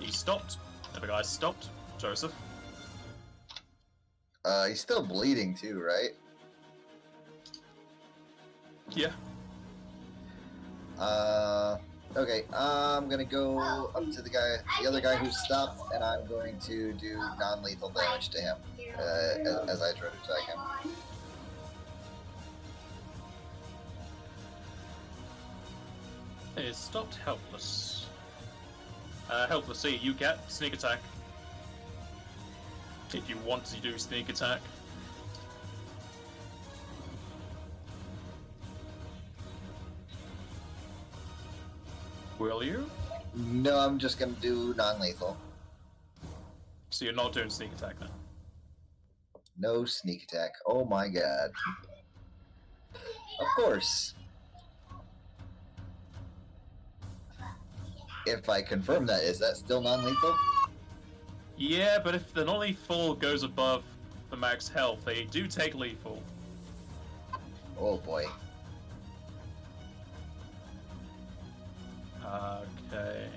Speaker 1: He stopped. The other guy stopped. Joseph.
Speaker 2: He's still bleeding too, right?
Speaker 1: Yeah.
Speaker 2: Okay, I'm gonna go up to the other guy who stopped, and I'm going to do non-lethal damage to him as I try to attack him.
Speaker 1: He is stopped helpless. Helpless, see, you get sneak attack. If you want to do sneak attack. Will you?
Speaker 2: No, I'm just gonna do non-lethal.
Speaker 1: So you're not doing sneak attack now?
Speaker 2: No sneak attack. Oh my god. Of course. If I confirm that, is that still non-lethal?
Speaker 1: Yeah, but if the non-lethal goes above the max health, they do take lethal.
Speaker 2: Oh boy.
Speaker 1: Okay.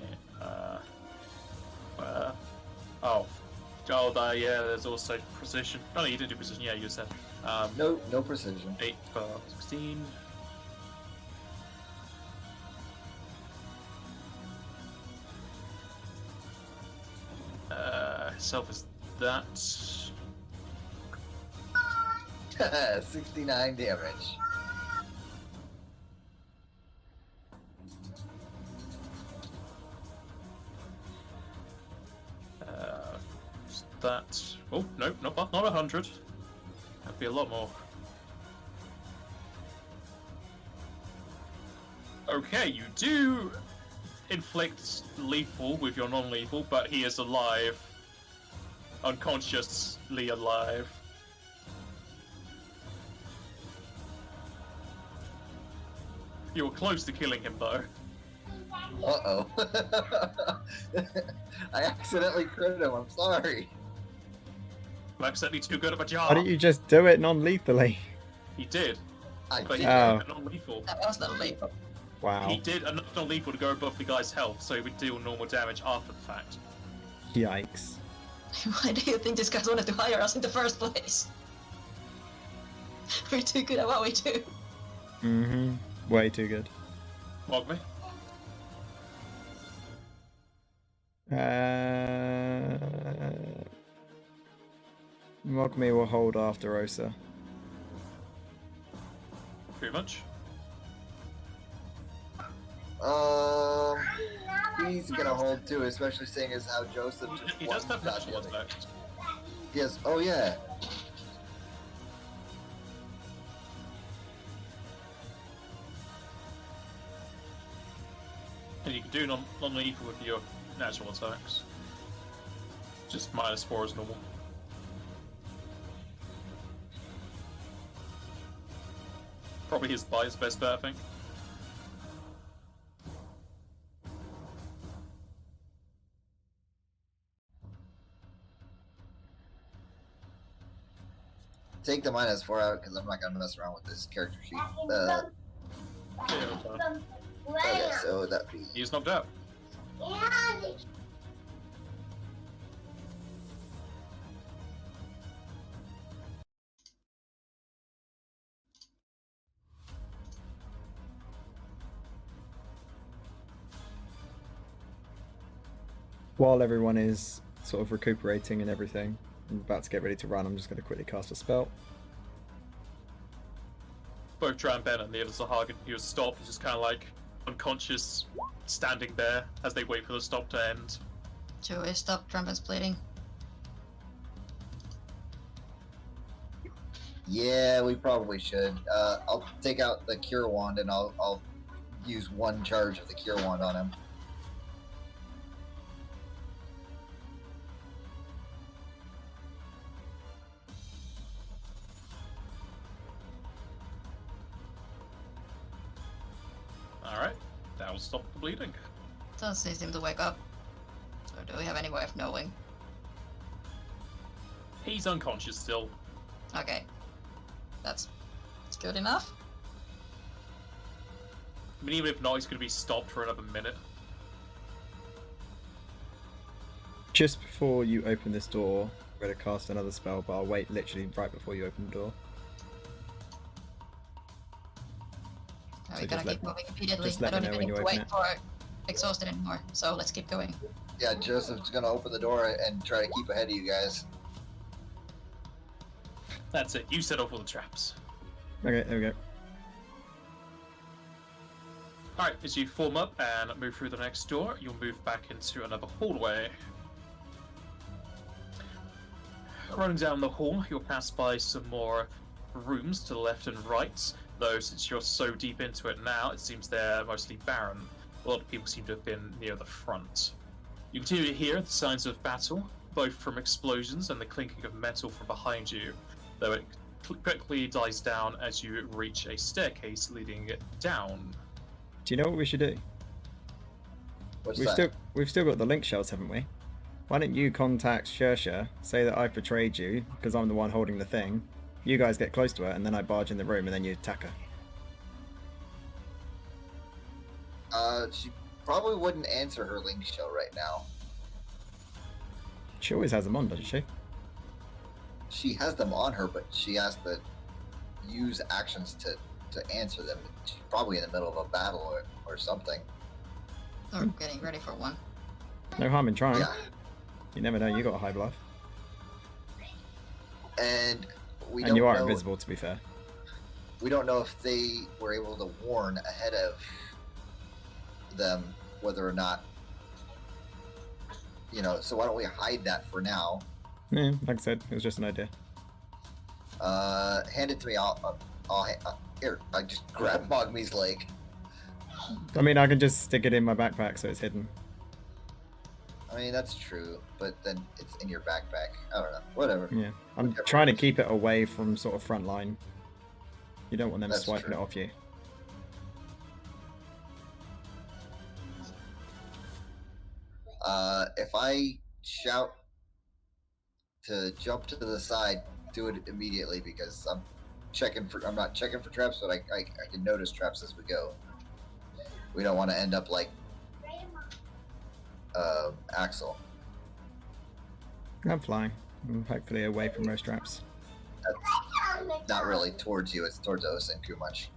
Speaker 1: Yeah, there's also precision. Oh, no, you didn't do precision. Yeah, you said.
Speaker 2: No precision.
Speaker 1: 8, 12, 16. Itself is that.
Speaker 2: 69 damage.
Speaker 1: That. Oh no, not 100. That'd be a lot more. Okay, you do inflict lethal with your non-lethal, but he is alive. Unconsciously alive. You were close to killing him, though.
Speaker 2: Uh-oh. I accidentally crit him, I'm sorry.
Speaker 1: I'm accidentally too good at my job.
Speaker 5: Why don't you just do it non-lethally?
Speaker 1: He did,
Speaker 2: I
Speaker 1: but he
Speaker 2: did.
Speaker 5: Oh.
Speaker 1: did non-lethal.
Speaker 3: That was non-lethal.
Speaker 5: Wow.
Speaker 1: He did enough non-lethal to go above the guy's health, so he would deal normal damage after the fact.
Speaker 5: Yikes.
Speaker 3: Why do you think this guy wanted to hire us in the first place? We're too good at what we do.
Speaker 5: Mm-hmm. Way too good.
Speaker 1: Mog me.
Speaker 5: Mogme will hold after Osa.
Speaker 1: Pretty much.
Speaker 2: He's gonna hold too, especially seeing as how Joseph just
Speaker 1: He does have
Speaker 2: shot
Speaker 1: natural
Speaker 2: the other.
Speaker 1: attack.
Speaker 2: Yes, oh yeah.
Speaker 1: And you can do non-lethal with your natural attacks. Just -4 as normal. Probably his bite is best bet, I think.
Speaker 2: take the -4 out because I'm not gonna mess around with this character sheet. Okay, so that'd be.
Speaker 1: He's knocked out.
Speaker 5: While everyone is sort of recuperating and everything, I'm about to get ready to run. I'm just going to quickly cast a spell.
Speaker 1: Both Dram Ben and the other Zahagan, he was stopped, just kind of like unconscious, standing there as they wait for the stop to end.
Speaker 3: Should we stop Trumpet's bleeding?
Speaker 2: Yeah, we probably should. I'll take out the Cure Wand and I'll use 1 charge of the Cure Wand on him.
Speaker 1: Alright, that will stop the bleeding.
Speaker 3: Doesn't seem to wake up. So do we have any way of knowing?
Speaker 1: He's unconscious still.
Speaker 3: Okay. That's good enough.
Speaker 1: I mean, even if not, he's going to be stopped for another minute.
Speaker 5: Just before you open this door, I'm going to cast another spell, but I'll wait literally right before you open the door.
Speaker 3: Are
Speaker 5: So
Speaker 3: we gonna
Speaker 5: just
Speaker 3: keep moving immediately?
Speaker 5: just
Speaker 3: I
Speaker 5: let
Speaker 3: don't
Speaker 5: me know
Speaker 3: even
Speaker 5: when
Speaker 3: need
Speaker 5: you
Speaker 3: to
Speaker 5: open
Speaker 3: wait
Speaker 5: it.
Speaker 3: for exhausted anymore, so let's keep going.
Speaker 2: Yeah, Joseph's gonna open the door and try to keep ahead of you guys.
Speaker 1: That's it, you set off all the traps.
Speaker 5: Okay, there we go.
Speaker 1: Alright, as you form up and move through the next door, you'll move back into another hallway. Running down the hall, you'll pass by some more rooms to the left and right, though since you're so deep into it now, it seems they're mostly barren. A lot of people seem to have been near the front. You continue to hear the signs of battle, both from explosions and the clinking of metal from behind you, though it quickly dies down as you reach a staircase leading down.
Speaker 5: Do you know what we should do?
Speaker 2: What's
Speaker 5: We've
Speaker 2: that?
Speaker 5: still got the link shells, haven't we? Why don't you contact Shersha, say that I've betrayed you because I'm the one holding the thing. You guys get close to her, and then I barge in the room, and then you attack her.
Speaker 2: She probably wouldn't answer her link shell right now.
Speaker 5: She always has them on, doesn't she?
Speaker 2: She has them on her, but she has to use actions to answer them. She's probably in the middle of a battle or something.
Speaker 3: Or getting ready for one.
Speaker 5: No harm in trying.
Speaker 2: Yeah.
Speaker 5: You never know. You got a high bluff,
Speaker 2: And we
Speaker 5: and
Speaker 2: don't
Speaker 5: you are
Speaker 2: know,
Speaker 5: invisible. To be fair.
Speaker 2: we don't know if they were able to warn ahead of them whether or not, so why don't we hide that for now?
Speaker 5: Yeah, like I said, it was just an idea.
Speaker 2: Hand it to me. Here, I just grab Mogmi's leg.
Speaker 5: I mean, I can just stick it in my backpack so it's hidden.
Speaker 2: I mean, that's true, but then it's in your backpack. I don't know. Whatever.
Speaker 5: Yeah, I'm
Speaker 2: Whichever
Speaker 5: trying to
Speaker 2: works.
Speaker 5: keep it away from sort of front line. You don't want them
Speaker 2: That's
Speaker 5: swiping
Speaker 2: true.
Speaker 5: it off you.
Speaker 2: If I shout to jump to the side, do it immediately because I'm not checking for traps, but I can notice traps as we go. We don't want to end up like Axel.
Speaker 5: I'm flying. I'm hopefully away from most traps.
Speaker 2: Not really towards you, it's towards Osin too much.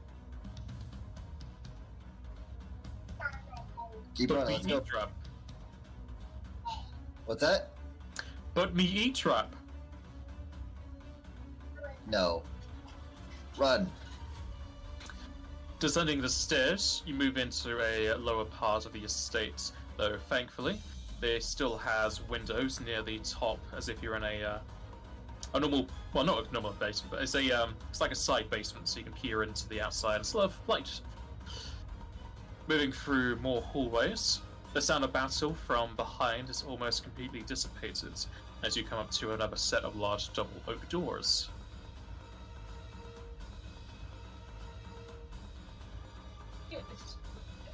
Speaker 2: Keep
Speaker 1: But
Speaker 2: running,
Speaker 1: me
Speaker 2: let's go.
Speaker 1: eat trap.
Speaker 2: What's that?
Speaker 1: But me eat trap.
Speaker 2: No. Run.
Speaker 1: Descending the stairs, you move into a lower part of the estate, though thankfully, there still has windows near the top, as if you're in a normal, well, not a normal basement, but it's like a side basement, so you can peer into the outside and still have light. Moving through more hallways, the sound of battle from behind is almost completely dissipated as you come up to another set of large double oak doors.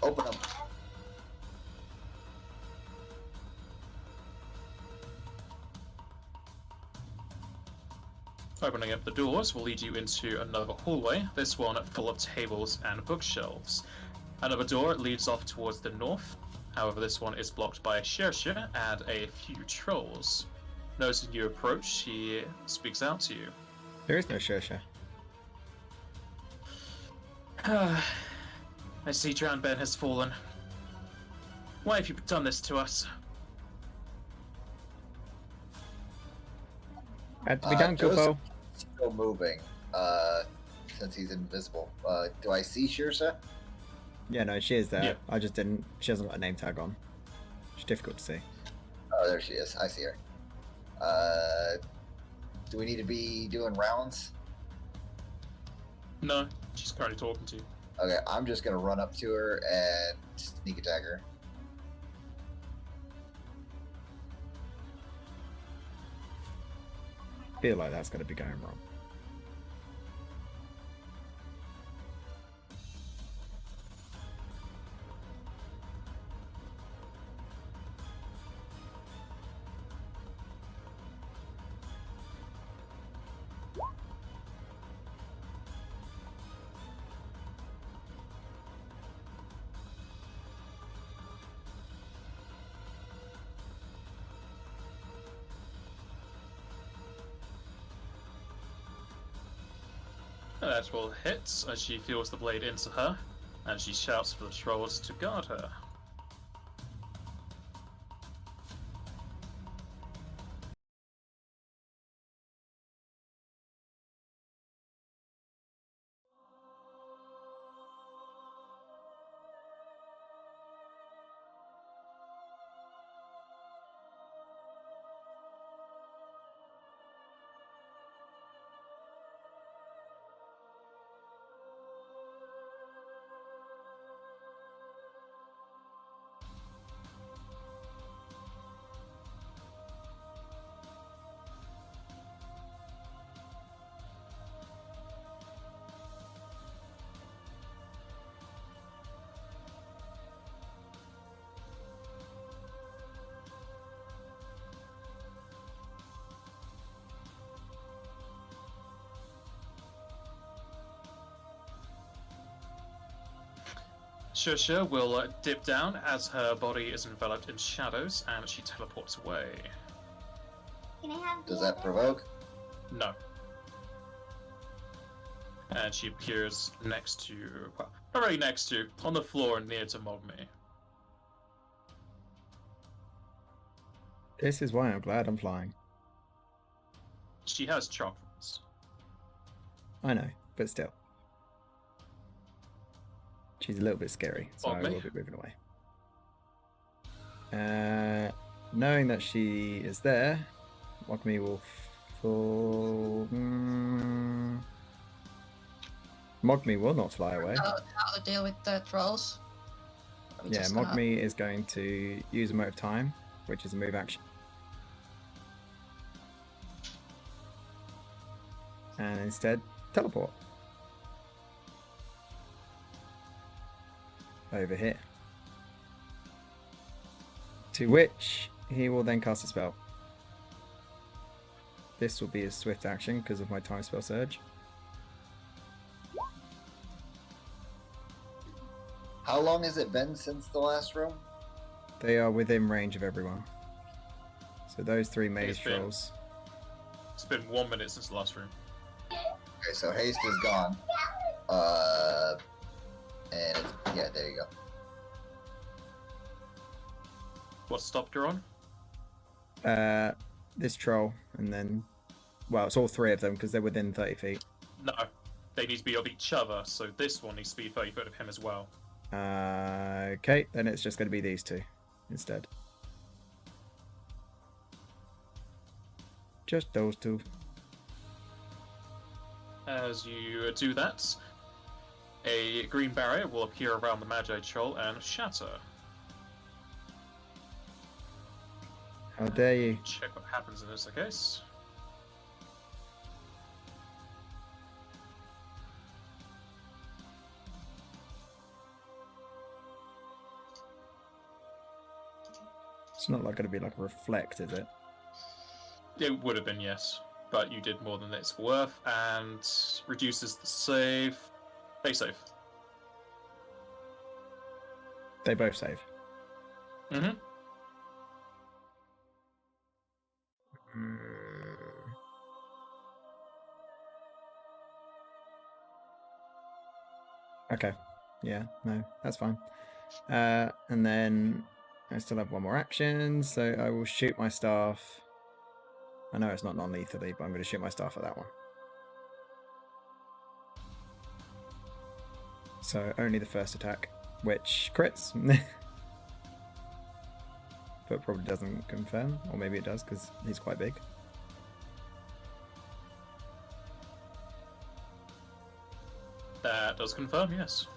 Speaker 2: Open them.
Speaker 1: Opening up the doors will lead you into another hallway, this one full of tables and bookshelves. Another door leads off towards the north, however this one is blocked by a Shersha and a few trolls. Noticing you approach, she speaks out to you.
Speaker 5: There is no Shersha.
Speaker 1: I see Drowned Ben has fallen. Why have you done this to us?
Speaker 5: Had to be done,
Speaker 2: Joseph
Speaker 5: Kupo.
Speaker 2: still moving, since he's invisible. Do I see Shirsa?
Speaker 5: Yeah, no, she is there.
Speaker 1: Yeah.
Speaker 5: I just didn't. She hasn't got a name tag on. She's difficult to see.
Speaker 2: Oh, there she is. I see her. Do we need to be doing rounds?
Speaker 1: No, she's currently talking to you.
Speaker 2: Okay, I'm just gonna run up to her and sneak attack her.
Speaker 5: Feel like that's going to be going wrong.
Speaker 1: That will hit as she feels the blade into her, and she shouts for the trolls to guard her. Shusha will dip down as her body is enveloped in shadows, and she teleports away.
Speaker 7: Can I have
Speaker 2: Does that provoke?
Speaker 1: No. And she appears next to, well, not really next to, on the floor near to Mogmi.
Speaker 5: This is why I'm glad I'm flying.
Speaker 1: She has chocolates.
Speaker 5: I know, but still. She's a little bit scary, so I
Speaker 1: Mogmi?
Speaker 5: will be moving away. Knowing that she is there, Mogmi will fall. Mogmi will not fly away.
Speaker 3: How to deal with the trolls? I'm
Speaker 5: Yeah,
Speaker 3: just
Speaker 5: Mogmi is going to use a move of time, which is a move action. And instead, teleport. Over here. To which he will then cast a spell. This will be a swift action because of my time spell surge.
Speaker 2: How long has it been since the last room?
Speaker 5: They are within range of everyone. So those three maze
Speaker 1: It's been-
Speaker 5: trolls.
Speaker 1: It's been 1 minute since the last room.
Speaker 2: Okay, so haste is gone. And it's, yeah, there you go.
Speaker 1: What stopped her on?
Speaker 5: This troll, and then, well, it's all three of them because they're within 30 feet.
Speaker 1: No. They need to be of each other, so this one needs to be 30 foot of him as well.
Speaker 5: Okay, then it's just going to be these two instead. Just those two.
Speaker 1: As you do that, a green barrier will appear around the Magi troll and shatter.
Speaker 5: How dare you?
Speaker 1: Check what happens in this case.
Speaker 5: It's not like going to be like a reflect, is it?
Speaker 1: It would have been, yes. but you did more than it's worth, and reduces the save. They save.
Speaker 5: They both save.
Speaker 1: Mm-hmm.
Speaker 5: Okay. Yeah, no, that's fine. And then I still have one more action, so I will shoot my staff. I know it's not non-lethally, but I'm going to shoot my staff at that one. So only the first attack, which crits. But probably doesn't confirm, or maybe it does because he's quite big.
Speaker 1: That does confirm, yes.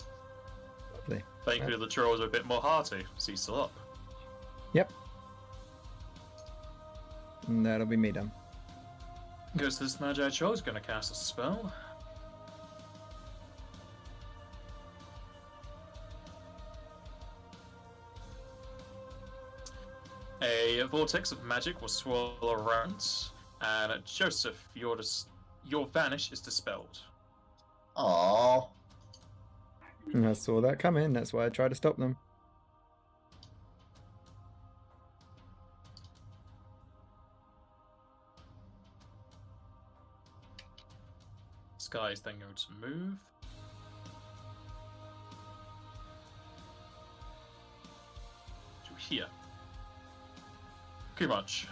Speaker 5: Lovely.
Speaker 1: Thankfully, the trolls are a bit more hearty, so he's still up.
Speaker 5: Yep. And that'll be me done.
Speaker 1: Because this Magi Troll is going to cast a spell. A vortex of magic will swirl around, and Joseph, your vanish is dispelled.
Speaker 2: Aww.
Speaker 5: And I saw that coming, that's why I tried to stop them.
Speaker 1: Sky is then going to move. To here. Pretty much.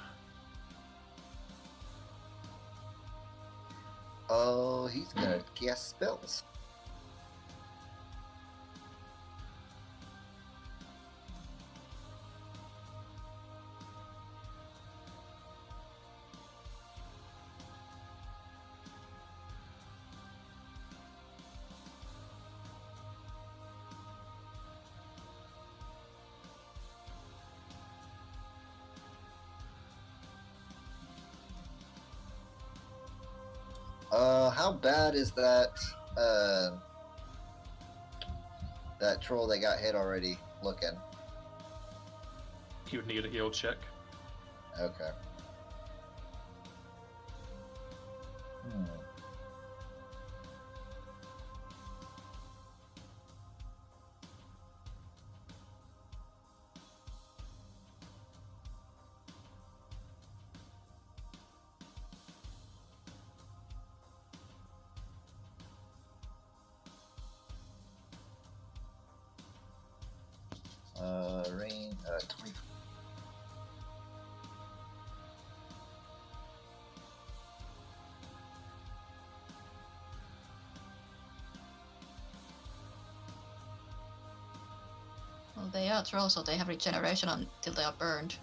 Speaker 2: Oh, he's gonna cast spells. How bad is that, that troll that got hit already looking?
Speaker 1: He would need a heal check.
Speaker 2: Okay. Rain, 20.
Speaker 3: Well, they are trolls, so they have regeneration until they are burned.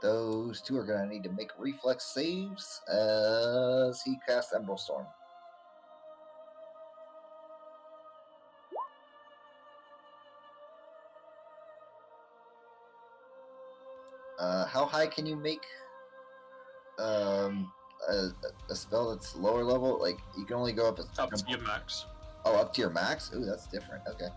Speaker 2: Those two are gonna need to make reflex saves as he casts Emerald Storm. How high can you make a spell that's lower level? Like, you can only go up
Speaker 1: To your max.
Speaker 2: Oh, up to your max? Ooh, that's different. Okay.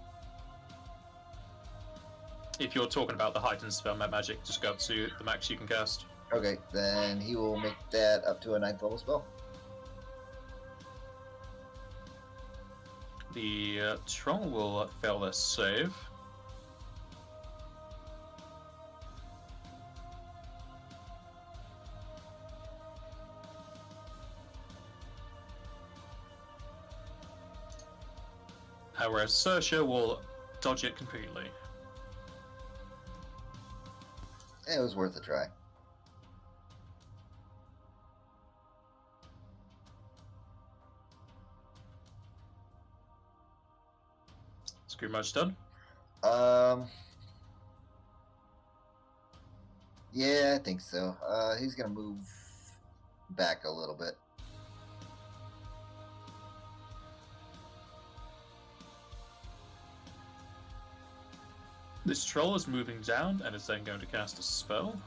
Speaker 1: If you're talking about the heightened spell magic, just go up to the max you can cast.
Speaker 2: Okay, then he will make that up to a 9th level spell.
Speaker 1: The troll will fail their save. Whereas Sersha will dodge it completely.
Speaker 2: It was worth a try.
Speaker 1: Screw much done.
Speaker 2: Yeah, I think so. He's gonna move back a little bit.
Speaker 1: This troll is moving down and is then going to cast a spell.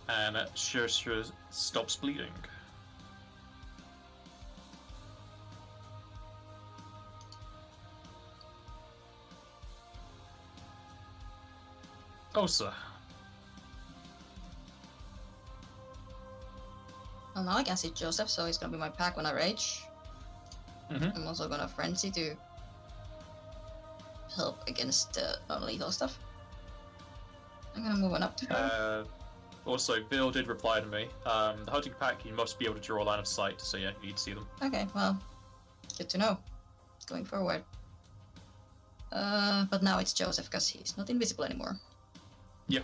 Speaker 1: And Sure stops bleeding. Osa.
Speaker 3: Well, now I can see Joseph, so he's gonna be my pack when I rage.
Speaker 1: Mhm.
Speaker 3: I'm also gonna frenzy to help against the non-lethal stuff. I'm gonna move on up to her.
Speaker 1: Also, Bill did reply to me. The hunting pack, you must be able to draw a line of sight, so yeah, you need to see them.
Speaker 3: Okay, well, good to know. Going forward. But now it's Joseph because he's not invisible anymore.
Speaker 1: Yeah.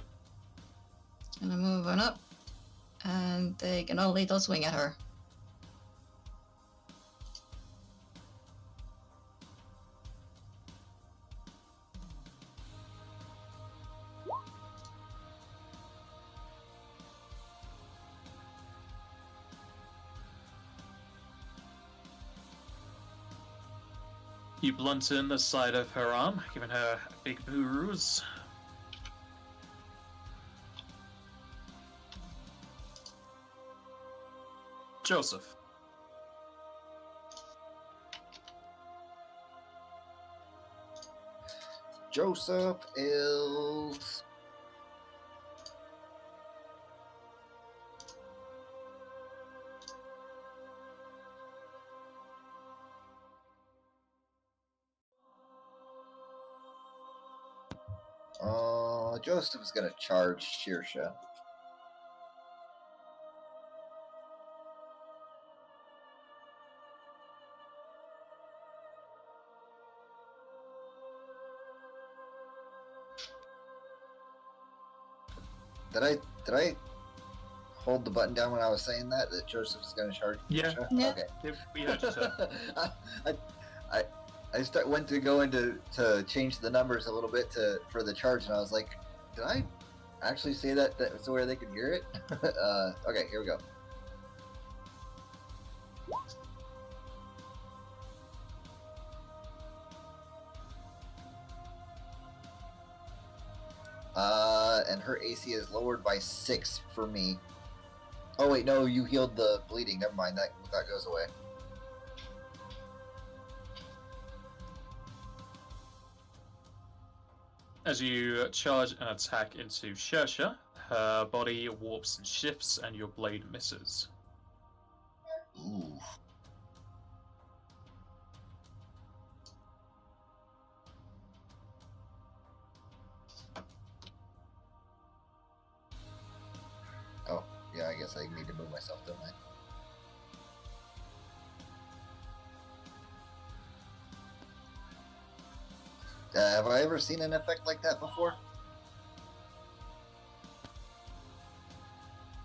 Speaker 3: Gonna move on up, and take an all-lethal swing at her.
Speaker 1: You blunt in the side of her arm, giving her a big bruise. Joseph.
Speaker 2: Joseph is. Joseph is gonna charge Shearsha. Did I hold the button down when I was saying that Joseph is gonna charge
Speaker 1: Yeah.
Speaker 2: Shearsha?
Speaker 3: Yeah.
Speaker 2: Okay.
Speaker 1: We heard you say.
Speaker 2: I went to go into to change the numbers a little bit for the charge, and I was like, did I actually say that so where they could hear it? Okay, here we go. And her AC is lowered by 6 for me. Oh wait, no, you healed the bleeding. Never mind, that goes away.
Speaker 1: As you charge an attack into Shersha, her body warps and shifts, and your blade misses.
Speaker 2: Ooh. Oh, yeah, I guess I need to move myself, don't I? Have I ever seen an effect like that before?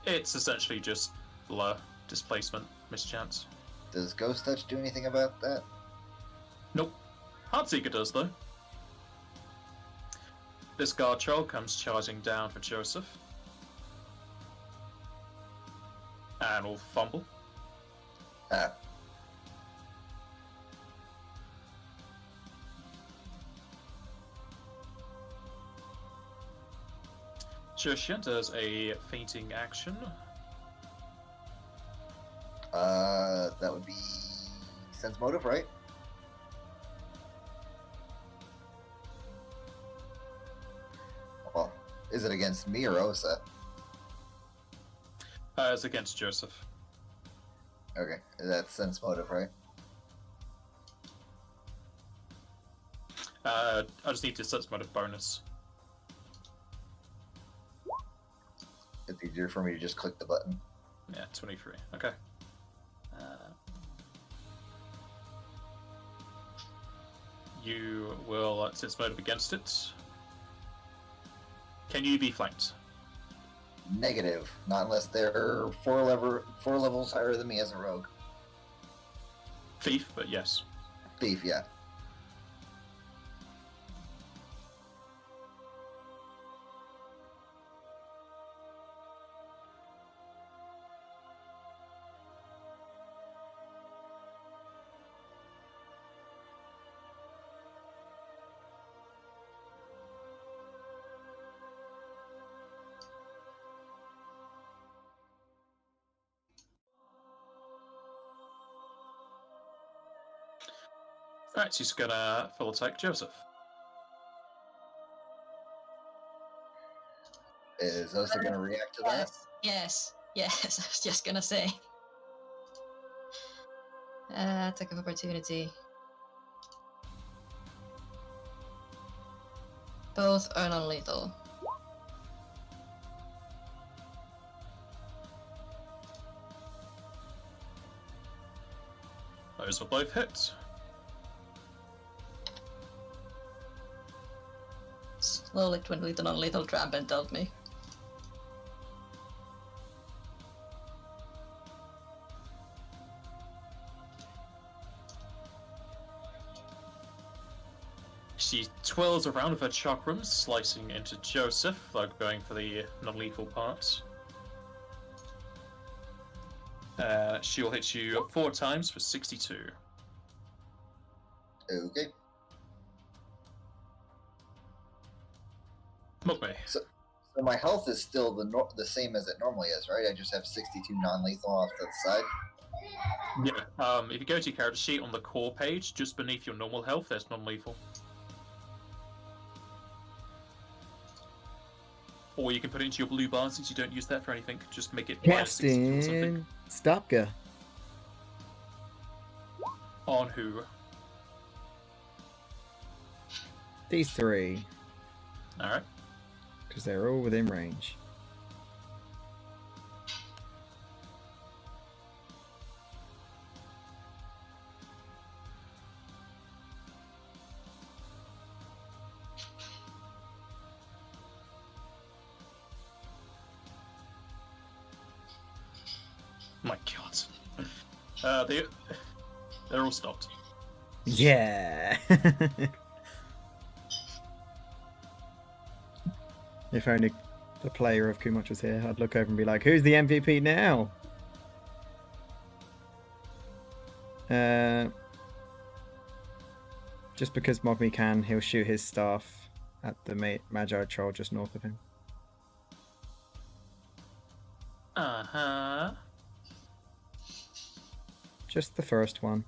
Speaker 1: It's essentially just blur, displacement, mischance.
Speaker 2: Does Ghost Touch do anything about that?
Speaker 1: Nope. Heartseeker does, though. This guard troll comes charging down for Joseph. And will fumble.
Speaker 2: Ah.
Speaker 1: Shersha does a fainting action.
Speaker 2: That would be Sense Motive, right? Well, is it against me or Osa?
Speaker 1: It's against Joseph.
Speaker 2: Okay, that's Sense Motive, right?
Speaker 1: I just need to sense motive bonus.
Speaker 2: It's easier for me to just click the button.
Speaker 1: Yeah, 23. Okay. You will sense motive against it. Can you be flanked?
Speaker 2: Negative. Not unless they're four levels higher than me as a rogue.
Speaker 1: Thief, but yes.
Speaker 2: Thief, yeah.
Speaker 1: Alright, she's gonna full attack Joseph.
Speaker 2: Is Osa going to react to that?
Speaker 3: Yes. I was just gonna say. Attack of opportunity. Both are non-lethal.
Speaker 1: Those are both hits.
Speaker 3: Slowly twinkling the non-lethal trap and dealt me.
Speaker 1: She twirls around with her chakrams, slicing into Joseph, like going for the non-lethal parts. She'll hit you 4 times for 62.
Speaker 2: Okay.
Speaker 1: Mugme.
Speaker 2: So my health is still the same as it normally is, right? I just have 62 non-lethal off to the side.
Speaker 1: Yeah. If you go to your character sheet on the core page, just beneath your normal health, there's non-lethal. Or you can put it into your blue bar since you don't use that for anything. Just make it minus 62 or something.
Speaker 5: Captain Stopka.
Speaker 1: On who?
Speaker 5: These 3,
Speaker 1: Alright.
Speaker 5: because they're all within range.
Speaker 1: My god. They're all stopped.
Speaker 5: Yeah. If only the player of Kumach was here, I'd look over and be like, "Who's the MVP now?" Just because Mogmi can, he'll shoot his staff at the Magi troll just north of him.
Speaker 1: Uh-huh.
Speaker 5: Just the first one.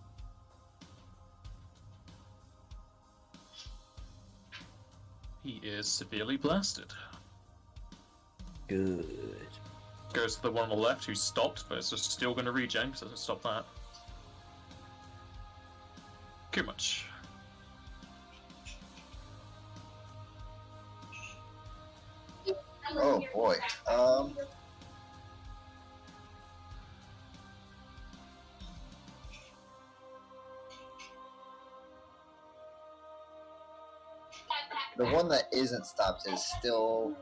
Speaker 1: He is severely blasted.
Speaker 5: Good.
Speaker 1: Goes to the one on the left who's stopped, but it's just still going to regen because it doesn't stop that. Kumach.
Speaker 2: Oh boy. The one that isn't stopped is still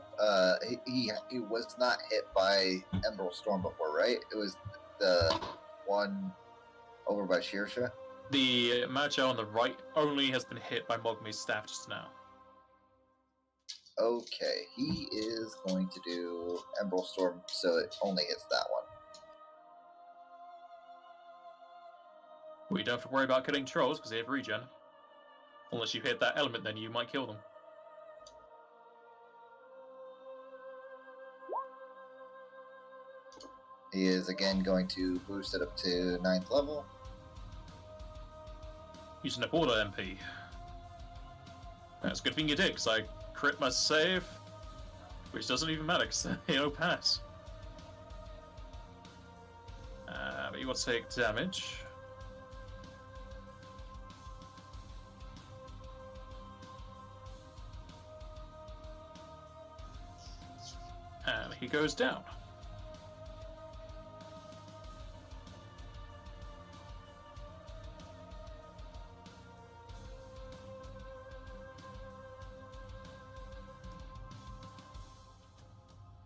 Speaker 2: he was not hit by Emerald Storm before, right? It was the one over by Shirsha.
Speaker 1: The Magi on the right only has been hit by Mogmi's staff just now.
Speaker 2: Okay, he is going to do Emerald Storm, so it only hits that one.
Speaker 1: We don't have to worry about killing trolls because they have regen. Unless you hit that element, then you might kill them.
Speaker 2: He is again going to boost it up to 9th level.
Speaker 1: Using a border MP. That's a good thing you did, because I crit my save, which doesn't even matter, because they pass. But you will take damage. And he goes down.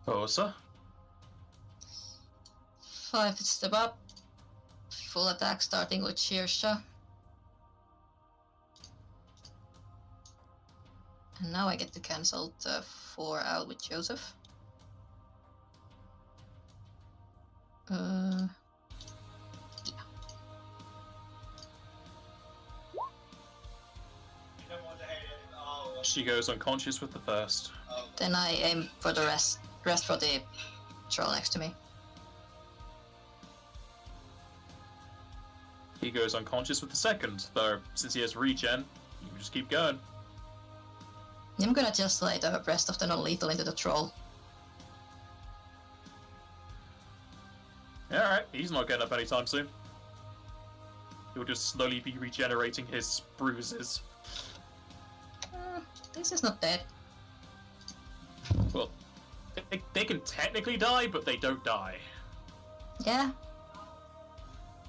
Speaker 1: Osa.
Speaker 3: 5 step up. Full attack starting with Shirsha. And now I get to cancel the 4 out with Joseph. Yeah.
Speaker 1: She goes unconscious with the first.
Speaker 3: Then I aim for the rest for the troll next to me.
Speaker 1: He goes unconscious with the second, though since he has regen, you can just keep going.
Speaker 3: I'm gonna just lay the rest of the non-lethal into the troll.
Speaker 1: Alright, he's not getting up anytime soon. He'll just slowly be regenerating his bruises.
Speaker 3: This is not dead.
Speaker 1: Well, they can technically die, but they don't die.
Speaker 3: Yeah.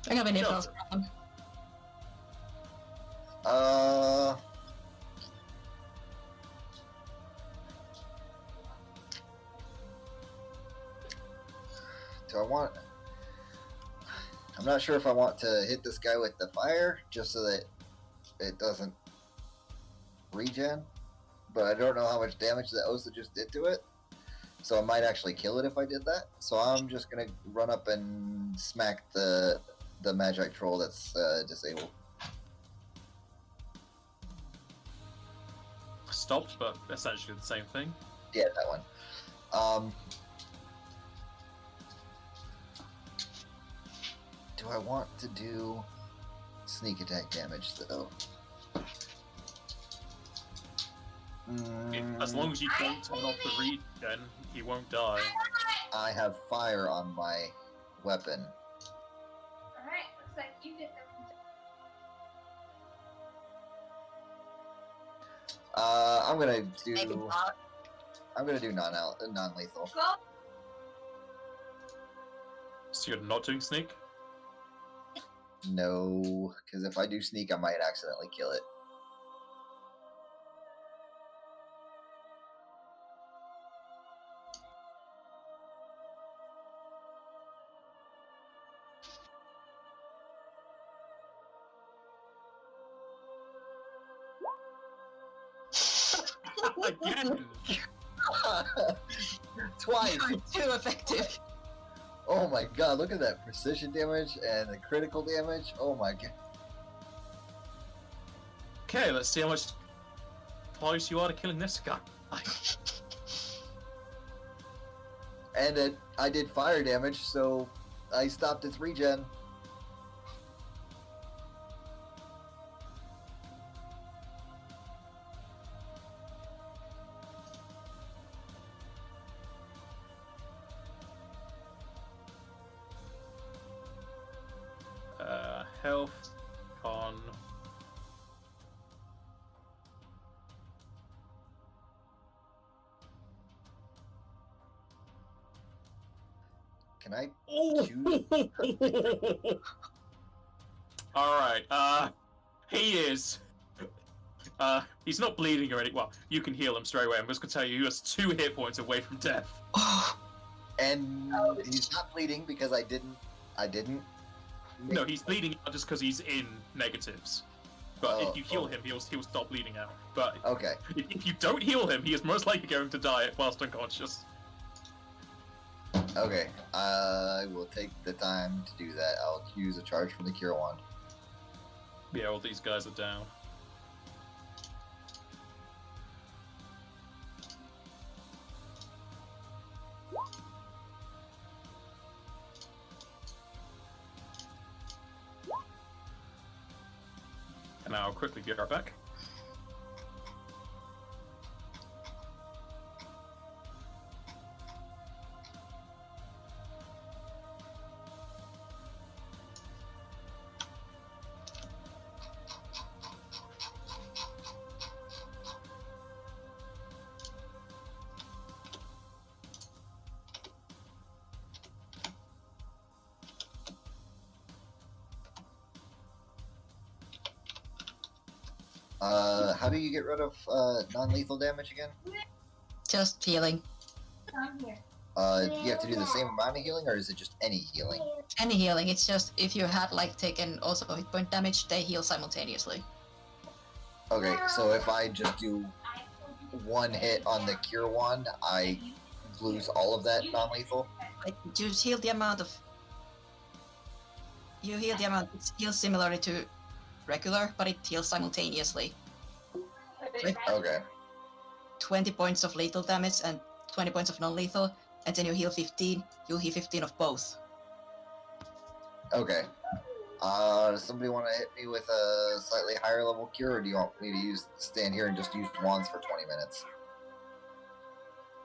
Speaker 3: I got any
Speaker 1: Sure.
Speaker 3: else.
Speaker 2: Do I want... I'm not sure if I want to hit this guy with the fire, just so that it doesn't regen. But I don't know how much damage that Osa just did to it. So I might actually kill it if I did that. So I'm just gonna run up and smack the Magi Troll that's disabled.
Speaker 1: Stopped, but essentially the same thing.
Speaker 2: Yeah, that one. Do I want to do sneak attack damage though?
Speaker 1: As long as you don't turn off the regen, he won't die.
Speaker 2: I have fire on my weapon.
Speaker 7: Alright, looks like you did them.
Speaker 2: I'm gonna
Speaker 3: Maybe
Speaker 2: do.
Speaker 3: not.
Speaker 2: I'm gonna do non-lethal.
Speaker 7: Go.
Speaker 1: So you're not doing sneak?
Speaker 2: No, because if I do sneak, I might accidentally kill it.
Speaker 1: Again!
Speaker 2: Twice!
Speaker 3: Too effective.
Speaker 2: Oh my god, look at that precision damage and the critical damage. Oh my god.
Speaker 1: Okay, let's see how much close you are to killing this guy.
Speaker 2: And I did fire damage, so I stopped its regen.
Speaker 1: Health, con.
Speaker 2: Can I
Speaker 1: Oh!
Speaker 2: choose?
Speaker 1: Alright, he is. He's not bleeding or anything. Well, you can heal him straight away. I'm just gonna tell you, he was 2 hit points away from death.
Speaker 2: And he's not bleeding because I didn't.
Speaker 1: No, he's bleeding out just because he's in negatives. But
Speaker 2: Oh,
Speaker 1: if you heal
Speaker 2: oh.
Speaker 1: him, he'll stop bleeding out. But
Speaker 2: Okay.
Speaker 1: if you don't heal him, he is most likely going to die whilst unconscious.
Speaker 2: Okay. I will take the time to do that. I'll use a charge from the Cure Wand.
Speaker 1: Yeah, all these guys are down. And I'll quickly be right back.
Speaker 2: How do you get rid of non-lethal damage again?
Speaker 3: Just healing.
Speaker 7: Come here.
Speaker 2: You have to do the same amount of healing, or is it just any healing?
Speaker 3: Any healing, it's just if you had like taken also hit point damage, they heal simultaneously.
Speaker 2: Okay, so if I just do one hit on the Cure Wand, I lose all of that non-lethal?
Speaker 3: Like, you heal the amount of. You heal the amount. It heals similarly to regular, but it heals simultaneously. With
Speaker 2: Okay.
Speaker 3: 20 points of lethal damage and 20 points of non-lethal, and then you heal 15. You'll heal 15 of both.
Speaker 2: Okay. Does somebody want to hit me with a slightly higher level cure, or do you want me to stand here and just use wands for 20 minutes?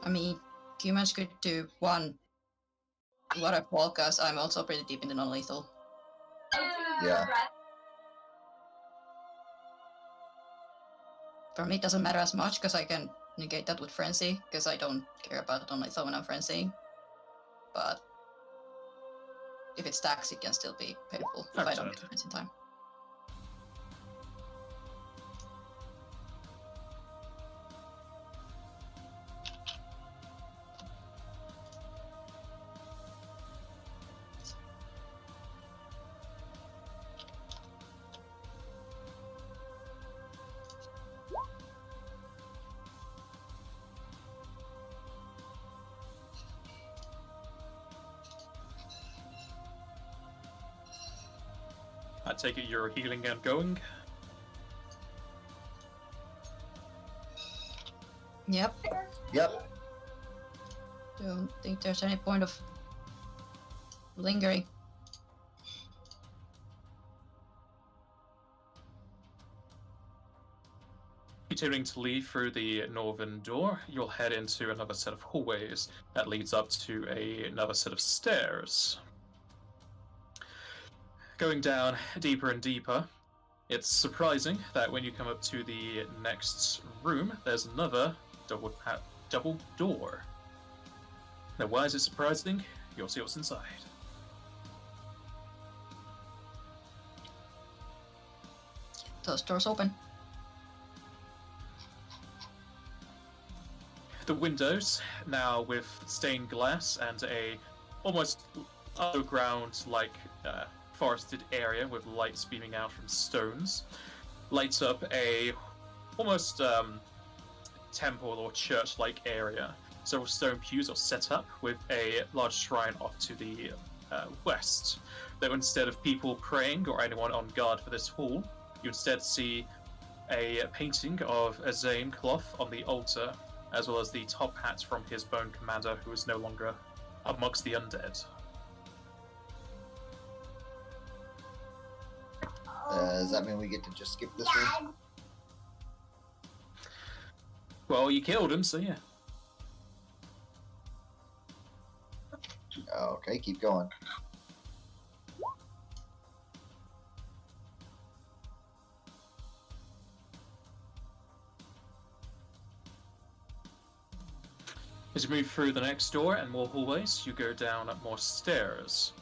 Speaker 3: I mean, humans could do one waterfall, because I'm also pretty deep in the non-lethal.
Speaker 2: Yeah.
Speaker 3: For me, it doesn't matter as much, because I can negate that with Frenzy, because I don't care about non-lethal when I'm frenzying. But if it stacks, it can still be painful if I don't get the frenzy in time.
Speaker 1: I take it you're healing and going.
Speaker 3: Yep.
Speaker 2: Yep.
Speaker 3: Don't think there's any point of lingering.
Speaker 1: Continuing to leave through the northern door, you'll head into another set of hallways that leads up to another set of stairs. Going down deeper and deeper, it's surprising that when you come up to the next room, there's another double door. Now, why is it surprising? You'll see what's inside.
Speaker 3: Those doors open.
Speaker 1: The windows, now with stained glass and a almost underground like forested area with lights beaming out from stones, lights up a almost temple or church-like area. Several stone pews are set up with a large shrine off to the west. Though instead of people praying or anyone on guard for this hall, you instead see a painting of a Zane cloth on the altar, as well as the top hat from his bone commander, who is no longer amongst the undead.
Speaker 2: Does that mean we get to just skip this room?
Speaker 1: Well, you killed him, so yeah.
Speaker 2: Okay, keep going.
Speaker 1: As you move through the next door and more hallways, you go down more stairs.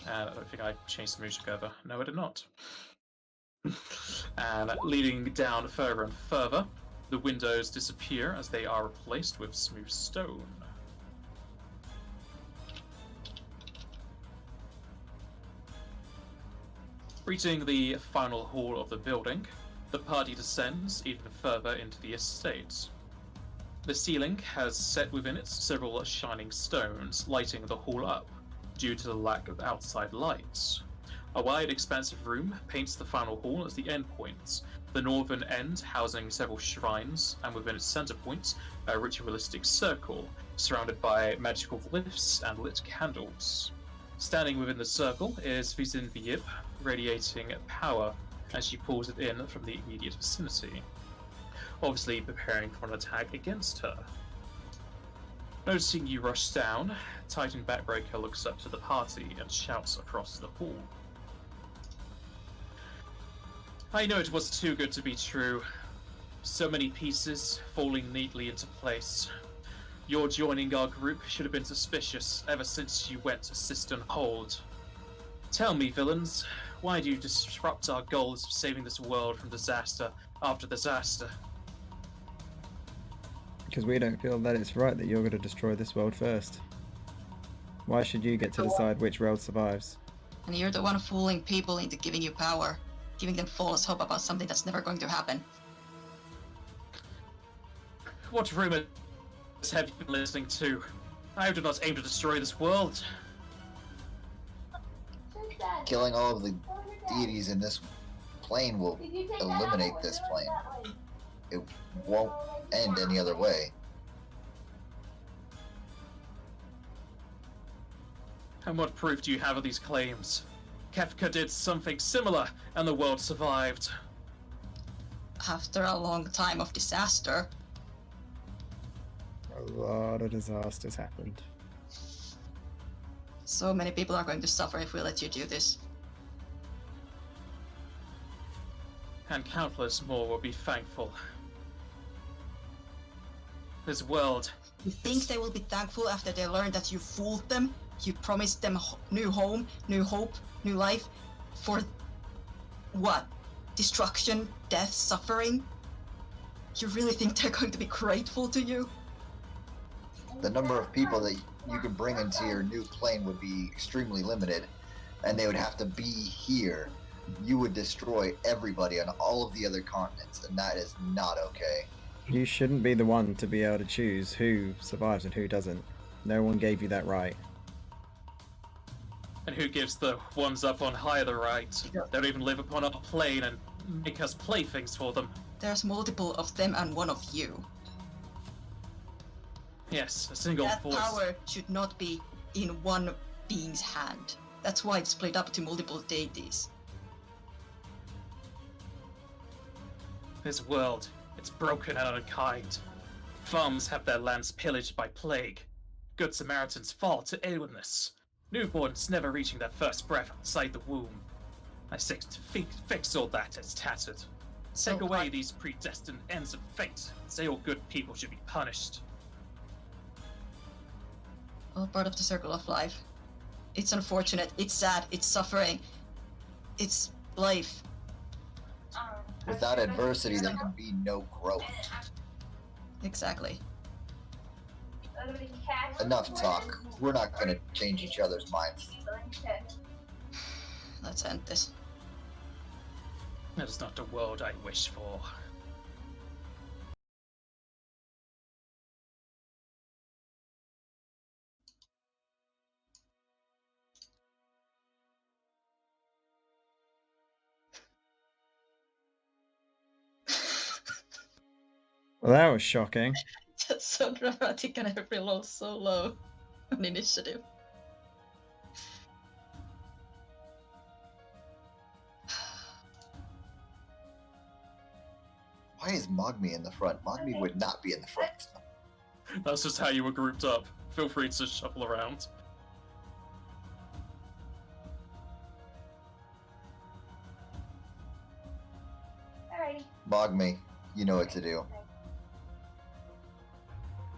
Speaker 1: I don't think I changed the music over. No, I did not. And leading down further and further, the windows disappear as they are replaced with smooth stone. Reaching the final hall of the building, the party descends even further into the estate. The ceiling has set within it several shining stones, lighting the hall up, due to the lack of outside lights. A wide, expansive room paints the final hall as the endpoint, the northern end housing several shrines, and within its center point, a ritualistic circle, surrounded by magical glyphs and lit candles. Standing within the circle is Wyznwyb, radiating power as she pulls it in from the immediate vicinity, obviously preparing for an attack against her. Noticing you rush down, Titan Backbreaker looks up to the party and shouts across the hall. I know it was too good to be true. So many pieces falling neatly into place. Your joining our group should have been suspicious ever since you went to Cistern Hold. Tell me, villains, why do you disrupt our goals of saving this world from disaster after disaster?
Speaker 5: Because we don't feel that it's right that you're going to destroy this world first. Why should you get to decide which world survives?
Speaker 3: And you're the one fooling people into giving you power, giving them false hope about something that's never going to happen.
Speaker 1: What rumors have you been listening to? I do not aim to destroy this world.
Speaker 2: Killing all of the deities in this plane will eliminate this plane. It won't end any other way.
Speaker 1: And what proof do you have of these claims? Kefka did something similar, and the world survived.
Speaker 3: After a long time of disaster.
Speaker 5: A lot of disasters happened.
Speaker 3: So many people are going to suffer if we let you do this.
Speaker 1: And countless more will be thankful. This world...
Speaker 3: You think they will be thankful after they learn that you fooled them? You promised them new home, new hope, new life? For what? Destruction, death, suffering? You really think they're going to be grateful to you?
Speaker 2: The number of people that you could bring into your new plane would be extremely limited, and they would have to be here. You would destroy everybody on all of the other continents, and that is not okay.
Speaker 5: You shouldn't be the one to be able to choose who survives and who doesn't. No one gave you that right.
Speaker 1: And who gives the ones up on high the right? They don't even live upon our plane and make us playthings for them.
Speaker 3: There's multiple of them and one of you.
Speaker 1: Yes, a single
Speaker 3: That
Speaker 1: force.
Speaker 3: power should not be in one being's hand. That's why it's split up to multiple deities.
Speaker 1: This world, it's broken and unkind. Farms have their lands pillaged by plague. Good Samaritans fall to illness. Newborns never reaching their first breath outside the womb. I seek to fix all that as tattered.
Speaker 3: So
Speaker 1: Take away these predestined ends of fate. Say all good people should be punished.
Speaker 3: all part of the circle of life. It's unfortunate, it's sad, it's suffering, it's life.
Speaker 2: Without adversity, there can be no growth.
Speaker 3: Exactly.
Speaker 2: Enough talk. We're not going to change each other's minds.
Speaker 3: Let's end this.
Speaker 1: That is not the world I wish for.
Speaker 5: Well, that was shocking.
Speaker 3: Just so dramatic and every roll so low on initiative.
Speaker 2: Why is Mogmi in the front? Mogmi would not be in the front.
Speaker 1: That's just how you were grouped up. Feel free to shuffle around.
Speaker 7: Alrighty.
Speaker 2: Mogmi, you know what to do.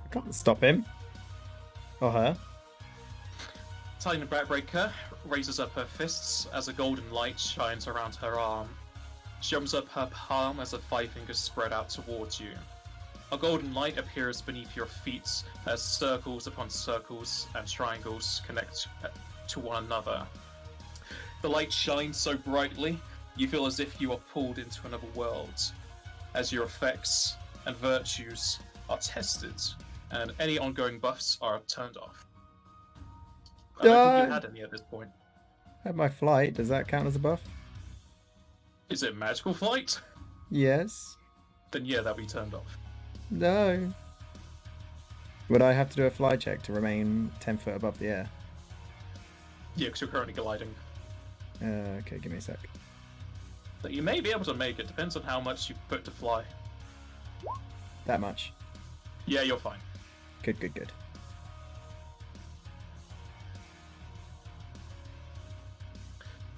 Speaker 5: I can't stop him. Or her.
Speaker 1: Tiny Backbreaker raises up her fists as a golden light shines around her arm. She opens up her palm as her 5 fingers spread out towards you. A golden light appears beneath your feet as circles upon circles and triangles connect to one another. The light shines so brightly, you feel as if you are pulled into another world, as your effects and virtues are tested, and any ongoing buffs are turned off. I don't think you had any at this point.
Speaker 5: At my flight, does that count as a buff?
Speaker 1: Is it magical flight?
Speaker 5: Yes.
Speaker 1: Then yeah, that'll be turned off.
Speaker 5: No. Would I have to do a fly check to remain 10 foot above the air?
Speaker 1: Yeah, because you're currently gliding.
Speaker 5: Okay, give me a sec.
Speaker 1: But you may be able to make it, depends on how much you put to fly.
Speaker 5: That much.
Speaker 1: Yeah, you're fine.
Speaker 5: Good, good, good.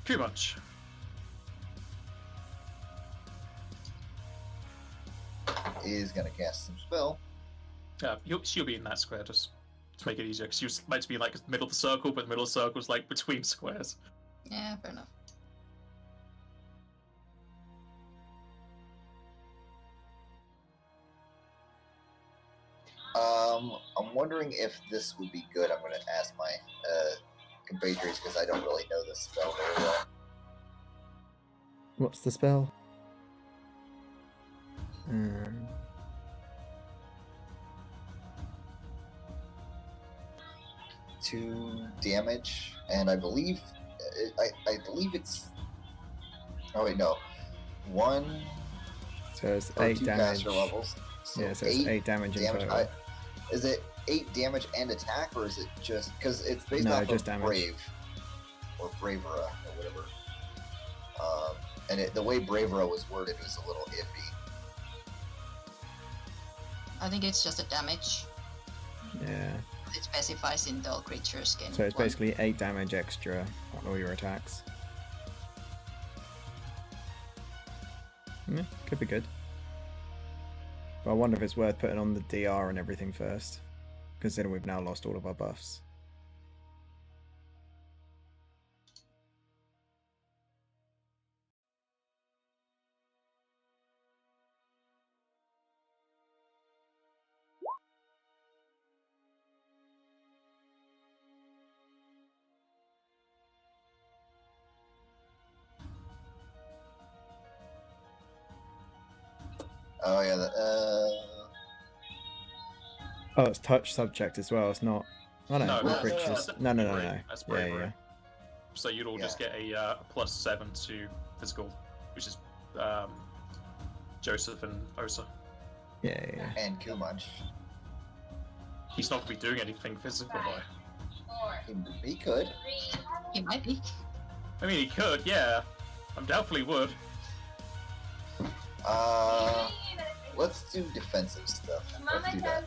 Speaker 1: Too much.
Speaker 2: Is gonna cast some spell.
Speaker 1: She'll be in that square just to make it easier, because she was meant to be like middle of the circle, but the middle of the circle is like between squares.
Speaker 3: Yeah, fair enough.
Speaker 2: I'm wondering if this would be good. I'm gonna ask my compatriots because I don't really know this spell very well.
Speaker 5: What's the spell?
Speaker 2: 2 damage, and I believe I believe it's. Oh wait, no. 1
Speaker 5: So it's
Speaker 2: or
Speaker 5: 8
Speaker 2: 2
Speaker 5: damage.
Speaker 2: caster levels. So
Speaker 5: Yeah, so it's 8 damage in total.
Speaker 2: Is it 8 damage and attack, or is it just because it's based
Speaker 5: No,
Speaker 2: off
Speaker 5: just
Speaker 2: of
Speaker 5: damage.
Speaker 2: brave? or Bravura or whatever. And the way Bravura was worded was a little iffy.
Speaker 3: I think it's just a damage.
Speaker 5: Yeah.
Speaker 3: It specifies in all creatures gain.
Speaker 5: So it's
Speaker 3: 1.
Speaker 5: basically 8 damage extra on all your attacks. Yeah, could be good. But I wonder if it's worth putting on the DR and everything first, considering we've now lost all of our buffs.
Speaker 2: Oh yeah,
Speaker 5: Oh, it's touch subject as well. It's not. I don't know.
Speaker 1: No,
Speaker 5: All
Speaker 2: that's-
Speaker 5: creatures.
Speaker 1: that's
Speaker 5: No.
Speaker 1: bravery.
Speaker 5: Yeah,
Speaker 1: That's
Speaker 5: yeah.
Speaker 1: bravery. So you'd all just
Speaker 2: Yeah.
Speaker 1: get a +7 to physical, which is Joseph and Osa.
Speaker 5: Yeah.
Speaker 2: and Kumaj.
Speaker 1: He's not going to be doing anything physical though.
Speaker 2: He could.
Speaker 3: He might be.
Speaker 1: I mean, he could, yeah. I'm doubtful he would.
Speaker 2: Let's do defensive stuff. Let's do that.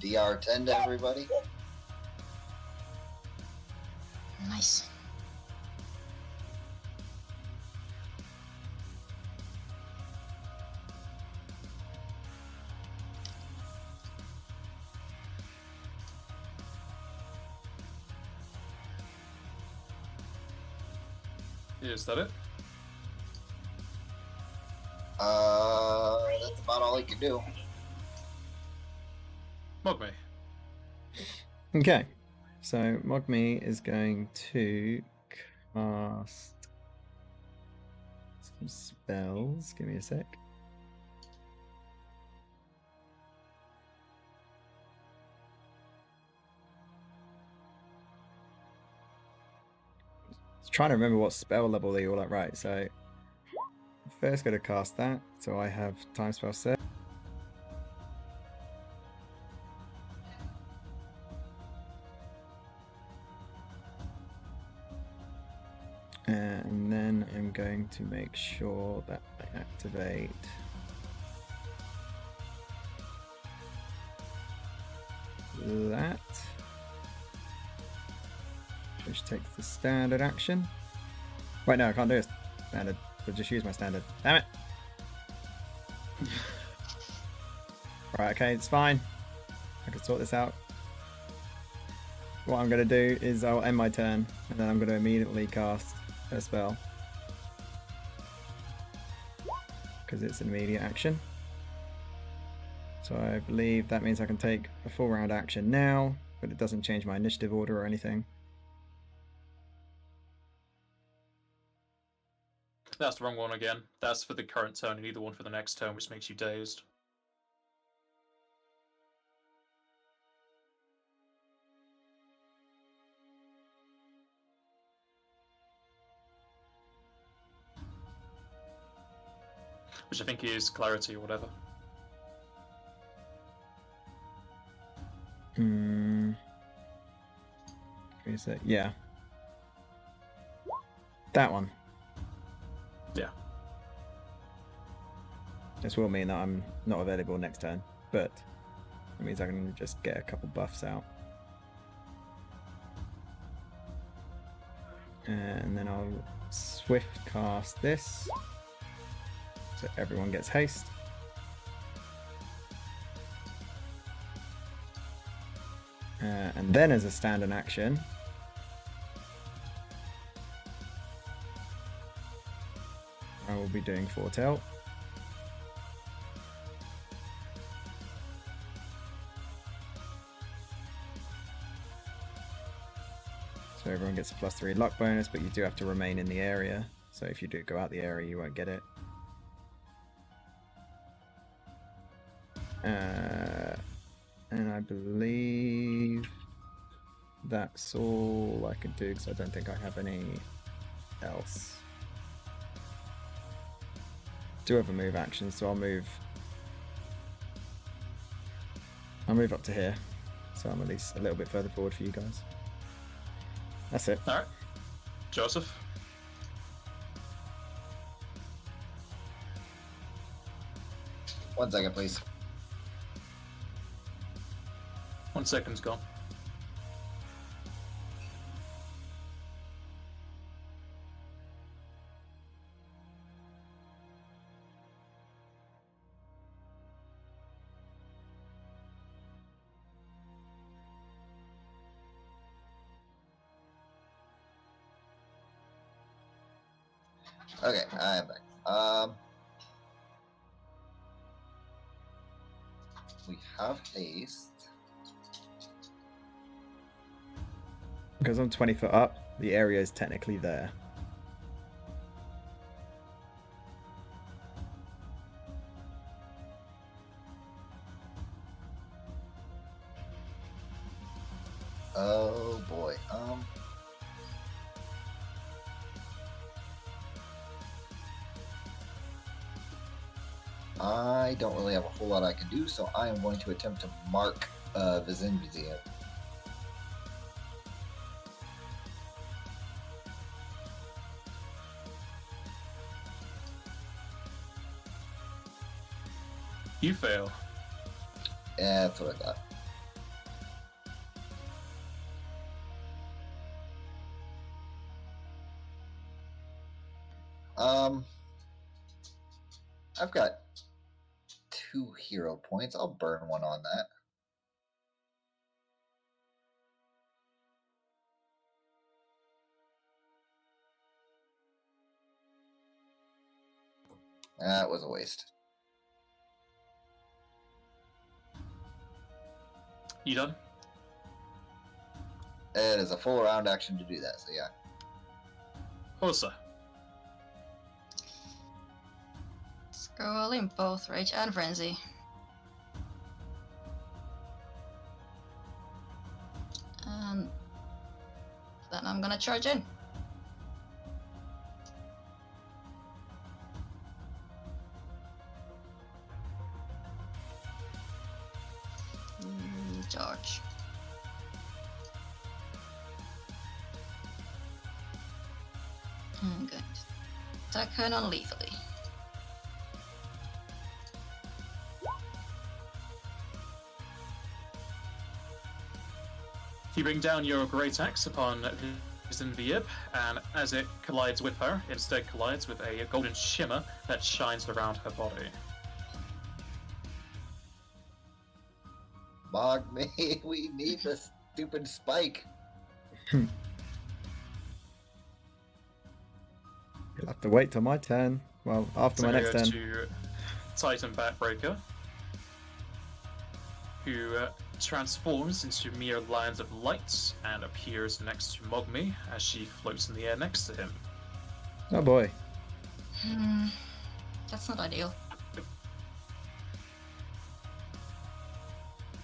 Speaker 2: DR10 to everybody.
Speaker 3: Nice.
Speaker 1: Is that it?
Speaker 2: That's about all he can do.
Speaker 1: Mogme.
Speaker 5: Okay. So Mogme is going to cast some spells. Give me a sec. Trying to remember what spell level they all at. Right, so I'm first going to cast that. So I have time spell set. And then I'm going to make sure that I activate that, which takes the standard action. Wait, no, I can't do it standard. I'll just use my standard. Damn it! Right, okay, it's fine. I can sort this out. What I'm going to do is I'll end my turn, and then I'm going to immediately cast a spell. Because it's an immediate action. So I believe that means I can take a full round action now, but it doesn't change my initiative order or anything.
Speaker 1: That's the wrong one again. That's for the current turn, and neither one for the next turn, which makes you dazed. Which I think is clarity or whatever.
Speaker 5: Is it? Yeah. That one.
Speaker 1: Yeah.
Speaker 5: This will mean that I'm not available next turn, but it means I can just get a couple buffs out. And then I'll swift cast this, so everyone gets haste. And then as a standard action, I will be doing Foretell. So everyone gets a +3 luck bonus, but you do have to remain in the area. So if you do go out the area, you won't get it. And I believe that's all I can do, because I don't think I have any else. Do have a move action, so I'll move up to here. So I'm at least a little bit further forward for you guys. That's it.
Speaker 1: Alright. Joseph?
Speaker 2: One second, please.
Speaker 1: 1 second's gone.
Speaker 2: Okay, I am back. We have haste.
Speaker 5: Because I'm 20 foot up, the area is technically there.
Speaker 2: Oh boy. I don't really have a whole lot I can do, so I am going to attempt to mark Wyznwyb.
Speaker 1: You fail.
Speaker 2: Yeah, that's what I thought. I've got 2 hero points. I'll burn one on that. That was a waste.
Speaker 1: You done?
Speaker 2: It is a full round action to do that, so yeah.
Speaker 1: Hosa.
Speaker 3: Let's go all in, both Rage and Frenzy. And then I'm gonna charge in. Charge. I'm going to attack her non-lethally.
Speaker 1: You bring down your great axe upon Wyznwyb, and as it collides with her, it instead collides with a golden shimmer that shines around her body.
Speaker 2: Bog me, we need the stupid spike.
Speaker 5: You'll have to wait till my turn. Well, after
Speaker 1: So
Speaker 5: my next
Speaker 1: go
Speaker 5: turn.
Speaker 1: to Titan Backbreaker, who transforms into mere lines of light and appears next to Mogmi as she floats in the air next to him.
Speaker 5: Oh boy.
Speaker 3: That's not ideal.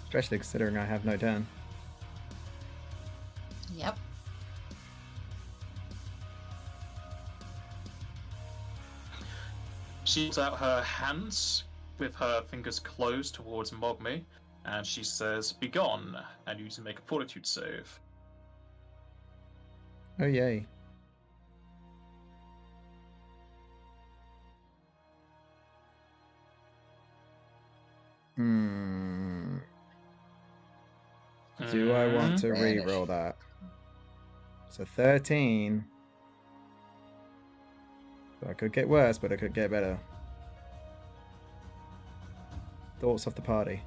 Speaker 5: Especially considering I have no turn.
Speaker 3: Yep.
Speaker 1: She puts out her hands with her fingers closed towards Mogmi, and she says, "Begone," and you can make a fortitude save.
Speaker 5: Oh yay. Do I want to
Speaker 2: Vanish.
Speaker 5: re-roll that? So 13. So I could get worse, but I could get better. Thoughts of the party.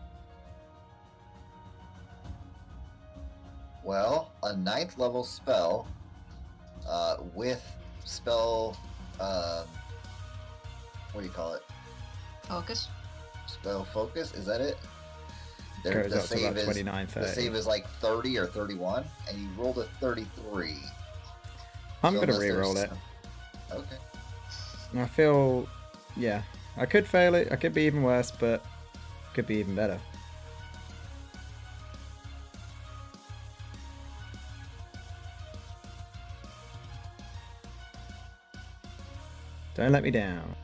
Speaker 2: Well, a 9th level spell with spell, what do you call it?
Speaker 3: Focus.
Speaker 2: Spell focus, is that it?
Speaker 5: Goes
Speaker 2: the
Speaker 5: up to about
Speaker 2: save is
Speaker 5: 29,
Speaker 2: the
Speaker 5: 30.
Speaker 2: save is like 30 or 31, and you rolled a 33.
Speaker 5: I'm
Speaker 2: So
Speaker 5: gonna
Speaker 2: unless there's
Speaker 5: re-roll it.
Speaker 2: Okay.
Speaker 5: I feel, yeah, I could fail it. I could be even worse, but could be even better. Don't let me down.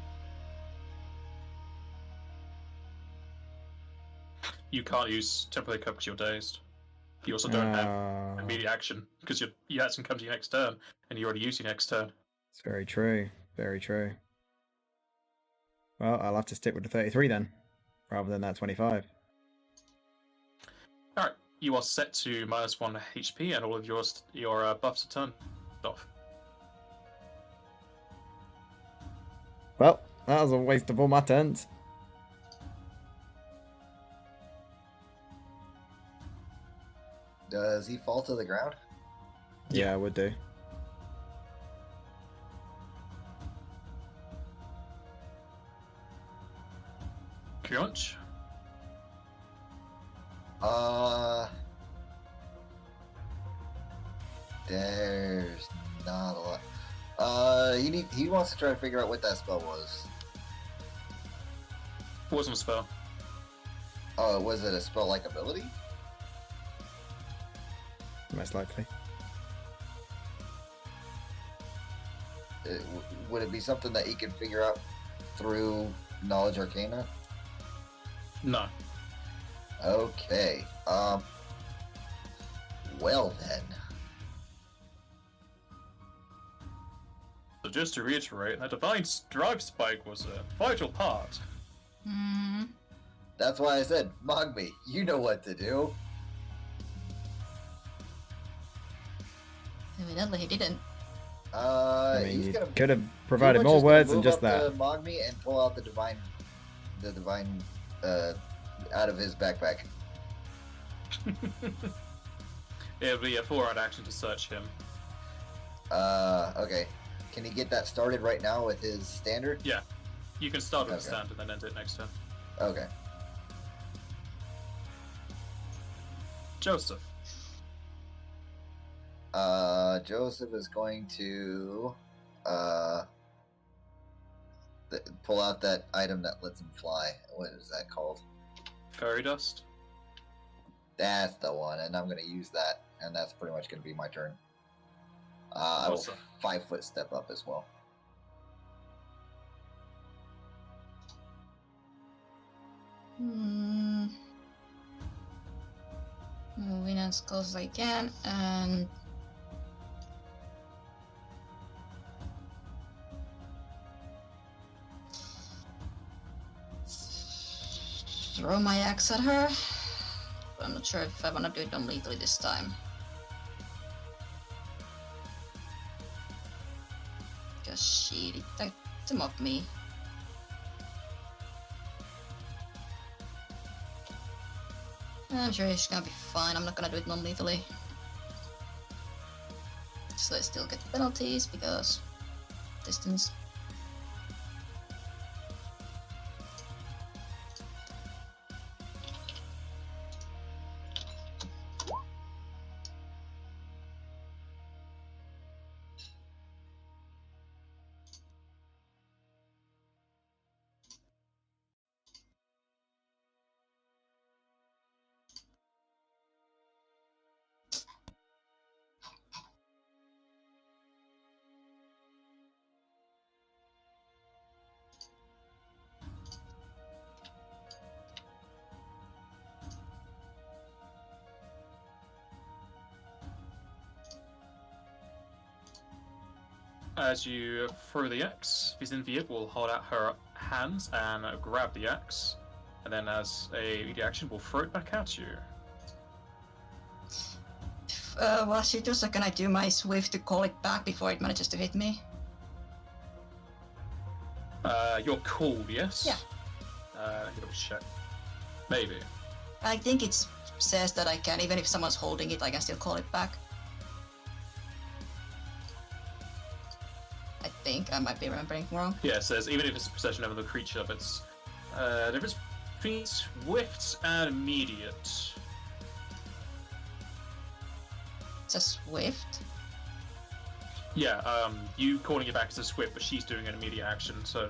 Speaker 1: You can't use temporary cover because you're dazed. You also don't have
Speaker 5: Ah,
Speaker 1: immediate action because your action comes to your next turn, and you already used your next turn.
Speaker 5: it's very true. Very true. Well, I'll have to stick with the 33 then, rather than that 25.
Speaker 1: Alright, you are set to -1 HP, and all of your buffs are turned off.
Speaker 5: Well, that was a waste of all my turns.
Speaker 2: Does he fall to the ground?
Speaker 5: Yeah, I would do.
Speaker 1: Crunch.
Speaker 2: There's not a lot. He wants to try to figure out what that spell was.
Speaker 1: Wasn't a spell.
Speaker 2: Oh, was it a spell-like ability?
Speaker 5: Most likely.
Speaker 2: Would it be something that he can figure out through Knowledge Arcana?
Speaker 1: No.
Speaker 2: Okay. Well then.
Speaker 1: So just to reiterate, that divine drive spike was a vital part.
Speaker 3: Hmm.
Speaker 2: That's why I said, Mogmi, you know what to do.
Speaker 3: Evidently he didn't.
Speaker 5: I mean,
Speaker 2: He's
Speaker 5: you
Speaker 2: gonna
Speaker 5: could have
Speaker 2: pretty
Speaker 5: provided
Speaker 2: much
Speaker 5: more
Speaker 2: just gonna
Speaker 5: words than
Speaker 2: move
Speaker 5: just
Speaker 2: up
Speaker 5: that.
Speaker 2: to Mogmi and pull out the divine, out of his backpack.
Speaker 1: It'll be a 4-round action to search him.
Speaker 2: Okay. Can he get that started right now with his standard?
Speaker 1: Yeah. You can start with
Speaker 2: Okay.
Speaker 1: the stand and then end it next turn.
Speaker 2: Okay.
Speaker 1: Joseph.
Speaker 2: Joseph is going to, pull out that item that lets him fly. What is that called?
Speaker 1: Fairy dust.
Speaker 2: That's the one, and I'm going to use that, and that's pretty much going to be my turn. I will
Speaker 1: Awesome.
Speaker 2: 5-foot step up as well.
Speaker 3: Hmm. Moving as close as I can, and throw my axe at her. But I'm not sure if I want to do it non-lethally this time. Because she attacked to mock me. I'm sure she's gonna be fine. I'm not gonna do it non-lethally. So I still get penalties because distance.
Speaker 1: As you throw the axe, Wyznwyb will hold out her hands and grab the axe, and then as a immediate action, will throw it back at you.
Speaker 3: While she does that, can I do my swift to call it back before it manages to hit me?
Speaker 1: You're cooled, yes?
Speaker 3: Yeah.
Speaker 1: Double check. Maybe.
Speaker 3: I think it says that I can, even if someone's holding it, I can still call it back. I think I might be remembering wrong.
Speaker 1: Yeah, it says even if it's a possession of the creature, but it's if it's Between swift and immediate.
Speaker 3: It's a swift.
Speaker 1: Yeah, you calling it back as a swift, but she's doing an immediate action, so...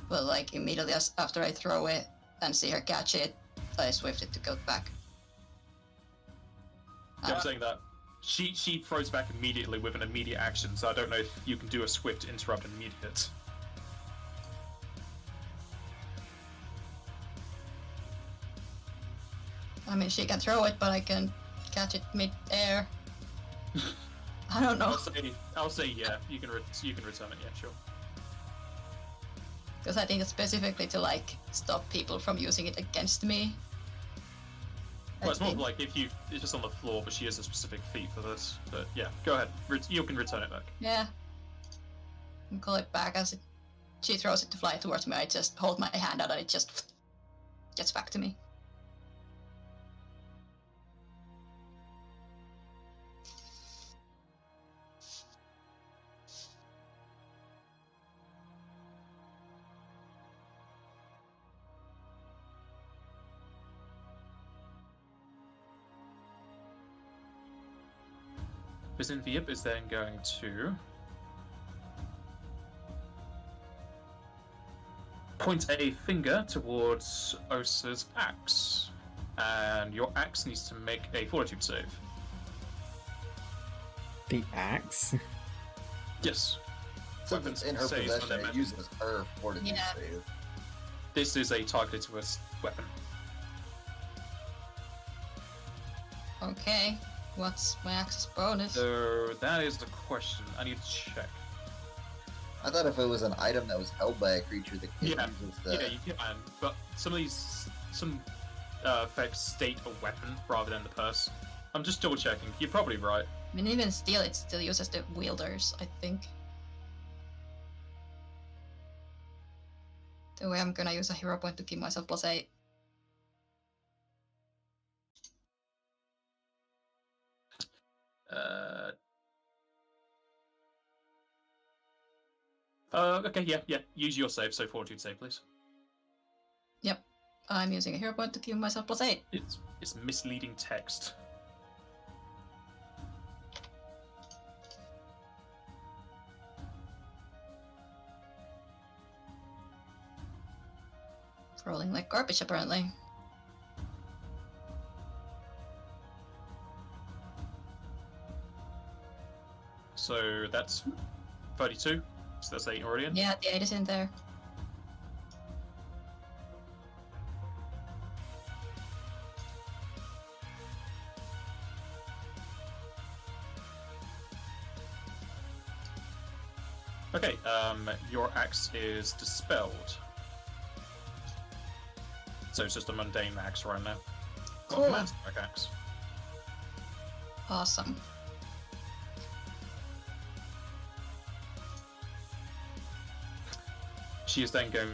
Speaker 3: Well, like, immediately after I throw it and see her catch it, I swift it to go back.
Speaker 1: Yeah, I'm saying that. She throws back immediately with an immediate action, so I don't know if you can do a swift to interrupt an immediate.
Speaker 3: I mean, she can throw it, but I can catch it mid-air. I don't know.
Speaker 1: I'll say yeah. You can return it. Yeah, sure.
Speaker 3: Because I think it's specifically to like stop people from using it against me.
Speaker 1: Well, it's more like if it's just on the floor, but she has a specific feat for this. But yeah, go ahead. You can return it back.
Speaker 3: Yeah. And call it back as she throws it to fly towards me. I just hold my hand out and it just gets back to me.
Speaker 1: Wyznwyb is then going to point a finger towards Osa's axe, and your axe needs to make a fortitude save.
Speaker 5: The axe?
Speaker 1: Yes.
Speaker 2: Since it's in her
Speaker 1: Saves when
Speaker 2: possession,
Speaker 1: they're
Speaker 2: it
Speaker 1: meant-
Speaker 2: uses her fortitude
Speaker 3: Yeah.
Speaker 2: save.
Speaker 1: This is a targeted weapon.
Speaker 3: Okay. What's my axe's bonus?
Speaker 1: So that is the question. I need to check.
Speaker 2: I thought if it was an item that was held by a creature that
Speaker 1: Yeah.
Speaker 2: uses the...
Speaker 1: Yeah, you can, but some effects state a weapon rather than the purse. I'm just double checking. You're probably right.
Speaker 3: I mean, even still, it still uses the wielders, I think. The way I'm gonna use a hero point to give myself +8.
Speaker 1: Okay, yeah. Use your save, so fortitude save, please.
Speaker 3: Yep. I'm using a hero point to give myself +8.
Speaker 1: It's misleading text.
Speaker 3: Rolling like garbage, apparently.
Speaker 1: So that's 32. So that's 8 already in.
Speaker 3: Yeah, the 8 is in there.
Speaker 1: Okay, your axe is dispelled. So it's just a mundane axe right now.
Speaker 3: Cool.
Speaker 1: Not a master axe.
Speaker 3: Awesome.
Speaker 1: She is then going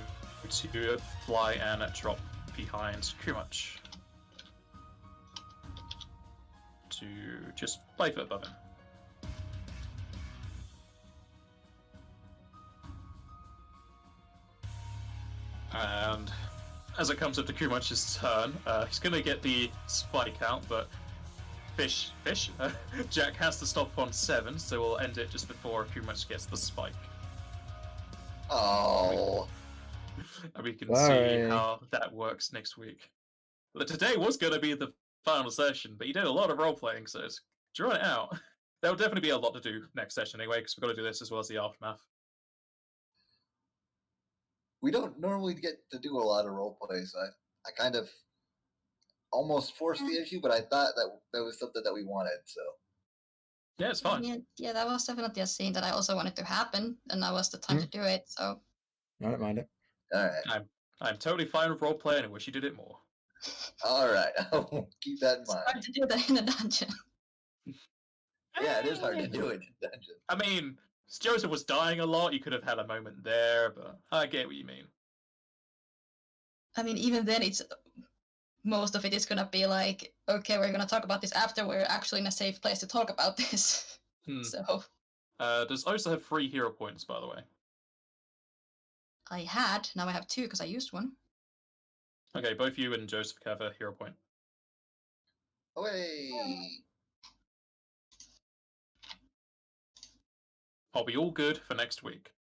Speaker 1: to fly and drop behind Kumach. To just 5 foot above him. And as it comes up to Kumach's turn, he's going to get the spike out, but Jack has to stop on 7, so we'll end it just before Kumach gets the spike.
Speaker 2: Oh.
Speaker 1: And we can see
Speaker 5: Sorry.
Speaker 1: how that works next week. But today was going to be the final session, but you did a lot of role playing, so it's drawn it out. There'll definitely be a lot to do next session anyway, because we've got to do this as well as the aftermath.
Speaker 2: We don't normally get to do a lot of role play, so I kind of almost forced the issue, but I thought that was something that we wanted, so.
Speaker 1: Yeah, it's fine.
Speaker 3: Yeah, that was definitely a scene that I also wanted to happen, and now was the time to do it, so...
Speaker 5: I don't mind it.
Speaker 2: Alright.
Speaker 1: I'm totally fine with role playing and wish you did it more.
Speaker 2: Alright, I'll keep that in
Speaker 3: It's
Speaker 2: mind.
Speaker 3: hard to do that in a dungeon.
Speaker 2: Yeah, it is hard to do it in dungeon.
Speaker 1: I mean, Joseph was dying a lot, you could have had a moment there, but I get what you mean.
Speaker 3: I mean, even then, it's... Most of it is gonna be like, okay, we're gonna talk about this after we're actually in a safe place to talk about this.
Speaker 1: Hmm.
Speaker 3: So...
Speaker 1: Does Osa have 3 hero points, by the way?
Speaker 3: I had. Now I have 2 because I used one.
Speaker 1: Okay, both you and Joseph have a hero point.
Speaker 2: Away!
Speaker 1: I'll be all good for next week.